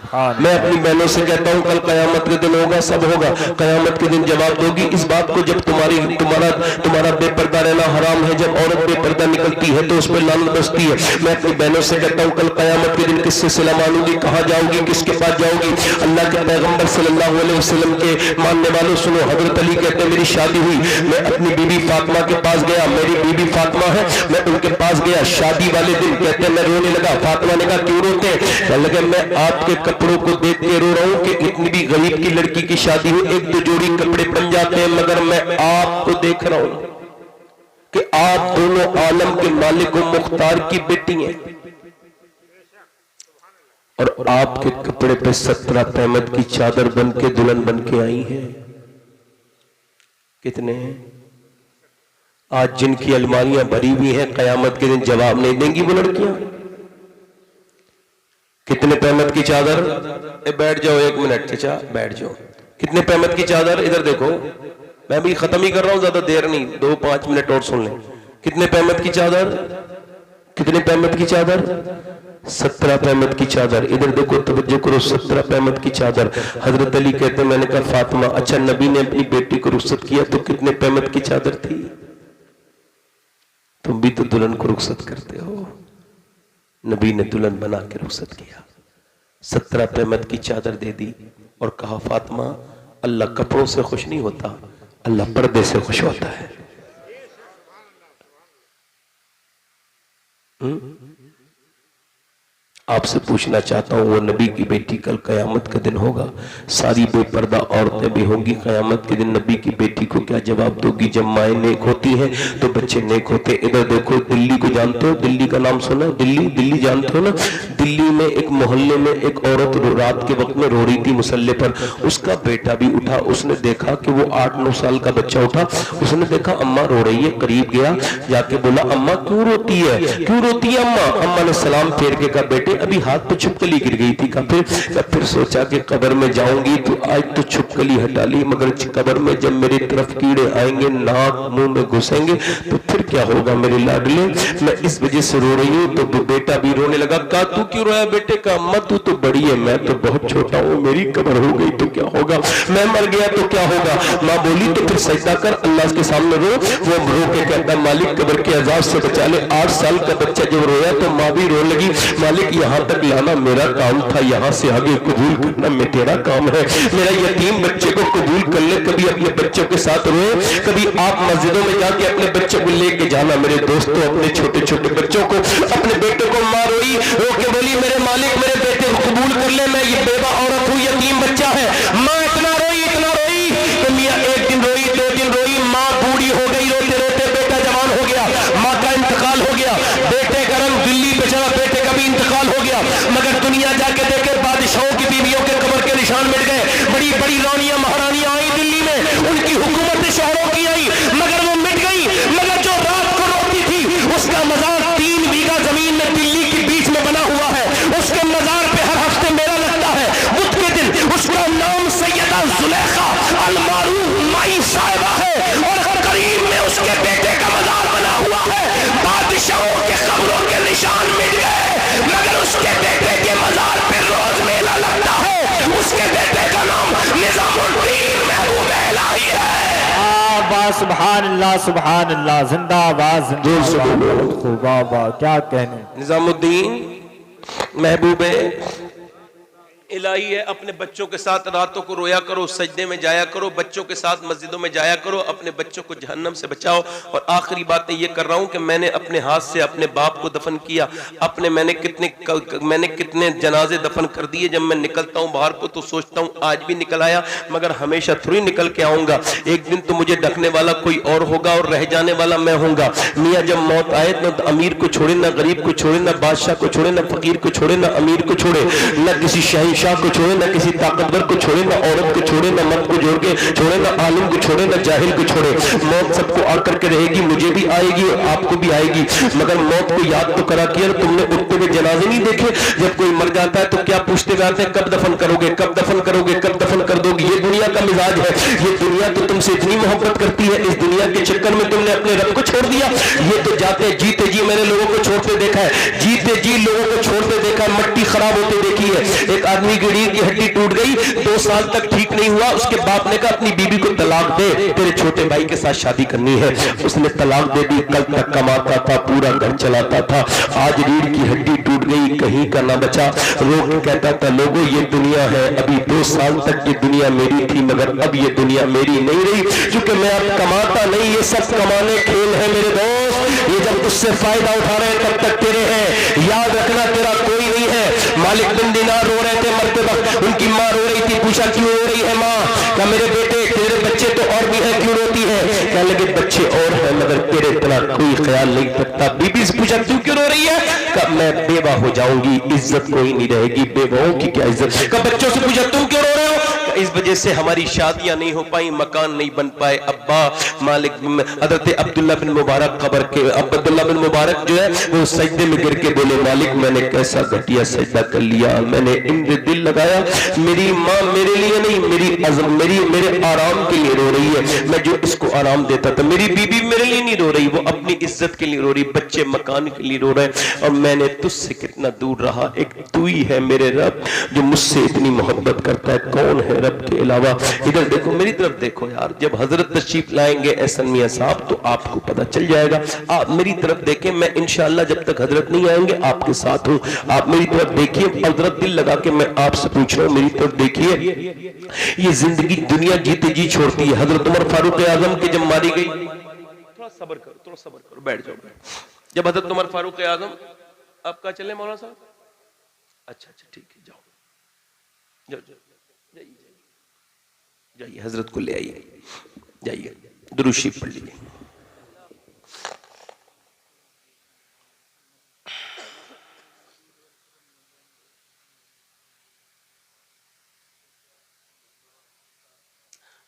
हाँ। मैं अपनी बहनों से कहता हूँ, कल कयामत के दिन होगा, सब होगा, कयामत के दिन जवाब दोगी इस बात को। जब तुम्हारा बेपर्दा रहना हराम है, जब औरत बेपर्दा निकलती है तो उस पर लानत बसती है। मैं अपनी बहनों से कहता हूँ, कल कयामत के दिन किससे सिला मानूंगी, कहाँ जाओगी, किसके पास जाओगी? अल्लाह के पैगंबर सल्लल्लाहु अलैहि वसल्लम के मानने वालों सुनो, हजरत अली कहते हैं, मेरी शादी हुई, मैं अपनी बीबी फातिमा के पास गया, मेरी बीबी फातिमा है, मैं उनके पास गया शादी वाले दिन, कहते हैं मैं रोने लगा। फातिमा ने कहा क्यों रोते हैं? लगे मैं आपके कपड़ों को देख के रो रहा हूं कि इतनी भी गरीब की लड़की की शादी हो, एक दो जोड़ी कपड़े बन जाते हैं, मगर मैं आपको देख रहा हूं कि आप दोनों आलम के मालिक व मुख्तार की बेटी हैं, और आपके कपड़े पे 17 तहमत की चादर बन के दुल्हन बन के आई है। कितने हैं आज जिनकी अलमारियां भरी हुई हैं, कयामत के दिन जवाब नहीं देंगी वो लड़कियां? कितने तहमत की चादर? बैठ जाओ एक मिनट चचा, बैठ जाओ। कितने तहमत की चादर? इधर देखो, मैं भी खत्म ही कर रहा हूं, ज्यादा देर नहीं, 2-5 मिनट और सुन लें। कितने तहमत की चादर? कितने तहमत की चादर? 17 तहमत की चादर। इधर देखो, तवज्जो करो, 17 तहमत की चादर। हजरत अली कहते, मैंने कहा फातिमा, अच्छा नबी ने अपनी बेटी को रुखसत किया तो कितने तहमत की चादर थी? तुम भी तो दुल्हन को रुखसत करते हो, नबी ने दुल्हन बना के रुखसत किया, 17 तहमत की चादर दे दी और कहा फातिमा, अल्लाह कपड़ों से खुश नहीं होता, अल्लाह पर्दे से खुश होता है। आपसे पूछना चाहता हूं, वो नबी की बेटी कल कयामत का दिन होगा, सारी बेपर्दा औरतें भी होंगी, कयामत के दिन नबी की बेटी को क्या जवाब दोगी? जब माएँ नेक होती हैं तो बच्चे नेक होते। इधर देखो, दिल्ली को जानते हो? दिल्ली का नाम सुना? दिल्ली जानते हो ना? दिल्ली में एक मोहल्ले में एक औरत रात के वक्त में रो रही थी मुसल्ले पर, उसका बेटा भी उठा, उसने देखा कि वो 8-9 साल का बच्चा उठा, उसने देखा अम्मा रो रही है, करीब गया, जाके बोला अम्मा क्यों रोती है, क्यों रोती है अम्मा? अम्मा ने सलाम फेर के कहा बेटे अभी हाथ पे छुपकली गिर गई थी। फिर सोचा कि कब्र में जाऊंगी तो आज तो छुपकली हटा ली, मगर कब्र में जब मेरी तरफ कीड़े आएंगे, नाक मुंह में घुसेंगे तो फिर क्या होगा मेरे लाडले, मैं इस वजह से रो रही हूँ। तो बेटा भी रोने लगा। कहा तू क्यों रोया बेटे? का अम्मा तू तो बड़ी है, मैं तो बहुत छोटा हूँ, मेरी कब्र हो गई तो क्या होगा, मैं मर गया तो क्या होगा? माँ बोली तो फिर सजदा कर, अल्लाह के सामने रो। वो रो के कहता मालिक कब्र के अजाब से बचा ले। 8 साल का बच्चा जब रोया तो माँ भी रो लगी, मालिक यहाँ तक लाना मेरा काम था, यहाँ से आगे कबूल करना मैं तेरा काम है, मेरा यतीम बच्चे को कबूल कर ले। कभी अपने बच्चों के साथ रोए, कभी आप मस्जिदों में जाके अपने बच्चों को लेके जाना। मेरे दोस्तों, अपने छोटे छोटे बच्चों को, अपने बेटे को माँ रोई, रो के बोली मेरे मालिक मेरे बेटे को कबूल कर ले, मैं ये बेवा औरत हूँ, यतीम बच्चा है। माँ इतना रोई तो मियाँ 1 दिन रोई, 2 दिन रोई, माँ बूढ़ी हो गई, रोते रोते बेटा जवान हो गया, माँ का इंतकाल हो गया, बेटे का रंग दिल्ली पे चला, बेटे का भी इंतकाल हो गया। मगर दुनिया जाके देखे बादशाहों की बीवियों के कब्र के निशान मिट गए। बड़ी बड़ी रानियां महारानियां आई दिल्ली में, उनकी हुकूमत शहरों की सुभान अल्लाह, जिंदाबाद जिंदाबाद। वाह वाह, क्या कहने। निजामुद्दीन महबूबे इलाही है, अपने बच्चों के साथ रातों को रोया करो, सजदे में जाया करो, बच्चों के साथ मस्जिदों में जाया करो, अपने बच्चों को जहन्नम से बचाओ। और आखिरी बात ये कर रहा हूं कि मैंने अपने हाथ से अपने बाप को दफन किया, मैंने कितने जनाजे दफन कर दिए। जब मैं निकलता हूं बाहर को तो सोचता हूं आज भी निकल आया, मगर हमेशा थोड़ी निकल के आऊंगा। एक दिन तो मुझे ढकने वाला कोई और होगा और रह जाने वाला मैं होऊंगा। मियाँ जब मौत आए तो अमीर को छोड़े, ना गरीब को छोड़े, ना बादशाह को छोड़े, ना फकीर को छोड़े, ना अमीर को छोड़े, ना किसी शहंशाह को छोड़े, ना किसी ताकतवर को छोड़े, ना औरत को छोड़े, ना मर्द को जोड़ के छोड़े, ना आलिम को छोड़े, ना जाहिल को छोड़े। मौत सबको आकर के रहेगी, मुझे भी आएगी और आपको भी आएगी, मगर मौत को याद तो करा किया। तुमने उठते हुए जनाजे नहीं देखे? जब कोई मर जाता है तो क्या पूछते जाते हैं, कब दफन करोगे, कब दफन करोगे, कब दफन कर दोगे। ये दुनिया का मिजाज है। ये दुनिया तो तुमसे इतनी मोहब्बत करती है, इस दुनिया के चक्कर में तुमने अपने रब को छोड़ दिया। ये तो जाते जीते जी मैंने लोगों को छोड़ते देखा है, जीते जी लोगों को छोड़ते देखा है, मट्टी खराब होते देखी है। एक आदमी की रीढ़ की हड्डी टूट गई, 2 साल तक ठीक नहीं हुआ, उसके बाप ने कहा अपनी बीवी को तलाक दे, तेरे छोटे भाई के साथ शादी करनी है। उसने तलाक दे दी। कल तक कमाता था, पूरा घर चलाता था, आज रीढ़ की हड्डी टूट गई, कहीं का ना बचा। रो के कहता था, लोगों ये दुनिया है, अभी 2 साल तक ये दुनिया मेरी थी, मगर अब ये दुनिया मेरी नहीं रही, क्योंकि मैं अब कमाता नहीं। ये सब कमाने खेल है मेरे दोस्त, ये जब तुझसे फायदा उठा रहे हैं तब तक तेरे हैं, याद रखना तेरा कोई नहीं है। मालिक बिन दिनार रो रहे थे मरते वक्त, उनकी माँ रो रही थी, पूछा क्यों रो रही है माँ? क्या मेरे बेटे तेरे बच्चे तो और भी हैं, क्यों रोती है? कहने लगे बच्चे और हैं मगर तेरे इतना कोई ख्याल नहीं रखता। बीबी से पूछा तू क्यों रो रही है? कब मैं बेवा हो जाऊंगी, इज्जत कोई नहीं रहेगी, बेवाओं की क्या इज्जत। कब बच्चों से पूछा तुम क्यों रो रहे हो? इस वजह से हमारी शादियां नहीं हो पाई, मकान नहीं बन पाए। अब्बा मालिक हजरत अब्दुल्ला बिन मुबारक खबर के, अब्दुल्ला बिन मुबारक जो है वो सजदे में गिर के बोले, मालिक मैंने कैसा घटिया सजदा कर लिया, मैंने इंद्र दिल लगाया, मेरी माँ मेरे लिए नहीं, मेरे आराम के लिए रो रही है। मैं जो इसको आराम देता था, मेरी बीबी मेरे लिए नहीं रो रही, वो अपनी इज्जत के लिए रो रही, बच्चे मकान के लिए रो रहे हैं। और मैंने तुझसे कितना दूर रहा, एक तू ही है मेरे रब जो मुझसे इतनी मोहब्बत करता है, कौन है रब के अलावा। इधर देखो, मेरी तरफ देखो यार, जब हजरत तशरीफ लाएंगे एहसन मियां साहब तो आपको पता चल जाएगा। आप मेरी तरफ देखें, मैं इंशाअल्लाह जब तक हजरत नहीं आएंगे आपके साथ हूं। आप मेरी तरफ देखिए, हजरत दिल लगा के मैं आपसे पूछ रहा हूं, मेरी तरफ देखिए। ये जिंदगी दुनिया जीते जी छोड़ती है। हजरत उमर फारूक आजम की जब मारी गई, थोड़ा सब्र करो, थोड़ा सब्र करो, बैठ जाओ। जब हजरत उमर फारूक आजम, आप कहा चले मौलाना साहब? अच्छा ठीक है, जाओ जाओ, जाइए हजरत को ले आइए, जाइए दुरूद शरीफ पढ़ लीजिए।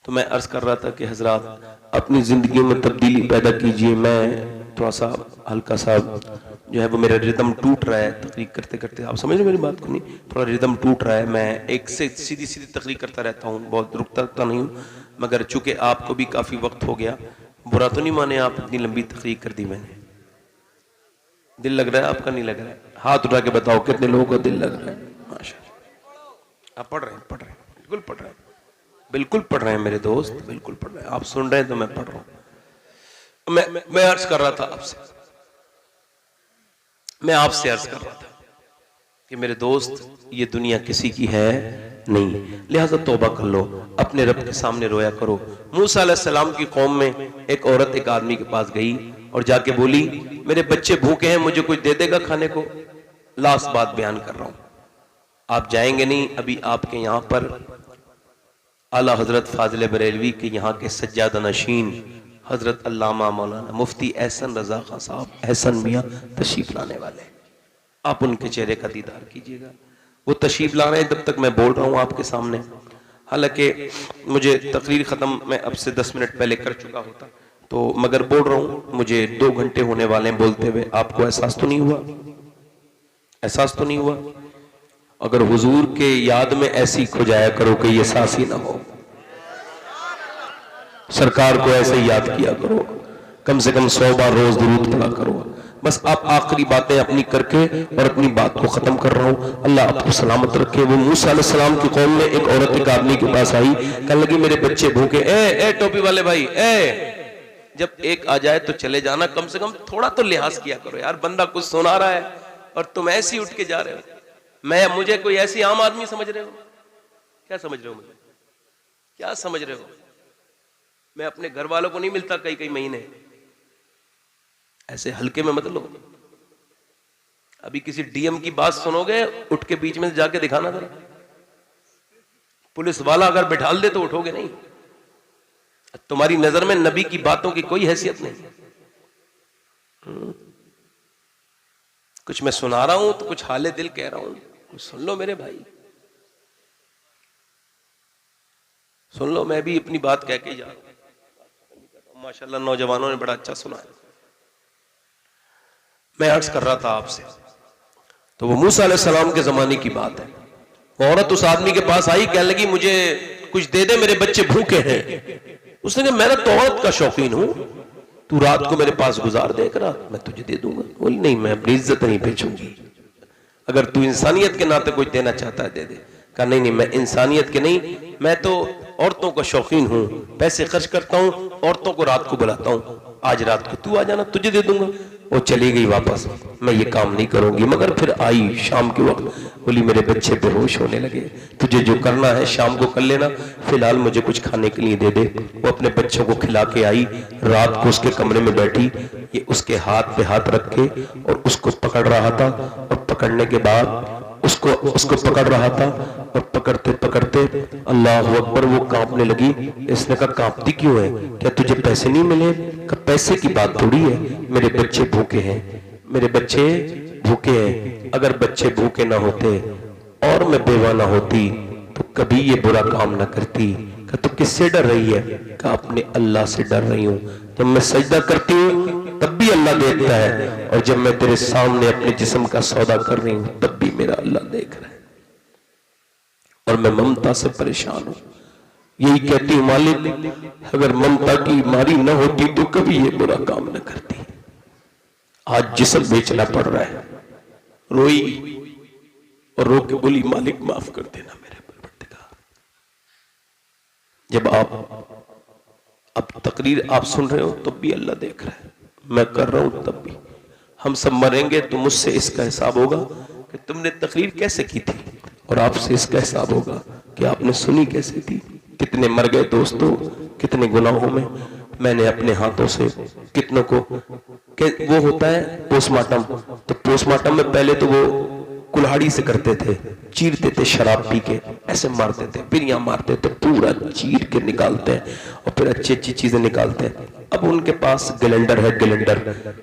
तो मैं अर्ज कर रहा था कि हजरात अपनी जिंदगी में तब्दीली पैदा कीजिए। मैं थोड़ा सा हल्का सा जो है वो मेरा रिदम टूट रहा है तकरीर करते करते, आप समझ रहे मेरी बात को? नहीं, थोड़ा रिदम टूट रहा है। मैं एक से सीधी तकरीर करता रहता हूँ, बहुत रुकता नहीं हूँ, मगर चूंकि आपको भी काफी वक्त हो गया, बुरा तो नहीं माने आप इतनी लंबी तकरीर कर दी मैंने। दिल लग रहा है आपका? नहीं लग रहा है? हाथ उठा के बताओ कितने लोगों का दिल लग रहा है? माशाअल्लाह। आप पढ़ रहे हैं, बिल्कुल पढ़ रहे हैं, बिल्कुल पढ़ रहे हैं मेरे दोस्त, बिल्कुल पढ़ रहे हैं। आप सुन रहे हैं तो मैं पढ़ रहा हूं। मैं अर्ज कर रहा था आपसे, मैं आपसे अर्ज कर रहा था कि मेरे दोस्त ये दुनिया किसी की है नहीं, लिहाजा तौबा कर लो, अपने रब के सामने रोया करो। मूसा अलैहिस्सलाम की कौम में एक औरत एक आदमी के पास गई और जाके बोली, मेरे बच्चे भूखे हैं, मुझे कुछ दे देगा खाने को? लास्ट बात बयान कर रहा हूं, आप जाएंगे नहीं। अभी आपके यहां पर आला हजरत फाजिल बरेलवी के यहाँ के सज्जादा नशीन हजरत अल्लामा मौलाना मुफ्ती एहसन रजा खां साहब, एहसन मियाँ तशरीफ लाने वाले, आप उनके चेहरे का दीदार कीजिएगा। वो तशरीफ ला रहे हैं, तब तक मैं बोल रहा हूँ आपके सामने। हालांकि मुझे तकरीर ख़त्म मैं अब से 10 मिनट पहले कर चुका होता, तो मगर बोल रहा हूँ, मुझे 2 घंटे होने वाले हैं बोलते हुए। आपको एहसास तो नहीं हुआ? एहसास तो नहीं हुआ? अगर हुजूर के याद में ऐसी खो जाया करो कि ये सांस ही ना हो, सरकार को ऐसे याद किया करो, कम से कम 100 बार रोज दुरूद पढ़ा करो। बस आप आखिरी बातें अपनी करके और अपनी बात को खत्म कर रहा हूं। अल्लाह आपको सलामत रखे। वो मूसा अलैहिस्सलाम की कौम में एक औरत एक आदमी के पास आई, कहने लगी मेरे बच्चे भूखे। ए टोपी वाले भाई, जब एक आ जाए तो चले जाना, कम से कम थोड़ा तो लिहाज किया करो यार। बंदा कुछ सुना रहा है और तुम ऐसे ही उठ के जा रहे हो। मुझे कोई ऐसी आम आदमी समझ रहे हो? क्या समझ रहे हो मुझे? क्या समझ रहे हो? मैं अपने घर वालों को नहीं मिलता कई कई महीने, ऐसे हल्के में मत लो। अभी किसी डीएम की बात सुनोगे, उठ के बीच में जाके दिखाना जरा। पुलिस वाला अगर बिठाल दे तो उठोगे नहीं। तुम्हारी नजर में नबी की बातों की कोई हैसियत नहीं। कुछ मैं सुना रहा हूं तो कुछ हाले दिल कह रहा हूं, कुछ सुन लो मेरे भाई, सुन लो। मैं भी अपनी बात कह के जा रहा हूं। माशाल्लाह नौजवानों ने बड़ा अच्छा सुना है। मैं अर्ज कर रहा था आपसे, तो वो मूसा अलैहिस्सलाम के जमाने की बात है। औरत उस आदमी के पास आई, कहने लगी मुझे कुछ दे दे, मेरे बच्चे भूखे हैं। उसने कहा मैं तो औरत का शौकीन हूं, तू रात को मेरे पास गुजार दे, एक रात मैं तुझे दे दूंगा। बोली नहीं, मैं अपनी इज्जत नहीं बेचूंगी, अगर तू इंसानियत के नाते कुछ देना चाहता है दे दे। कहा नहीं नहीं, मैं इंसानियत के नहीं, मैं तो औरतों का शौकीन हूं, पैसे खर्च करता हूं, औरतों को रात को बुलाता हूं, आज रात को तू आ जाना, तुझे दे दूंगा। वो चली गई वापस, मैं ये काम नहीं करूंगी। मगर फिर आई शाम के वक्त, बोली मेरे बच्चे बेहोश होने लगे, तुझे जो करना है शाम को कर लेना, फिलहाल मुझे कुछ खाने के लिए दे दे। वो अपने बच्चों को खिला के आई, रात को उसके कमरे में बैठी, ये उसके हाथ पे हाथ रख के और उसको पकड़ रहा था, और पकड़ने के बाद उसको पकड़ रहा था, और पकड़ते पकड़ते अल्लाह अकबर, वो कांपने लगी। इसने कहा कांपती क्यों है, क्या तुझे पैसे नहीं मिले? कहा पैसे की बात थोड़ी है, मेरे बच्चे भूखे हैं, मेरे बच्चे भूखे हैं। अगर बच्चे भूखे ना होते और मैं बेवा ना होती तो कभी ये बुरा काम ना करती। कहा तू किससे डर रही है? कहा अपने अल्लाह से डर रही हूँ। जब मैं सजदा करती हूँ तब भी अल्लाह देखता है, और जब मैं तेरे सामने अपने जिस्म का सौदा कर रही हूँ तब भी मेरा अल्लाह देख रहा है, और मैं ममता से परेशान हूं। यही कहती हूँ मालिक, अगर ममता की मारी न होती तो कभी ये बुरा काम न करती। आज जिस्म बेचना पड़ रहा है। रोई और रो के बोली मालिक माफ कर देना मेरे परवरदिगार। जब अब तकरीर आप सुन रहे हो तब भी अल्लाह देख रहा है, मैं कर रहा हूं तब भी। हम सब मरेंगे तो मुझसे इसका हिसाब होगा कि तुमने तकरीर कैसे की थी, और आपसे इसका हिसाब होगा कि आपने सुनी कैसे थी। कितने मर गए दोस्तों, कितने गुनाहों में। मैंने अपने हाथों से कितनों को, वो होता है पोस्टमार्टम, तो पोस्टमार्टम में पहले तो वो कुल्हाड़ी से करते थे, चीरते थे, शराब पी के ऐसे मारते थे, बिरियां मारते थे, पूरा चीर के निकालते हैं और फिर अच्छी अच्छी चीजें निकालते हैं। अब उनके पास ग्लेंडर है, ग्लेंडर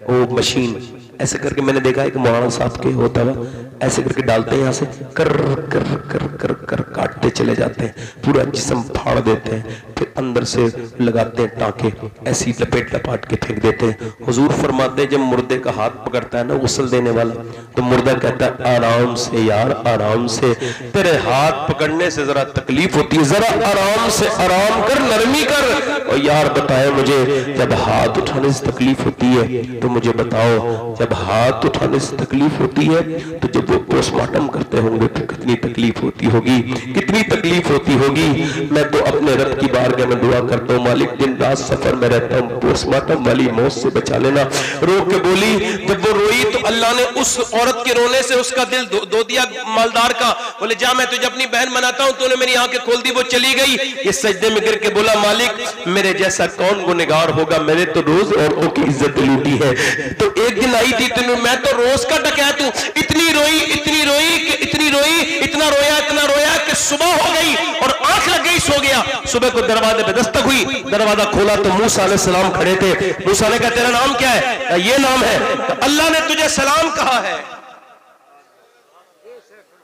वो मशीन ऐसे करके, मैंने देखा एक मौलाना साहब के होता हुआ ऐसे करके डालते हैं, यहाँ से कर कर कर कर कर काटते चले जाते हैं, पूरा जिस्म फाड़ देते हैं, फिर अंदर से लगाते हैं टांके, ऐसी लपेट लपाट के फेंक देते हैं। हुजूर फरमाते हैं जब मुर्दे का हाथ पकड़ता है ना गुस्ल देने वाला, तो मुर्दा कहता है आराम से यार, आराम से, तेरे हाथ पकड़ने से जरा तकलीफ होती है, जरा आराम से, आराम कर, नरमी कर। और यार बताए मुझे, जब हाथ उठाने से तकलीफ होती है तो मुझे बताओ, जब हाथ उठाने से तकलीफ होती है तो जब वो पोस्टमार्टम करते होंगे तो कितनी तकलीफ होती होगी, कितनी तकलीफ होती होगी। मैं तो अपने रब की बारगाह में दुआ करता हूँ, मालिक दिन रात सफर में रहता हूँ, पोस्टमार्टम वाली मौत से बचा लेना। रो के बोली, जब वो रोई तो अल्लाह ने उस औरत के रोने से उसका दिल दो दिया मालदार का। बोले जा मैं तुझे अपनी बहन बनाता हूँ, तूने मेरी आंखें खोल दी, वो चली गई। ये सजदे में गिर के बोला मालिक मेरे जैसा कौन गुनहगार होगा, मैंने तो रोज औरतों की इज्जत लूटी है। तो एक दिन आई थी तुमने, मैं तो रोज का डकैत हूं। इतनी रोई, इतनी रोई कि इतनी रोई, इतना रोया कि सुबह हो गई और आंख लग गई, सो गया। सुबह को दरवाजे पे दस्तक हुई, दरवाजा खोला तो मूसा अलैहिस्सलाम खड़े थे। मूसा ने कहा तेरा नाम क्या है? ये नाम है। तो अल्लाह ने तुझे सलाम कहा है।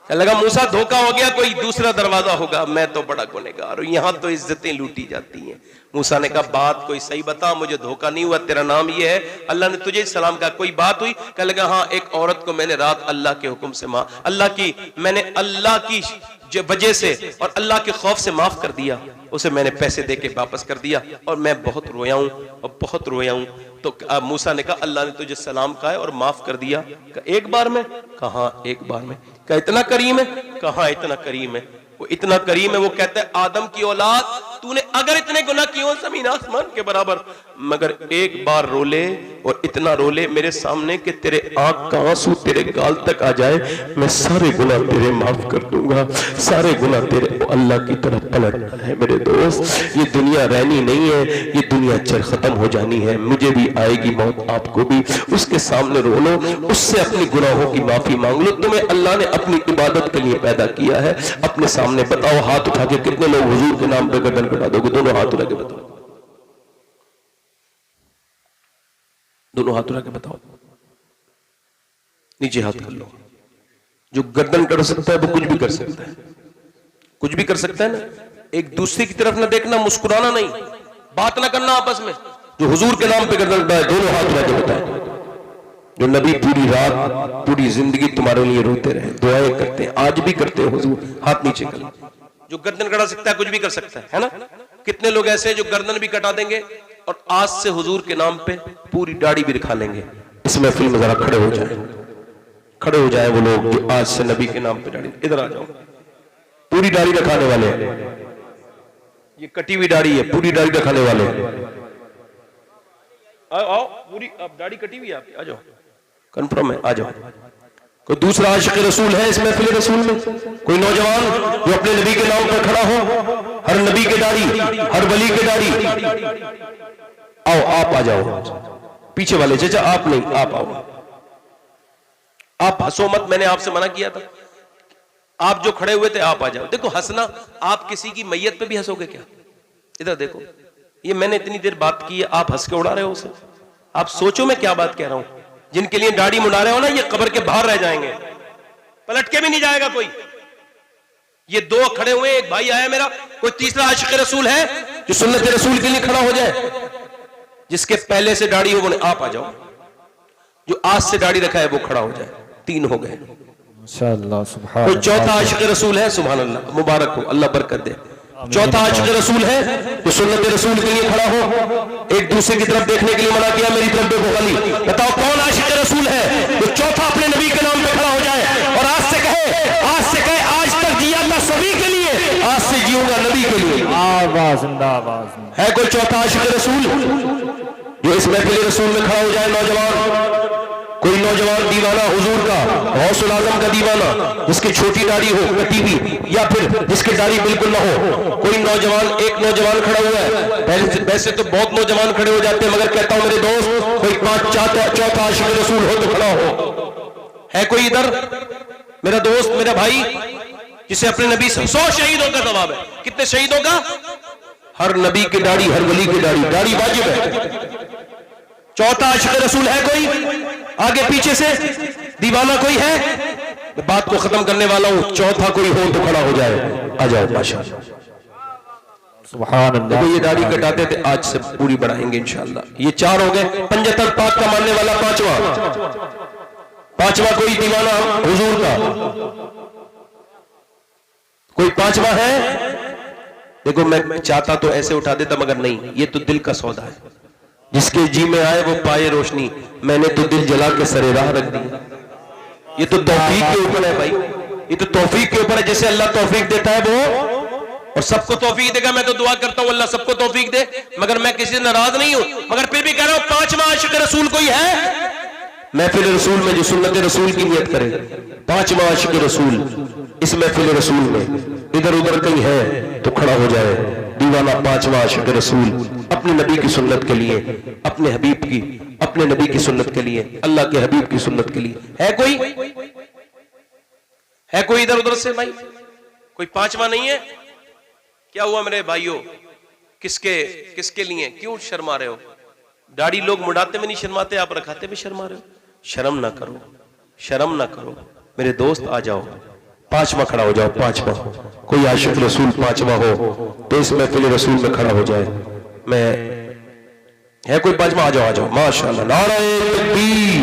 लगा मूसा धोखा हो गया, कोई दूसरा दरवाजा होगा, मैं तो बड़ा गुनहगार हूं, यहां तो इज्जतें लूटी जाती हैं। मूसा ने कहा बात कोई सही बता, मुझे धोखा नहीं हुआ, तेरा नाम ये है, अल्लाह ने तुझे सलाम कहा, कोई बात हुई? कह लगा हाँ, एक औरत को मैंने रात अल्लाह के हुक्म से मैंने अल्लाह की वजह से और अल्लाह के खौफ से माफ कर दिया, उसे मैंने पैसे देके वापस कर दिया, और मैं बहुत रोया हूं और बहुत रोया हूं। तो मूसा ने कहा अल्लाह ने तुझे सलाम कहा है और माफ कर दिया। कहा एक बार में? कहा एक बार में। कहा इतना करीम है? कहा इतना करीम है। वो इतना करीम है, वो कहता है आदम की औलाद तूने अगर इतने गुनाह किए हो जमीन आसमान के बराबर, मगर एक बार रोले और इतना रोले मेरे सामने कि तेरे आंख का आंसू तेरे गाल तक आ जाए, मैं सारे गुनाह तेरे माफ कर दूंगा, सारे गुनाह तेरे अल्लाह की तरफ पलटना है। मेरे दोस्त, ये दुनिया रहनी नहीं है, ये दुनिया चर खत्म हो जानी है, मुझे भी आएगी मौत, आपको भी। उसके सामने रो लो, उससे अपनी गुनाहों की माफी मांग लो। तुम्हें अल्लाह ने अपनी इबादत के लिए पैदा किया है, अपने सामने बताओ, हाथ उठा के कितने लोग हुजूर के नाम पे गर्दन कटा दोगे? दोनों हाथ उठा के बताओ, दोनों हाथ उठा के बताओ, नीचे हाथ कर लो। जो गर्दन कर सकता है वो कुछ भी कर सकता है, कुछ भी कर सकता है ना। एक दूसरे की तरफ ना देखना, मुस्कुराना नहीं, बात ना करना आपस में। जो हुजूर के नाम पे गर्दन कटाए दोनों हाथ उठा के बताए। जो नबी पूरी रात पूरी जिंदगी तुम्हारे लिए रोते रहे, दुआएं करते हैं, आज भी करते हैं हुजूर, हाथ नीचे कर। जो गर्दन कटा सकता है कुछ भी कर सकता है ना। कितने लोग ऐसे हैं जो गर्दन भी कटा देंगे और आज से हुजूर के नाम पे पूरी दाढ़ी भी दिखा लेंगे। इस महफिल में जरा खड़े हो जाए, खड़े हो जाए वो लोग जो आज से नबी के नाम पे दाढ़ी। इधर आ जाओ, पूरी दाढ़ी रखाने वाले, ये कटी हुई दाढ़ी है, पूरी दाढ़ी रखाने वाले आओ, आओ, पूरी अब दाढ़ी कटी हुई है आपकी, आ जाओ, कंफर्म है, आ जाओ। कोई दूसरा आशिक रसूल है इस महफिल रसूल में? कोई नौजवान जो अपने नबी के नाम पर खड़ा हो, हर नबी के दाढ़ी, हर वली के दाढ़ी। आओ, आप आ जाओ, पीछे वाले चाचा आप नहीं, आप आओ। आप हंसो मत, मैंने आपसे मना किया था। आप जो खड़े हुए थे आप आ जाओ। देखो हंसना, आप किसी की मैयत पे भी हंसोगे क्या? इधर देखो, ये मैंने इतनी देर बात की है, आप हंस के उड़ा रहे हो उसे। आप सोचो मैं क्या बात कह रहा हूं। जिनके लिए दाढ़ी मुड़ा रहे हो ना, ये कब्र के बाहर रह जाएंगे, पलट के भी नहीं जाएगा कोई। ये दो खड़े हुए, एक भाई आया मेरा, कोई तीसरा आशिक रसूल है जो सुन्नत रसूल के लिए खड़ा हो जाए? जिसके पहले से दाढ़ी हो, बोले आप आ जाओ। जो आज से दाढ़ी रखा है वो खड़ा हो जाए। तीन हो गए माशाअल्लाह, सुभान कोई अल्लाह। चौथा आशिक रसूल है? सुभान अल्लाह, मुबारक हो, अल्लाह बरकत दे। चौथा आशिक रसूल है जो सुन्नत रसूल के लिए खड़ा हो, एक दूसरे की तरफ देखने के लिए मना किया, मेरी तरफ देखो खाली। बताओ कौन आशिक रसूल है जो चौथा अपने नबी के नाम पे खड़ा हो जाए और आज से कहे आज तक जिया मैं सभी के लिए, आज से जीऊंगा नबी के लिए। आवाज जिंदाबाद। है कोई चौथा आशिक रसूल जो इस महफिल रसूल में खड़ा हो जाए? नौजवान, कोई नौजवान दीवाना हुजूर का, गौसुल आजम का दीवाना, जिसकी छोटी दाढ़ी हो, कटी हुई, या फिर जिसकी दाढ़ी बिल्कुल ना हो। कोई नौजवान, एक नौजवान खड़ा हुआ है। वैसे तो बहुत नौजवान खड़े हो जाते हैं, मगर कहता हूं मेरे दोस्त, कोई चौथा आशिक रसूल हो तो खड़ा हो। है कोई इधर मेरा दोस्त, मेरा भाई, जिसे अपने नबी से 100 शहीदों का जवाब है? कितने शहीदों का? हर नबी की दाढ़ी, हर वली की दाढ़ी, दाढ़ी वाजिब है। चौथा आशिक रसूल है कोई? आगे पीछे से दीवाना कोई है? बात को खत्म करने वाला हूं, चौथा कोई हो तो खड़ा हो जाए। आ जाओ माशाअल्लाह, सुभान अल्लाह। देखो ये दाढ़ी कटाते थे, आज से पूरी बढ़ाएंगे इंशाअल्लाह। ये 4 हो गए। पंजतन पाक का मानने वाला पांचवा कोई दीवाना हुजूर का? कोई पांचवा है? देखो मैं चाहता तो ऐसे उठा देता, मगर नहीं, ये तो दिल का सौदा है। जिसके जी में आए वो पाए रोशनी, मैंने तो दिल जला के सरे राह रख दी। ये तो तौफीक के ऊपर है भाई, ये तो तौफीक के ऊपर है। जैसे अल्लाह तौफीक देता है वो, और सबको तौफीक देगा। मैं तो दुआ करता हूं अल्लाह सबको तौफीक दे, मगर मैं किसी से नाराज नहीं हूं। मगर फिर भी कह रहा हूं, पांचवा आशिक रसूल कोई है महफिल रसूल में जो सुन्नत रसूल की नियत करे? पांचवा आशिक रसूल इस महफिल रसूल में इधर उधर कहीं है तो खड़ा हो जाए। दीवाना पांचवा आशिक रसूल, अपने नबी की सुन्नत के लिए, अपने हबीब की, अपने नबी की सुन्नत के लिए, अल्लाह के हबीब की सुन्नत के लिए। है कोई? है कोई इधर उधर से भाई? कोई पांचवा नहीं है? क्या हुआ मेरे भाइयों? किसके लिए क्यों शर्मा रहे हो? दाढ़ी लोग मुड़ाते में नहीं शर्माते, आप रखाते में शर्मा रहे हो। शर्म ना करो, शर्म ना करो मेरे दोस्त। आ जाओ, पांचवा खड़ा हो जाओ। पांचवा कोई आशिक रसूल पांचवा हो तो इस महफिल रसूल में खड़ा हो जाए। मैं है कोई पांचवा? आ जाओ, आ जाओ माशाअल्लाह। नारे तकबीर,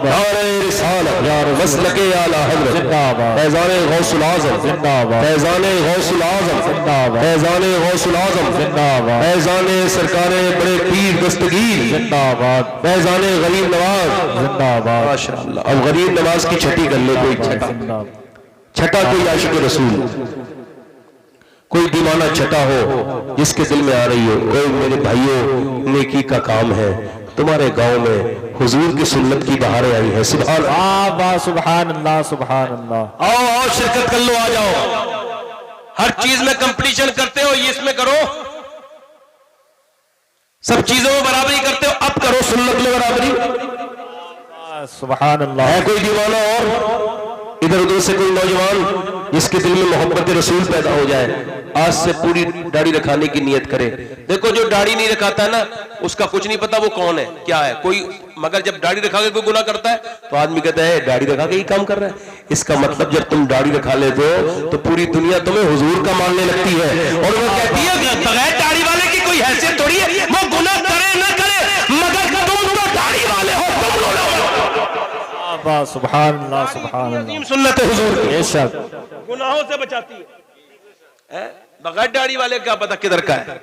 नारे रिसालत, मसलके आला हज़रत जिंदाबाद, फैज़ाने गौसुल आज़म जिंदाबाद, फैज़ाने गौसुल आज़म जिंदाबाद, फैज़ाने गौसुल आज़म जिंदाबाद, फैज़ाने सरकारे बड़े पीर दस्तगीर जिंदाबाद, फैज़ाने गरीब नवाज जिंदाबाद। माशाअल्लाह। अब गरीब नवाज की छठी कर ले कोई, छठा कोई आशिक रसूल। कोई दीवाना छटा हो जिसके दिल में आ रही हो, ओए मेरे भाइयों नेकी का काम है, तुम्हारे गांव में हुजूर की सुन्नत की बहारें आई है। सुभान वाह सुभान अल्लाह सुभान अल्लाह। आओ आओ शिरकत कर लो, आ जाओ। हर चीज में कंपटीशन करते हो, ये इसमें करो, सब चीजों में बराबरी करते हो, अब करो सुन्नत में बराबरी। सुभान अल्लाह। है कोई दीवाना और इधर उधर से कोई नौजवान जिसके दिल में मोहब्बत रसूल पैदा हो जाए, आज से पूरी दाढ़ी रखाने की नियत करे। देखो जो दाढ़ी नहीं रखाता है ना, उसका कुछ नहीं पता वो कौन है क्या है कोई, मगर जब दाढ़ी रखा के कोई गुनाह करता है तो आदमी कहता है दाढ़ी रखा के ही काम कर रहा है। इसका मतलब जब तुम दाढ़ी रखा लेते हो तो पूरी दुनिया तुम्हें हुजूर का मानने लगती है, और वो कहती है बगैर दाढ़ी वाले की कोई हैसियत थोड़ी है, वो गुनाह करे ना करे मगर तुम तो दाढ़ी वाले हो, तुम लोग वाह सुभान अल्लाह सुभान अल्लाह। सुन्नत है हुजूर की, बेशक गुनाहों से बचाती है। बगैर दाढ़ी वाले का पता किधर का है,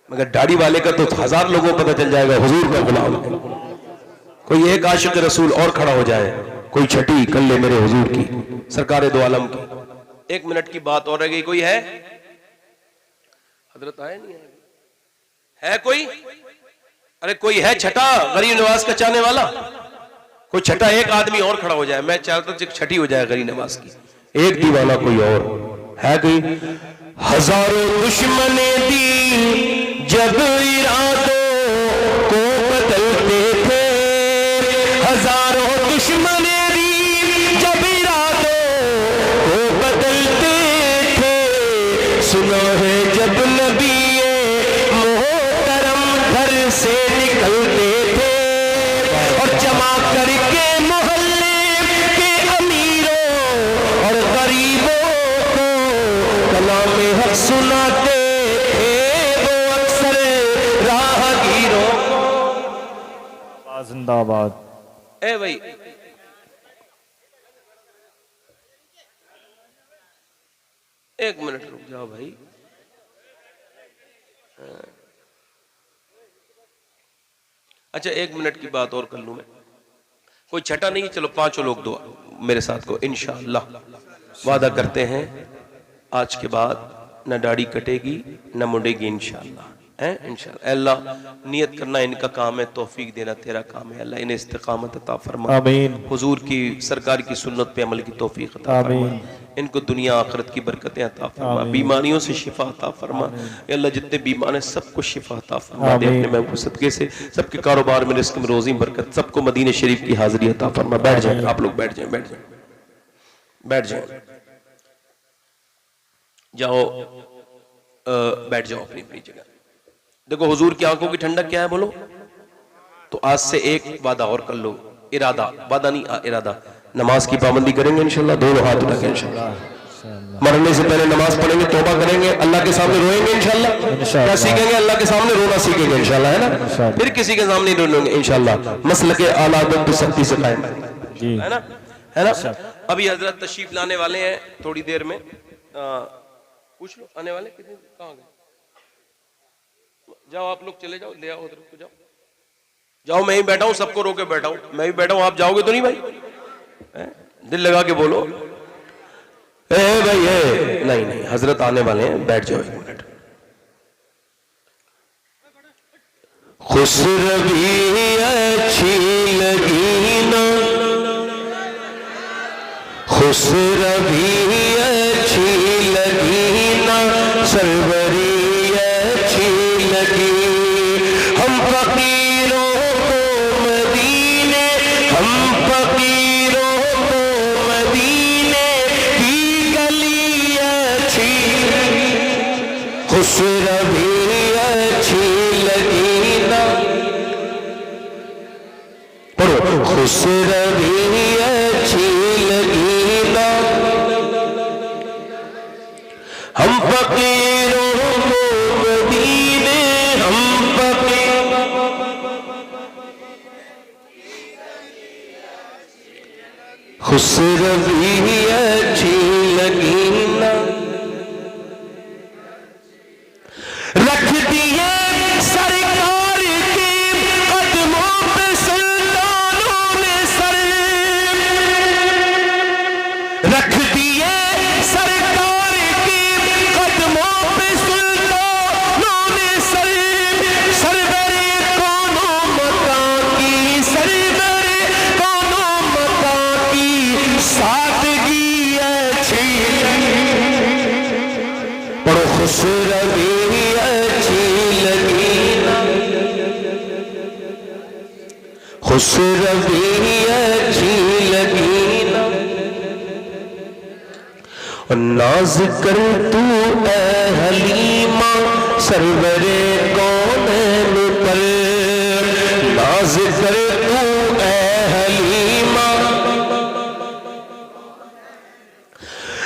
मगर दाढ़ी वाले का तो हजार लोगों को पता चल जाएगा हुजूर का गुलाम है। कोई एक आशिक रसूल और खड़ा हो जाए, कोई छठी कर ले मेरे हुजूर की, सरकार दो आलम की। 1 मिनट की बात और रह गई। कोई है? हजरत आए नहीं है कोई? अरे कोई है छठा गरीब नवाज का चाहने वाला? कोई छठा एक आदमी और खड़ा हो जाए, मैं चाहता हूं छठी हो जाए गरीब नवाज की। एक दीवाना कोई और है कोई? हजारों दुश्मने दी जब इरादों को बदलते थे, हजारों दुश्मने दी जब इरादों को बदलते थे, सुनो है जब नबी मोहतरम घर से निकलते थे और जमा करके मोहल्ले के अमीरों और गरीबों को कलाम हक सुनाते थे वो अक्सर राहगीरों को। जिंदाबाद। ए भाई एक मिनट रुक जाओ भाई। अच्छा 1 मिनट की बात और कर लूं मैं। कोई छठा नहीं, चलो 5 लोग दो मेरे साथ को, इंशाअल्लाह वादा करते हैं आज के बाद न दाढ़ी कटेगी न मुड़ेगी इंशाअल्लाह, है इंशाअल्लाह। अल्लाह नियत करना इनका काम है, तौफीक देना तेरा काम है। अल्लाह इन्हें इस्तिकामत अता फरमा, आमीन। हुजूर की सरकार की सुन्नत पे अमल की तौफीक अता फरमा, इनको दुनिया आखिरत की बरकतें अता फरमा, बीमारियों से शिफा अता फरमा। अल्लाह जितने बीमार हैं सबको शिफा अता फरमा दे अपने महबूब सदके से, सबके कारोबार में रिस्क में रोजी बरकत, सबको मदीने शरीफ की हाजिरी अता फरमा। बैठ जाए आप लोग, बैठ जाए बैठ जाए बैठ जाए जाओ, बैठ जाओ अपनी अपनी जगह। देखो हुजूर की आंखों की ठंडक क्या है बोलो? तो आज से एक वादा और कर लो, इरादा, वादा नहीं इरादा, नमाज की पाबंदी करेंगे इंशाल्लाह, दोनों हाथ उठा के इंशाल्लाह। मरने से पहले नमाज पढ़ेंगे, तौबा करेंगे, अल्लाह के सामने रोएंगे इंशाल्लाह। क्या सीखेंगे? अल्लाह के सामने रोना सीखेंगे इंशाल्लाह, है ना? फिर किसी के सामने रोएंगे इंशाल्लाह। मसल के आलादत तो सख्ती से कायम है ना, है ना? अभी हजरत तशरीफ लाने वाले हैं थोड़ी देर में, पूछ लो आने वाले कितने, कहाँ गए? जाओ आप लोग चले जाओ, ले आओ उधर को, जाओ जाओ, मैं ही बैठा हूं, सबको रोके बैठा हूं, मैं भी बैठा हूं, आप जाओगे तो नहीं भाई? दिल लगा के बोलो भाई है। नहीं नहीं हजरत आने वाले हैं, बैठ जाओ 1 मिनट। खुशरबी अच्छी लगी ना, खुशरबी अच्छी लगी ना, सरवरी अच्छी लगी। हम फकीरों को मदीने, हम फकीरों को मदीने की गली अच्छी, खुशरबी अच्छी लगी ना, पढ़ो खुशरबी अच्छी लगी ना, हम फकीरों को मदीने, हम फकीर खुशरबी अच्छी लगी ना, रख दिए सरकार के कदमों पे सुल्तानों ने सर, रख दिए सरकार के कदमों खुसरवी अच्छी लगी ना, खुसरवी अच्छी लगी ना, और नाज कर तू ए हलीमा सरवरे कौनैन पर, नाज कर तू ए हलीमा,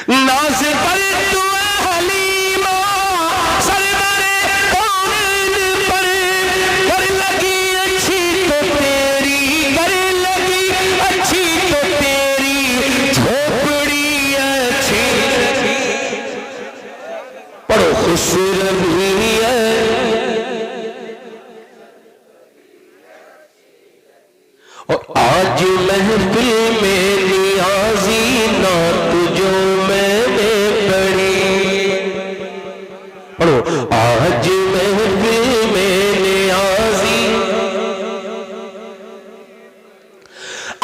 नाज कर तू ए हलीमा सरवरे कौनैन पर, कर लगी अच्छी तो तेरी, कर लगी अच्छी तो तेरी झोपड़ी अच्छी लगी, पढ़ो खुसरवी है। और आज महफिल में नियाजी नात जो मैंने पढ़ी, पढ़ो आज महफिल में नियाजी,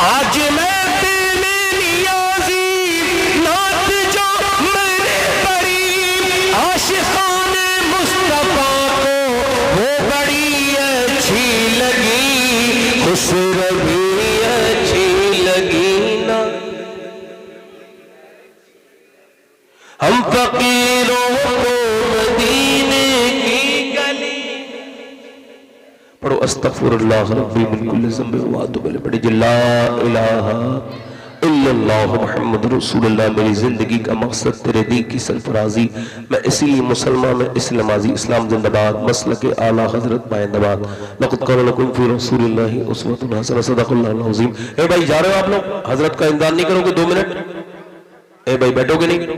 आज महफिल में नियाजी नात जो मैंने पढ़ी, आशिकाने मुस्तफा को वो बड़ी अच्छी लगी, खुसरवी अच्छी लगी ना, हम फकीरों को मदीने की गली, पढ़ो अस्तगफिरुल्लाह रब्बी मिन कुल्लि ज़ंब व अतूबु इलैह, पढ़िए ला इलाहा इल्लल्लाह मुहम्मद रसूलुल्लाह, मेरी जिंदगी का मकसद तेरे दीन की सरफराजी, मैं इसीलिए मुसलमान में इस्लामाजी, इस्लाम जिंदाबाद, मसलक आला हजरत बायंदाबाद, लक़द कान लकुम फी रसूलिल्लाहि उस्वतुन हसनह, सदक़ल्लाहुल अज़ीम। ए भाई जा रहे हो आप लोग, हजरत का इंतजार नहीं करोगे 2 मिनट? ए भाई बैठोगे नहीं?